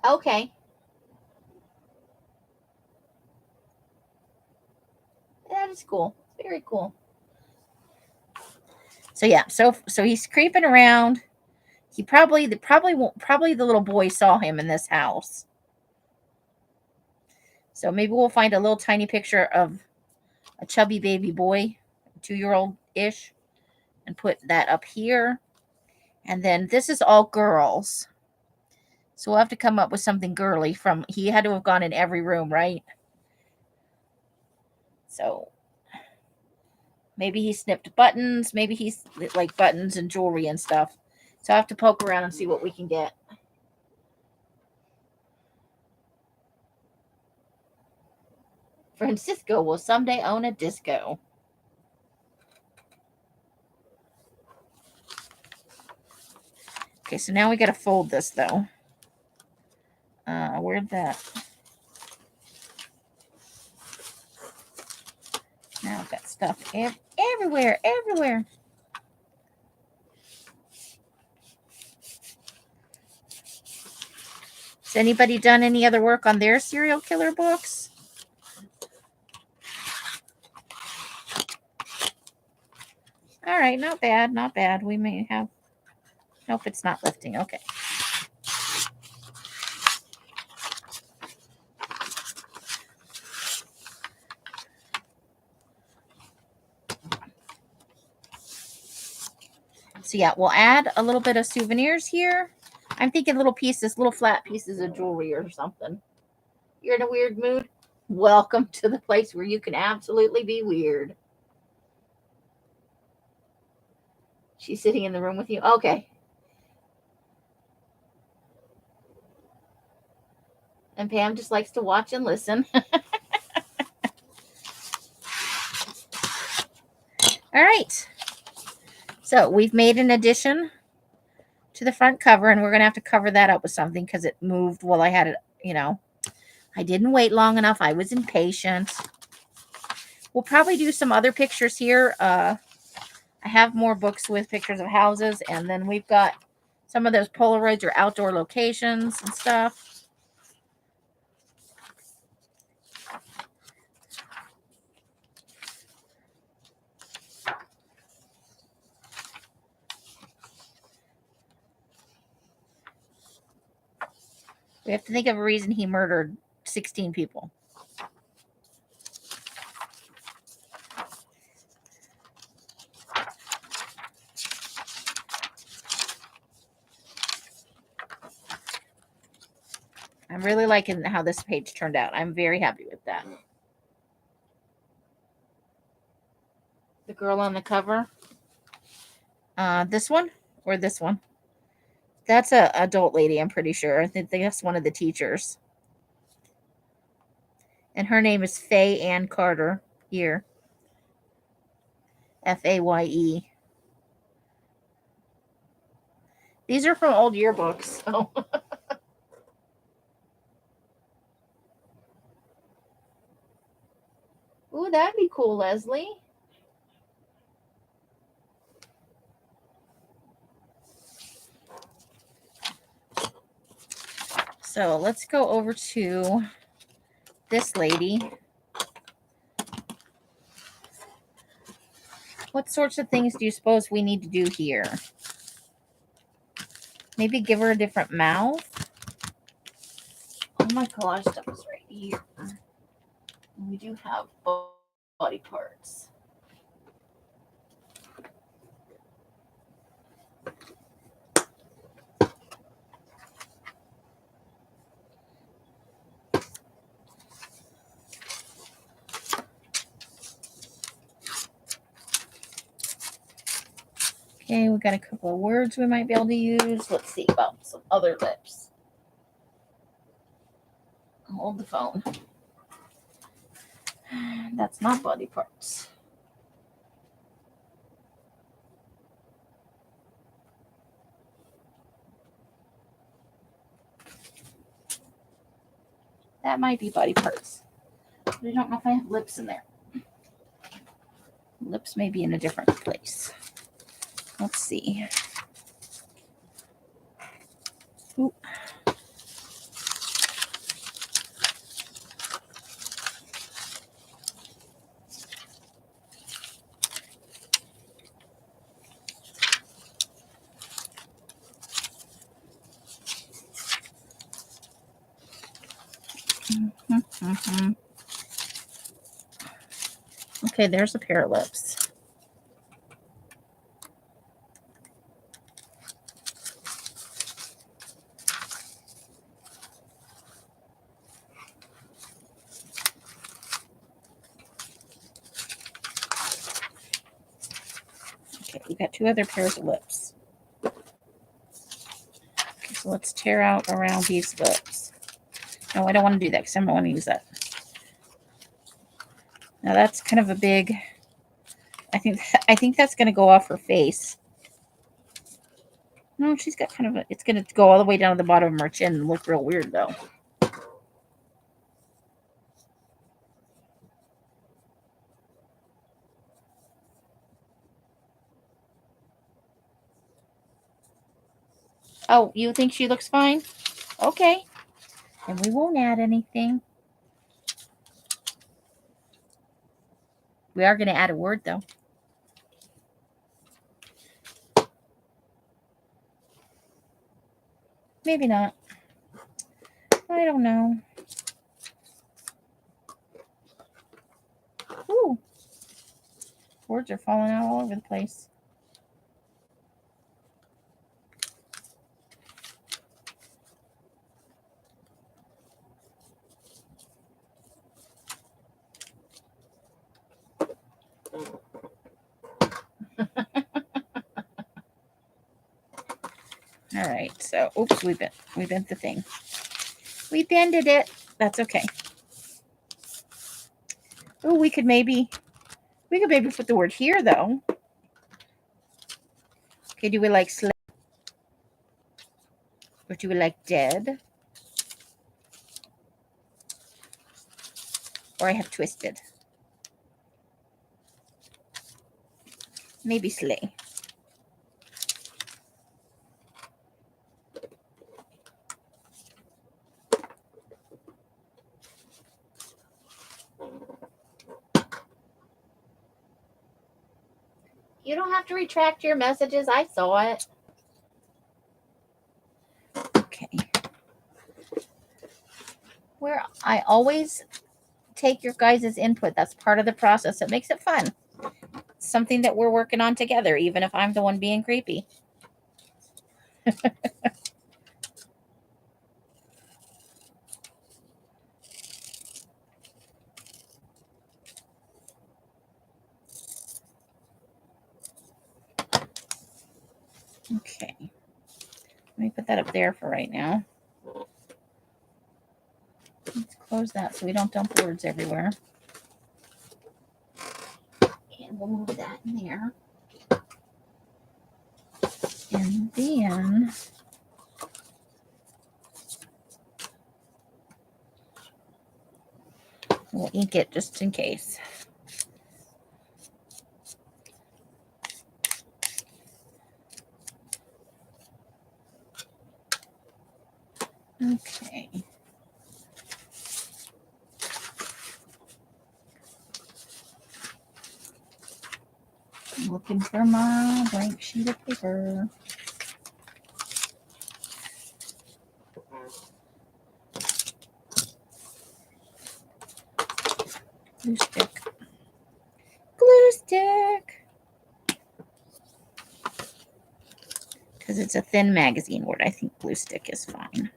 [SPEAKER 1] Okay. That is cool. Very cool. So yeah, so he's creeping around. He probably the little boy saw him in this house. So maybe we'll find a little tiny picture of a chubby baby boy, 2-year-old-ish, and put that up here. And then this is all girls. So we'll have to come up with something girly from, he had to have gone in every room, right? So maybe he snipped buttons. Maybe he's like buttons and jewelry and stuff. So I have to poke around and see what we can get. Francisco will someday own a disco. Okay, so now we got to fold this, though. Where'd that? Now I've got stuff everywhere. Has anybody done any other work on their serial killer books? All right, not bad, not bad. We may have... Nope, it's not lifting. Okay. So yeah, we'll add a little bit of souvenirs here. I'm thinking little pieces, little flat pieces of jewelry or something. You're in a weird mood? Welcome to the place where you can absolutely be weird. She's sitting in the room with you? Okay. And Pam just likes to watch and listen. All right. So we've made an addition to the front cover, and we're going to have to cover that up with something because it moved while I had it, you know. I didn't wait long enough. I was impatient. We'll probably do some other pictures here. I have more books with pictures of houses, and then we've got some of those Polaroids or outdoor locations and stuff. We have to think of a reason he murdered 16 people. I'm really liking how this page turned out. I'm very happy with that. The girl on the cover. This one or this one? That's an adult lady, I'm pretty sure. I think that's one of the teachers. And her name is Faye Ann Carter here. F-A-Y-E. These are from old yearbooks. So. Ooh, that'd be cool, Leslie. So let's go over to this lady. What sorts of things do you suppose we need to do here? Maybe give her a different mouth. Oh, my collage stuff is right here. We do have body parts. Okay, we got a couple of words we might be able to use. Let's see about some other lips. Hold the phone. That's not body parts. That might be body parts. But I don't know if I have lips in there. Lips may be in a different place. Let's see. Ooh. Okay, there's a pair of lips. Okay, we've got two other pairs of lips. Okay, so let's tear out around these lips. No, I don't want to do that because I don't want to use that. Now that's kind of a big, I think that's going to go off her face. No, she's got kind of it's going to go all the way down to the bottom of her chin and look real weird though. Oh, you think she looks fine? Okay. And we won't add anything. We are going to add a word though. Maybe not. I don't know. Ooh. Words are falling out all over the place. All right, so oops, we bent the thing. We bended it. That's okay. Oh, we could maybe put the word here though. Okay, do we like slip? Or do we like dead? Or I have twisted. Maybe slay. You don't have to retract your messages. I saw it. Okay. Where I always take your guys' input. That's part of the process. It makes it fun. It's something that we're working on together, even if I'm the one being creepy. Okay. Let me put that up there for right now. Let's close that so we don't dump words everywhere. And we'll move that in there. And then we'll ink it just in case. Okay. I'm looking for my blank sheet of paper. Glue stick. Glue stick. Because it's a thin magazine word, I think glue stick is fine.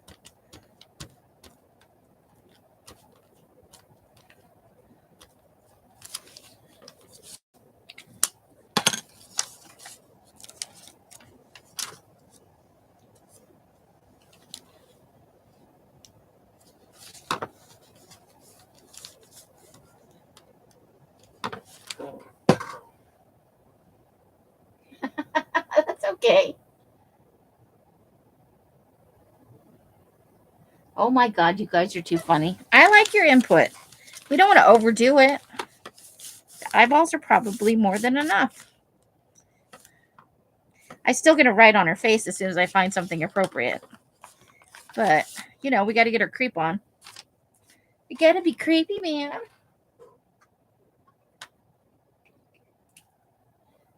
[SPEAKER 1] That's okay. Oh my God, you guys are too funny. I like your input. We don't want to overdo it. The eyeballs are probably more than enough. I still get a write on her face as soon as I find something appropriate. But, you know, we got to get her creep on. We got to be creepy, man.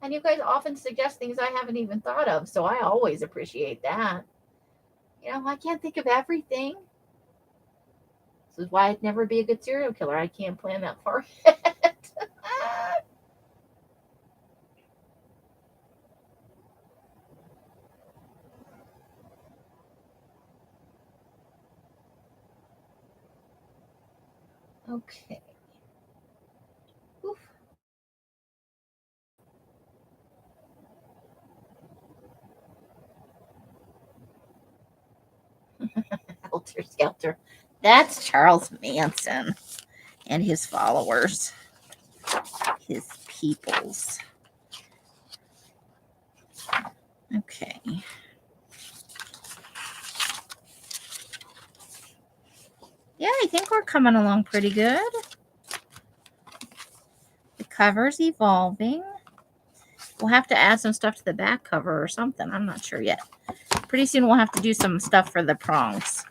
[SPEAKER 1] And you guys often suggest things I haven't even thought of, so I always appreciate that. You know, I can't think of everything. This is why I'd never be a good serial killer. I can't plan that far ahead. Okay. Oof. Helter Skelter. That's Charles Manson and his followers. his peoples. Okay. Yeah, I think we're coming along pretty good. The cover's evolving. We'll have to add some stuff to the back cover or something. I'm not sure yet. Pretty soon we'll have to do some stuff for the prongs.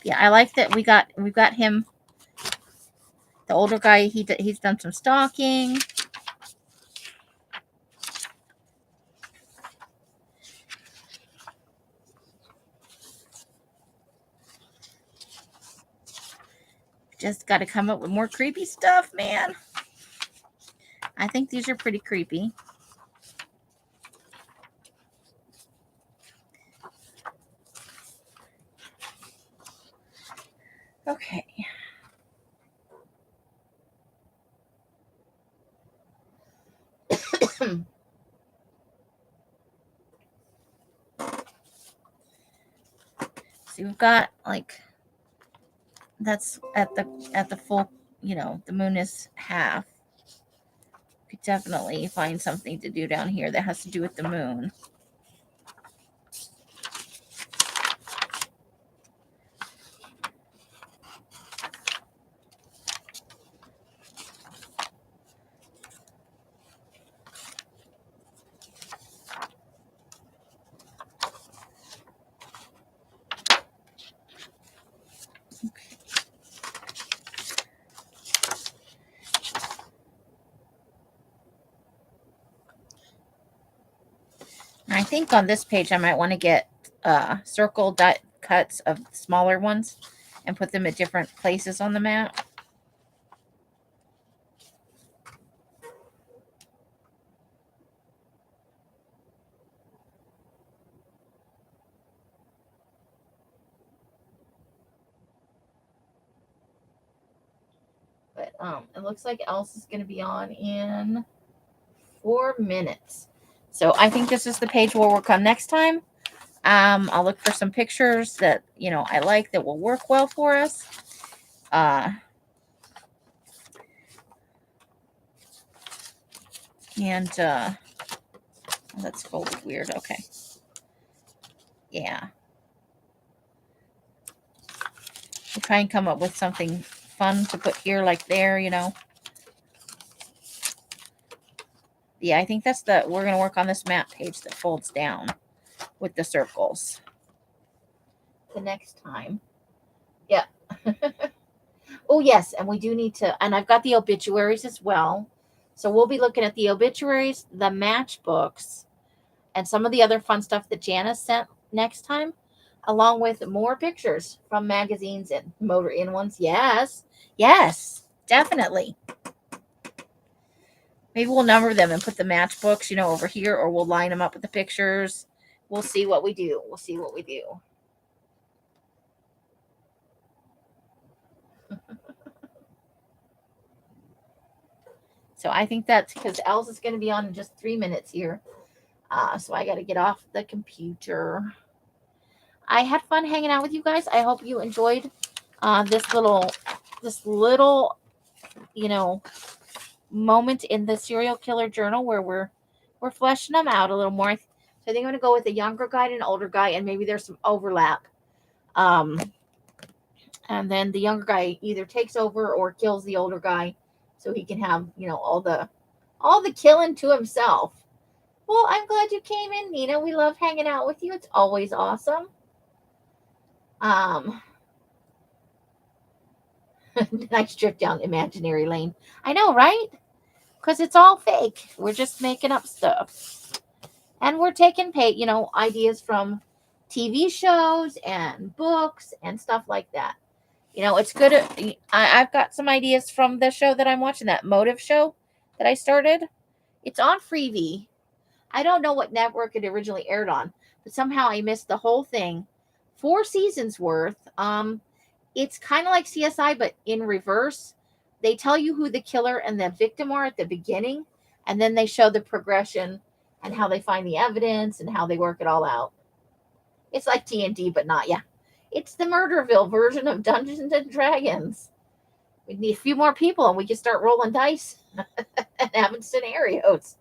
[SPEAKER 1] Yeah, I like that we've got him. The older guy, he's done some stalking. Just got to come up with more creepy stuff, man. I think these are pretty creepy. Okay. So we've got like that's at the full, the moon is half. Could definitely find something to do down here that has to do with the moon. I think on this page I might want to get circle dot cuts of smaller ones and put them at different places on the map. But it looks like Elsa's going to be on in 4 minutes. So I think this is the page we'll work on next time. I'll look for some pictures that, I like that will work well for us. That's folded weird. Okay. Yeah. We'll try and come up with something fun to put here, like there, Yeah, I think we're going to work on this map page that folds down with the circles the next time. Yeah. Oh, yes. And we do need to, and I've got the obituaries as well. So we'll be looking at the obituaries, the matchbooks, and some of the other fun stuff that Janice sent next time, along with more pictures from magazines and Motor Inn ones. Yes. Yes, definitely. Maybe we'll number them and put the matchbooks, over here, or we'll line them up with the pictures. We'll see what we do. So I think that's because Elsa's going to be on in just 3 minutes here. So I got to get off the computer. I had fun hanging out with you guys. I hope you enjoyed this little, moment in the serial killer journal where we're fleshing them out a little more. So I think I'm going to go with a younger guy and an older guy, and maybe there's some overlap. And then the younger guy either takes over or kills the older guy, so he can have, all the killing to himself. Well, I'm glad you came in, Nina. We love hanging out with you. It's always awesome. Nice trip down imaginary lane. I know, right? Because it's all fake. We're just making up stuff. And we're taking ideas from TV shows and books and stuff like that. It's good. I've got some ideas from the show that I'm watching, that Motive show that I started. It's on Fri-Yay. I don't know what network it originally aired on, but somehow I missed the whole thing. 4 seasons worth. It's kind of like CSI, but in reverse. They tell you who the killer and the victim are at the beginning, and then they show the progression and how they find the evidence and how they work it all out. It's like TNT, but not, yeah. It's the Murderville version of Dungeons and Dragons. We need a few more people and we can start rolling dice and having scenarios.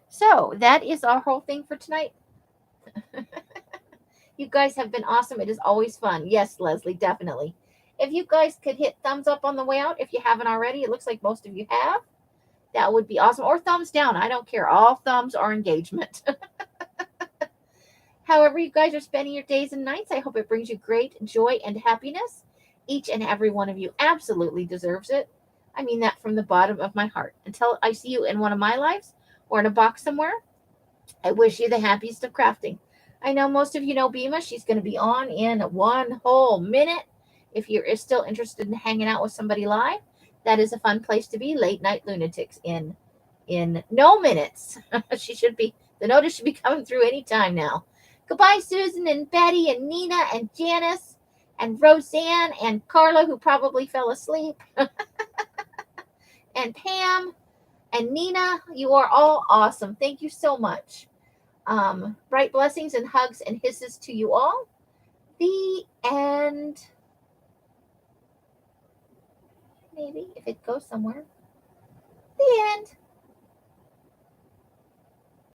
[SPEAKER 1] So that is our whole thing for tonight. You guys have been awesome. It is always fun. Yes, Leslie, definitely. If you guys could hit thumbs up on the way out, if you haven't already, it looks like most of you have. That would be awesome. Or thumbs down. I don't care. All thumbs are engagement. However you guys are spending your days and nights, I hope it brings you great joy and happiness. Each and every one of you absolutely deserves it. I mean that from the bottom of my heart. Until I see you in one of my lives or in a box somewhere, I wish you the happiest of crafting. I know most of you know Bima. She's going to be on in 1 whole minute. If you're still interested in hanging out with somebody live, that is a fun place to be. Late Night Lunatics in no minutes. The notice should be coming through any time now. Goodbye, Susan and Betty and Nina and Janice and Roseanne and Carla, who probably fell asleep, and Pam and Nina. You are all awesome. Thank you so much. Bright blessings and hugs and hisses to you all. The end. Maybe if it goes somewhere.